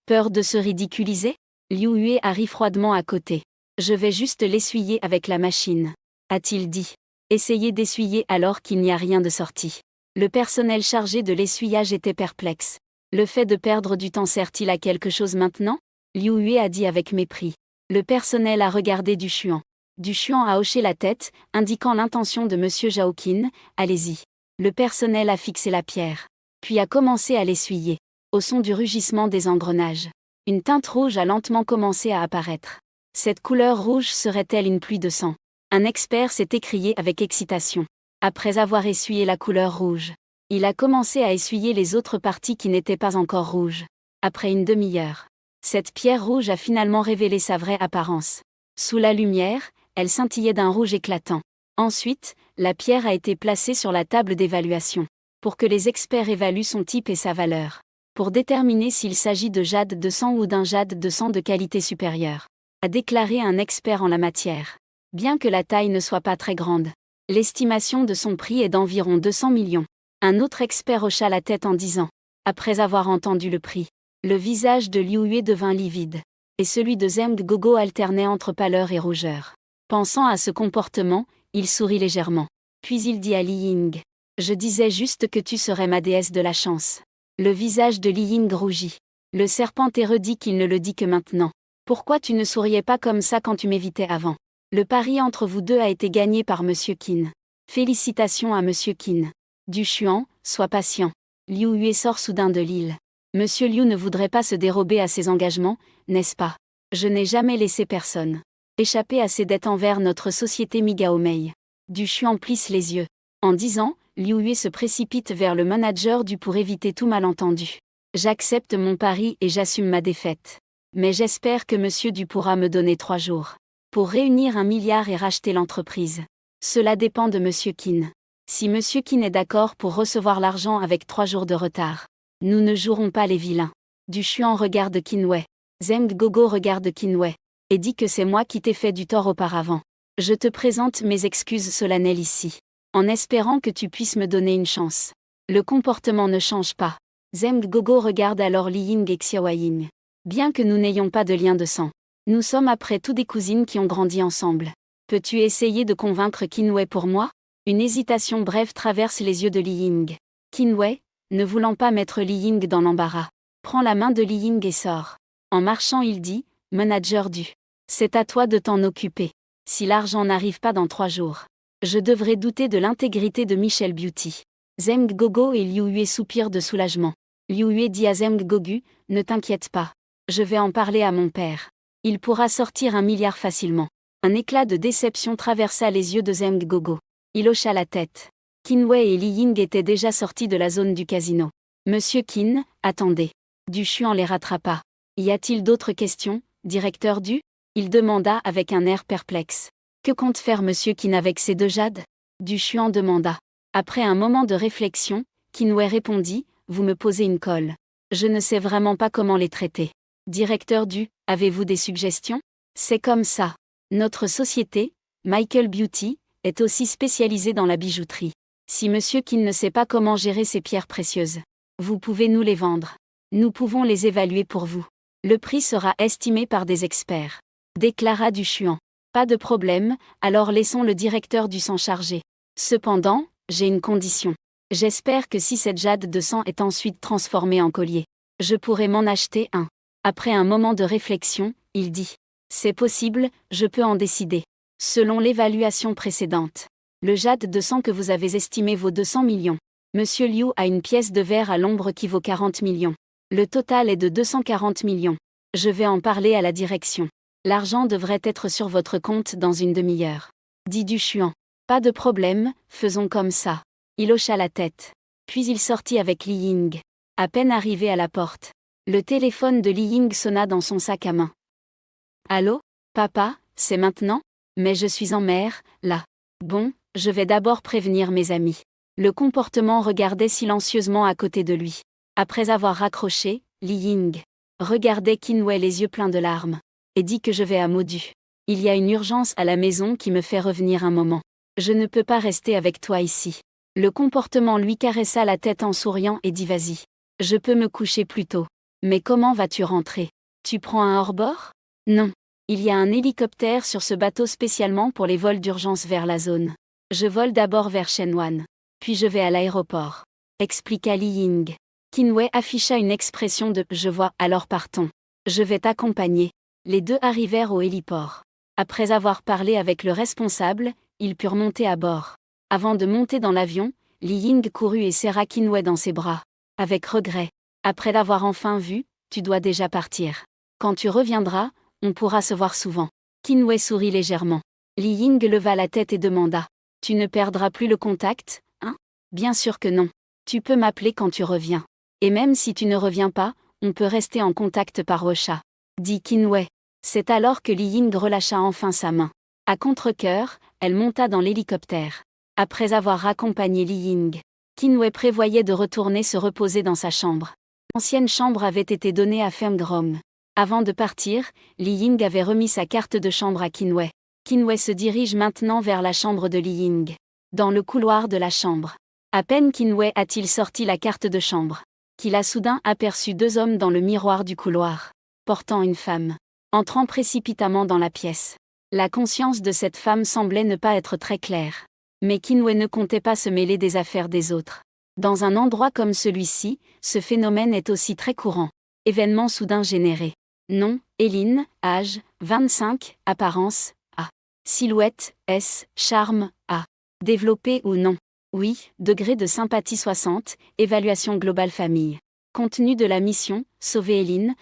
Speaker 1: Peur de se ridiculiser? Liu Yue a ri froidement à côté. Je vais juste l'essuyer avec la machine, a-t-il dit. Essayez d'essuyer alors qu'il n'y a rien de sorti. Le personnel chargé de l'essuyage était perplexe. Le fait de perdre du temps sert-il à quelque chose maintenant? Liu Yue a dit avec mépris. Le personnel a regardé Du Xuan. Du Xuan a hoché la tête, indiquant l'intention de Monsieur Zhao Qin. Allez-y. Le personnel a fixé la pierre. Puis a commencé à l'essuyer. Au son du rugissement des engrenages, une teinte rouge a lentement commencé à apparaître. Cette couleur rouge serait-elle une pluie de sang? Un expert s'est écrié avec excitation. Après avoir essuyé la couleur rouge, il a commencé à essuyer les autres parties qui n'étaient pas encore rouges. Après une demi-heure, cette pierre rouge a finalement révélé sa vraie apparence. Sous la lumière, elle scintillait d'un rouge éclatant. Ensuite, la pierre a été placée sur la table d'évaluation, pour que les experts évaluent son type et sa valeur, pour déterminer s'il s'agit de jade de sang ou d'un jade de sang de qualité supérieure, a déclaré un expert en la matière. Bien que la taille ne soit pas très grande, l'estimation de son prix est d'environ 200 millions. Un autre expert hocha la tête en disant, après avoir entendu le prix, le visage de Liu Yue devint livide, et celui de Zheng Gogo alternait entre pâleur et rougeur. Pensant à ce comportement, il sourit légèrement. Puis il dit à Li Ying, je disais juste que tu serais ma déesse de la chance. Le visage de Li Ying rougit. Le serpent terreux dit qu'il ne le dit que maintenant. Pourquoi tu ne souriais pas comme ça quand tu m'évitais avant? Le pari entre vous deux a été gagné par Monsieur Qin. Félicitations à Monsieur Qin. Du Xuan, sois patient. Liu Yue sort soudain de l'île. Monsieur Liu ne voudrait pas se dérober à ses engagements, n'est-ce pas? Je n'ai jamais laissé personne échapper à ses dettes envers notre société Migaomei. Du Xuan plisse les yeux. En disant, Liu Yue se précipite vers le manager du pour éviter tout malentendu. J'accepte mon pari et j'assume ma défaite. Mais j'espère que Monsieur Du pourra me donner 3 jours pour réunir 1 milliard et racheter l'entreprise. Cela dépend de Monsieur Qin. Si Monsieur Qin est d'accord pour recevoir l'argent avec 3 jours de retard, nous ne jouerons pas les vilains. Du Xuan regarde Qin Wei. Zheng Gogo regarde Qin Wei. Et dit que c'est moi qui t'ai fait du tort auparavant. Je te présente mes excuses solennelles ici, en espérant que tu puisses me donner une chance. Le comportement ne change pas. Zheng Gogo regarde alors Li Ying et Xiao Ying. Bien que nous n'ayons pas de lien de sang, nous sommes après tout des cousines qui ont grandi ensemble. Peux-tu essayer de convaincre Qin Wei pour moi? Une hésitation brève traverse les yeux de Li Ying. Qin Wei, ne voulant pas mettre Li Ying dans l'embarras, prend la main de Li Ying et sort. En marchant il dit, manager du. C'est à toi de t'en occuper. Si l'argent n'arrive pas dans 3 jours, je devrais douter de l'intégrité de Michel Beauty. Zheng Gogo et Liu Yue soupirent de soulagement. Liu Yue dit à Zheng Gogu, ne t'inquiète pas. Je vais en parler à mon père. Il pourra sortir 1 milliard facilement. Un éclat de déception traversa les yeux de Zheng Gogo. Il hocha la tête. Qin Wei et Li Ying étaient déjà sortis de la zone du casino. Monsieur Qin, attendez. Du Xuan les rattrapa. Y a-t-il d'autres questions, directeur du? Il demanda avec un air perplexe. Que compte faire Monsieur Qin avec ces 2 jades? Du Xuan demanda. Après un moment de réflexion, Qin Wei répondit, vous me posez une colle. Je ne sais vraiment pas comment les traiter. Directeur du, avez-vous des suggestions? C'est comme ça. Notre société, Michael Beauty, est aussi spécialisée dans la bijouterie. Si Monsieur Qin ne sait pas comment gérer ces pierres précieuses, vous pouvez nous les vendre. Nous pouvons les évaluer pour vous. Le prix sera estimé par des experts. Déclara Du Xuan. Pas de problème, alors laissons le directeur du s'en charger. Cependant, j'ai une condition. J'espère que si cette jade de sang est ensuite transformée en collier, je pourrai m'en acheter un. Après un moment de réflexion, il dit. C'est possible, je peux en décider. Selon l'évaluation précédente, le jade de sang que vous avez estimé vaut 200 millions. Monsieur Liu a une pièce de verre à l'ombre qui vaut 40 millions. Le total est de 240 millions. Je vais en parler à la direction. L'argent devrait être sur votre compte dans une demi-heure. Dit Du Xuan. Pas de problème, faisons comme ça. Il hocha la tête. Puis il sortit avec Li Ying. À peine arrivé à la porte, le téléphone de Li Ying sonna dans son sac à main. Allô, papa, c'est maintenant? Mais je suis en mer, là. Bon, je vais d'abord prévenir mes amis. Le comportement regardait silencieusement à côté de lui. Après avoir raccroché, Li Ying regardait Qin Wei les yeux pleins de larmes, et dit que je vais à Modu. Il y a une urgence à la maison qui me fait revenir un moment. Je ne peux pas rester avec toi ici. Le comportement lui caressa la tête en souriant et dit vas-y. Je peux me coucher plus tôt. Mais comment vas-tu rentrer? Tu prends un hors-bord? Non. Il y a un hélicoptère sur ce bateau spécialement pour les vols d'urgence vers la zone. Je vole d'abord vers Shenwan. Puis je vais à l'aéroport. Expliqua Li Ying. Qin Wei afficha une expression de « je vois, alors partons. Je vais t'accompagner ». Les deux arrivèrent au héliport. Après avoir parlé avec le responsable, ils purent monter à bord. Avant de monter dans l'avion, Li Ying courut et serra Qin Wei dans ses bras. Avec regret. Après l'avoir enfin vu, tu dois déjà partir. Quand tu reviendras, on pourra se voir souvent. Qin Wei sourit légèrement. Li Ying leva la tête et demanda. Tu ne perdras plus le contact, hein? Bien sûr que non. Tu peux m'appeler quand tu reviens. Et même si tu ne reviens pas, on peut rester en contact par WeChat. Dit Qin Wei. C'est alors que Li Ying relâcha enfin sa main. À contre-cœur, elle monta dans l'hélicoptère. Après avoir accompagné Li Ying, Qin Wei prévoyait de retourner se reposer dans sa chambre. L'ancienne chambre avait été donnée à Feng Grom. Avant de partir, Li Ying avait remis sa carte de chambre à Qin Wei. Qin Wei se dirige maintenant vers la chambre de Li Ying. Dans le couloir de la chambre. À peine Qin Wei a-t-il sorti la carte de chambre, qu'il a soudain aperçu deux hommes dans le miroir du couloir, portant une femme, entrant précipitamment dans la pièce. La conscience de cette femme semblait ne pas être très claire. Mais Qin Wei ne comptait pas se mêler des affaires des autres. Dans un endroit comme celui-ci, ce phénomène est aussi très courant. Événement soudain généré. Nom, Eileen, âge, 25, apparence, A. Silhouette, S, charme, A. Développé ou non? Oui, degré de sympathie 60, évaluation globale famille. Contenu de la mission, sauver Eileen,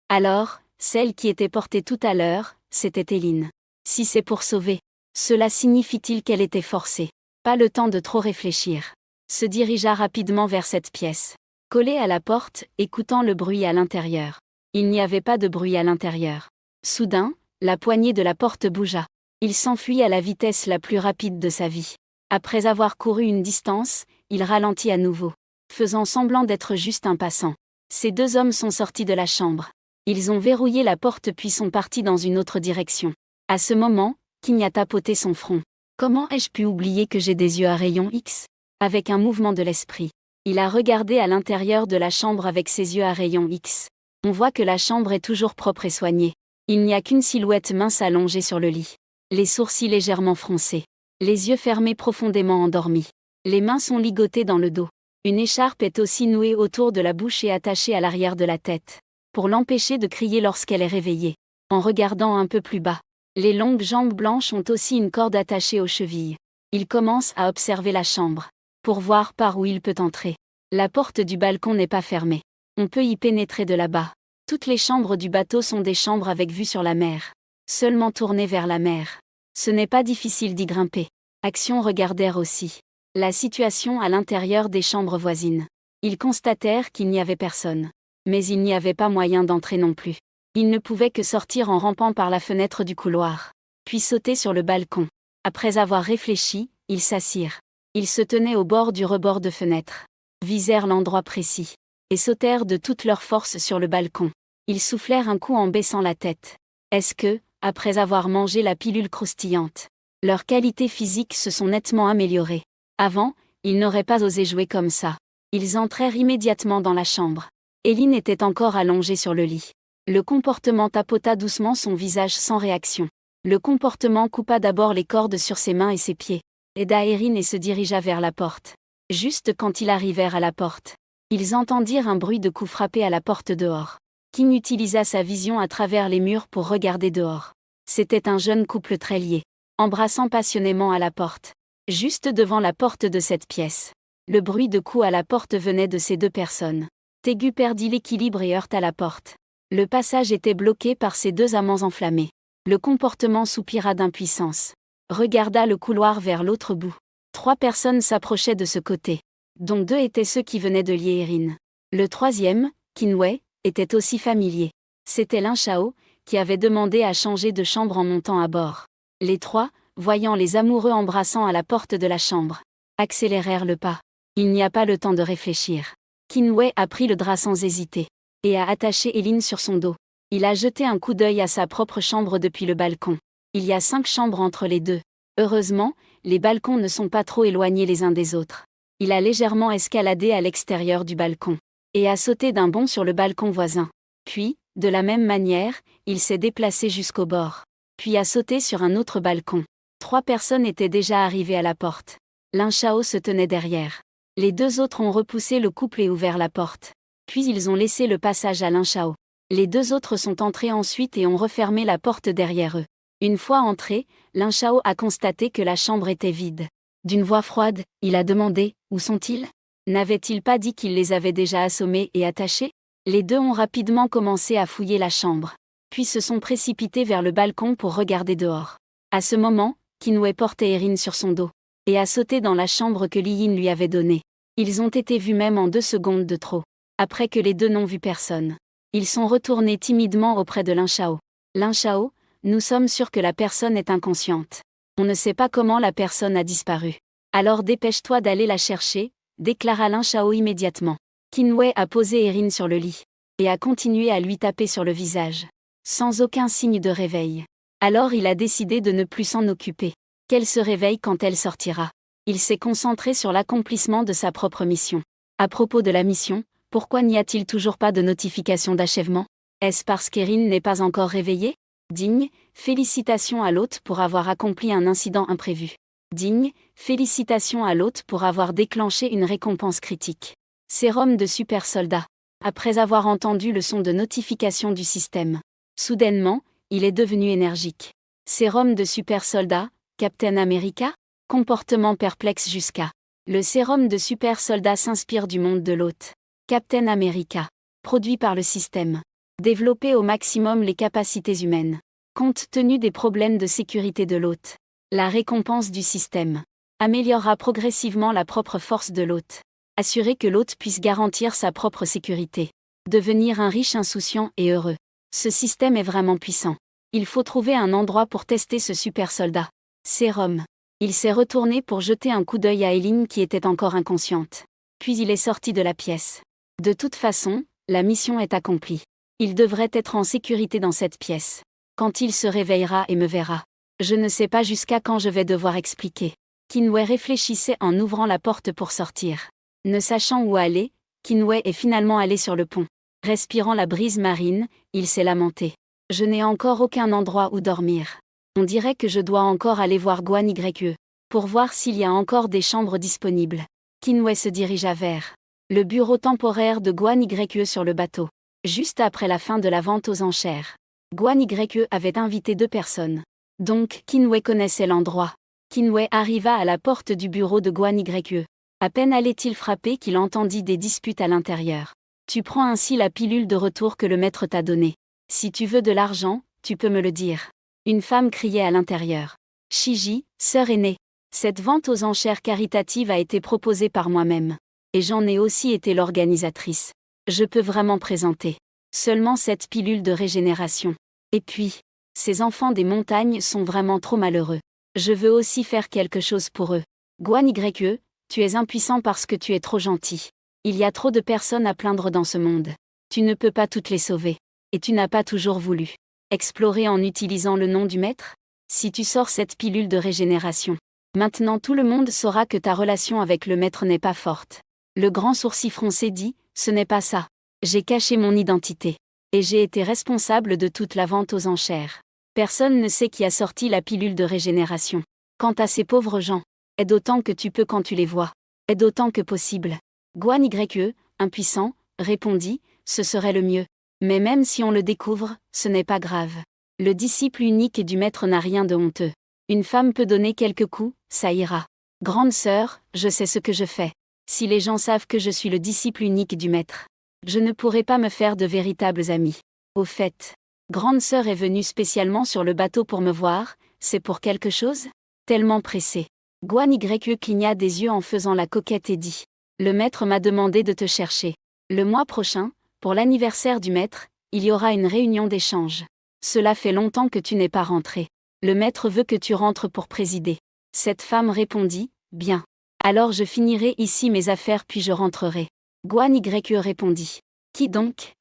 Speaker 1: Alors, celle qui était portée tout à l'heure, c'était Eileen. Si c'est pour sauver, cela signifie-t-il qu'elle était forcée? Pas le temps de trop réfléchir. Se dirigea rapidement vers cette pièce. Collé à la porte, écoutant le bruit à l'intérieur. Il n'y avait pas de bruit à l'intérieur. Soudain, la poignée de la porte bougea. Il s'enfuit à la vitesse la plus rapide de sa vie. Après avoir couru une distance, il ralentit à nouveau, faisant semblant d'être juste un passant. Ces deux hommes sont sortis de la chambre. Ils ont verrouillé la porte puis sont partis dans une autre direction. À ce moment, Qin a tapoté son front. Comment ai-je pu oublier que j'ai des yeux à rayons X? Avec un mouvement de l'esprit, il a regardé à l'intérieur de la chambre avec ses yeux à rayons X. On voit que la chambre est toujours propre et soignée. Il n'y a qu'une silhouette mince allongée sur le lit. Les sourcils légèrement froncés. Les yeux fermés profondément endormis. Les mains sont ligotées dans le dos. Une écharpe est aussi nouée autour de la bouche et attachée à l'arrière de la tête, pour l'empêcher de crier lorsqu'elle est réveillée. En regardant un peu plus bas, les longues jambes blanches ont aussi une corde attachée aux chevilles. Il commence à observer la chambre, pour voir par où il peut entrer. La porte du balcon n'est pas fermée. On peut y pénétrer de là-bas. Toutes les chambres du bateau sont des chambres avec vue sur la mer. Seulement tournées vers la mer. Ce n'est pas difficile d'y grimper. Action regardèrent aussi la situation à l'intérieur des chambres voisines. Ils constatèrent qu'il n'y avait personne. Mais il n'y avait pas moyen d'entrer non plus. Ils ne pouvaient que sortir en rampant par la fenêtre du couloir, puis sauter sur le balcon. Après avoir réfléchi, ils s'assirent. Ils se tenaient au bord du rebord de fenêtre, visèrent l'endroit précis, et sautèrent de toute leur force sur le balcon. Ils soufflèrent un coup en baissant la tête. Est-ce que, après avoir mangé la pilule croustillante, leurs qualités physiques se sont nettement améliorées? Avant, ils n'auraient pas osé jouer comme ça. Ils entrèrent immédiatement dans la chambre. Eileen était encore allongée sur le lit. Le comportement tapota doucement son visage sans réaction. Le comportement coupa d'abord les cordes sur ses mains et ses pieds, aida Eileen et se dirigea vers la porte. Juste quand ils arrivèrent à la porte, ils entendirent un bruit de coups frappés à la porte dehors. Qin utilisa sa vision à travers les murs pour regarder dehors. C'était un jeune couple très lié. embrassant passionnément à la porte. Juste devant la porte de cette pièce. Le bruit de coups à la porte venait de ces deux personnes. Tegu perdit l'équilibre et heurta la porte. Le passage était bloqué par ces deux amants enflammés. Le comportement soupira d'impuissance. Regarda le couloir vers l'autre bout. 3 personnes s'approchaient de ce côté, dont 2 étaient ceux qui venaient de lier Erin. Le troisième, Kinwei, était aussi familier. C'était Lin Shao, qui avait demandé à changer de chambre en montant à bord. Les 3, voyant les amoureux embrassant à la porte de la chambre, accélérèrent le pas. Il n'y a pas le temps de réfléchir. Kinwei a pris le drap sans hésiter, et a attaché Erin sur son dos. Il a jeté un coup d'œil à sa propre chambre depuis le balcon. Il y a 5 chambres entre les deux. Heureusement, les balcons ne sont pas trop éloignés les uns des autres. Il a légèrement escaladé à l'extérieur du balcon, et a sauté d'un bond sur le balcon voisin. Puis, de la même manière, il s'est déplacé jusqu'au bord. Puis a sauté sur un autre balcon. 3 personnes étaient déjà arrivées à la porte. Lin Shao se tenait derrière. Les 2 autres ont repoussé le couple et ouvert la porte. Puis ils ont laissé le passage à Lin Shao. Les 2 autres sont entrés ensuite et ont refermé la porte derrière eux. Une fois entré, Lin Shao a constaté que la chambre était vide. D'une voix froide, il a demandé « Où sont-ils » N'avait-il pas dit qu'il les avait déjà assommés et attachés? Les 2 ont rapidement commencé à fouiller la chambre, puis se sont précipités vers le balcon pour regarder dehors. À ce moment, Kinwei portait Erin sur son dos, et a sauté dans la chambre que Li Yin lui avait donnée. Ils ont été vus même en 2 secondes de trop. Après que les 2 n'ont vu personne, ils sont retournés timidement auprès de Lin Shao. Lin Shao, nous sommes sûrs que la personne est inconsciente. On ne sait pas comment la personne a disparu. Alors dépêche-toi d'aller la chercher, déclara Lin Shao immédiatement. Kinwei a posé Erin sur le lit, et a continué à lui taper sur le visage, sans aucun signe de réveil. Alors il a décidé de ne plus s'en occuper. Qu'elle se réveille quand elle sortira. Il s'est concentré sur l'accomplissement de sa propre mission. À propos de la mission, pourquoi n'y a-t-il toujours pas de notification d'achèvement? Est-ce parce qu'Erin n'est pas encore réveillée? Digne, félicitations à l'hôte pour avoir accompli un incident imprévu. Digne, félicitations à l'hôte pour avoir déclenché une récompense critique. Sérum de super soldat. Après avoir entendu le son de notification du système, soudainement, il est devenu énergique. Sérum de super soldat, Captain America? Comportement perplexe jusqu'à. Le sérum de super soldat s'inspire du monde de l'hôte. Captain America. Produit par le système. Développer au maximum les capacités humaines. Compte tenu des problèmes de sécurité de l'hôte. La récompense du système améliorera progressivement la propre force de l'hôte. Assurer que l'hôte puisse garantir sa propre sécurité. Devenir un riche insouciant et heureux. Ce système est vraiment puissant. Il faut trouver un endroit pour tester ce super soldat. Sérum. Il s'est retourné pour jeter un coup d'œil à Eileen qui était encore inconsciente. Puis il est sorti de la pièce. De toute façon, la mission est accomplie. Il devrait être en sécurité dans cette pièce. Quand il se réveillera et me verra. Je ne sais pas jusqu'à quand je vais devoir expliquer. Kinwei réfléchissait en ouvrant la porte pour sortir. Ne sachant où aller, Kinwei est finalement allé sur le pont. Respirant la brise marine, il s'est lamenté. Je n'ai encore aucun endroit où dormir. On dirait que je dois encore aller voir Guan Yu, pour voir s'il y a encore des chambres disponibles. Kinwei se dirigea vers le bureau temporaire de Guan Yu sur le bateau. Juste après la fin de la vente aux enchères. Guan Yu avait invité 2 personnes. Donc Kinwei connaissait l'endroit. Kinwei arriva à la porte du bureau de Guan Yu. À peine allait-il frapper qu'il entendit des disputes à l'intérieur. Tu prends ainsi la pilule de retour que le maître t'a donnée. Si tu veux de l'argent, tu peux me le dire. Une femme criait à l'intérieur. Shiji, sœur aînée. Cette vente aux enchères caritatives a été proposée par moi-même. Et j'en ai aussi été l'organisatrice. Je peux vraiment présenter seulement cette pilule de régénération. Et puis, ces enfants des montagnes sont vraiment trop malheureux. Je veux aussi faire quelque chose pour eux. Guan Yu, tu es impuissant parce que tu es trop gentil. Il y a trop de personnes à plaindre dans ce monde. Tu ne peux pas toutes les sauver. Et tu n'as pas toujours voulu explorer en utilisant le nom du maître? Si tu sors cette pilule de régénération, maintenant tout le monde saura que ta relation avec le maître n'est pas forte. Le grand sourcil froncé dit, ce n'est pas ça. J'ai caché mon identité. Et j'ai été responsable de toute la vente aux enchères. Personne ne sait qui a sorti la pilule de régénération. Quant à ces pauvres gens, aide autant que tu peux quand tu les vois. Aide autant que possible. Guan Yu, impuissant, répondit, ce serait le mieux. Mais même si on le découvre, ce n'est pas grave. Le disciple unique du maître n'a rien de honteux. Une femme peut donner quelques coups, ça ira. Grande sœur, je sais ce que je fais. Si les gens savent que je suis le disciple unique du maître, je ne pourrai pas me faire de véritables amis. Au fait, grande sœur est venue spécialement sur le bateau pour me voir, c'est pour quelque chose? Tellement pressée. Guan Yu cligna des yeux en faisant la coquette et dit. Le maître m'a demandé de te chercher. Le mois prochain, pour l'anniversaire du maître, il y aura une réunion d'échange. Cela fait longtemps que tu n'es pas rentré. Le maître veut que tu rentres pour présider. Cette femme répondit, bien. Alors je finirai ici mes affaires puis je rentrerai. Guan Yu répondit. Qui donc?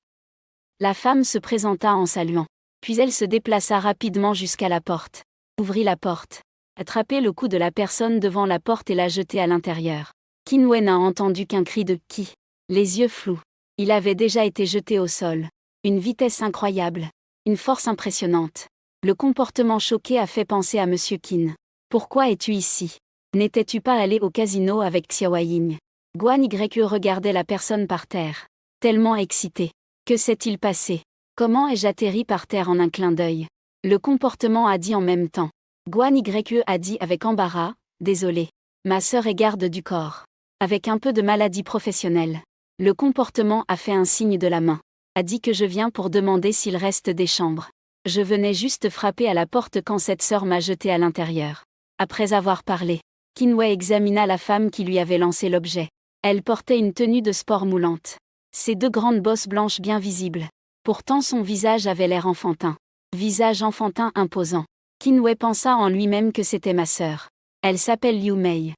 Speaker 1: La femme se présenta en saluant. Puis elle se déplaça rapidement jusqu'à la porte. Ouvrit la porte. Attrapait le cou de la personne devant la porte et la jetait à l'intérieur. Qin Wen n'a entendu qu'un cri de « qui ». Les yeux flous. Il avait déjà été jeté au sol. Une vitesse incroyable. Une force impressionnante. Le comportement choqué a fait penser à Monsieur Qin. Pourquoi es-tu ici? N'étais-tu pas allé au casino avec Xiao Ying? Guan Yu regardait la personne par terre. Tellement excité. Que s'est-il passé? Comment ai-je atterri par terre en un clin d'œil? Le comportement a dit en même temps. Guan Yu a dit avec embarras, désolé. Ma sœur est garde du corps. Avec un peu de maladie professionnelle. Le comportement a fait un signe de la main. A dit que je viens pour demander s'il reste des chambres. Je venais juste frapper à la porte quand cette sœur m'a jeté à l'intérieur. Après avoir parlé, Qin Wei examina la femme qui lui avait lancé l'objet. Elle portait une tenue de sport moulante. Ses deux grandes bosses blanches bien visibles. Pourtant son visage avait l'air enfantin. Visage enfantin imposant. Qin Wei pensa en lui-même que c'était ma sœur. Elle s'appelle Liu Mei.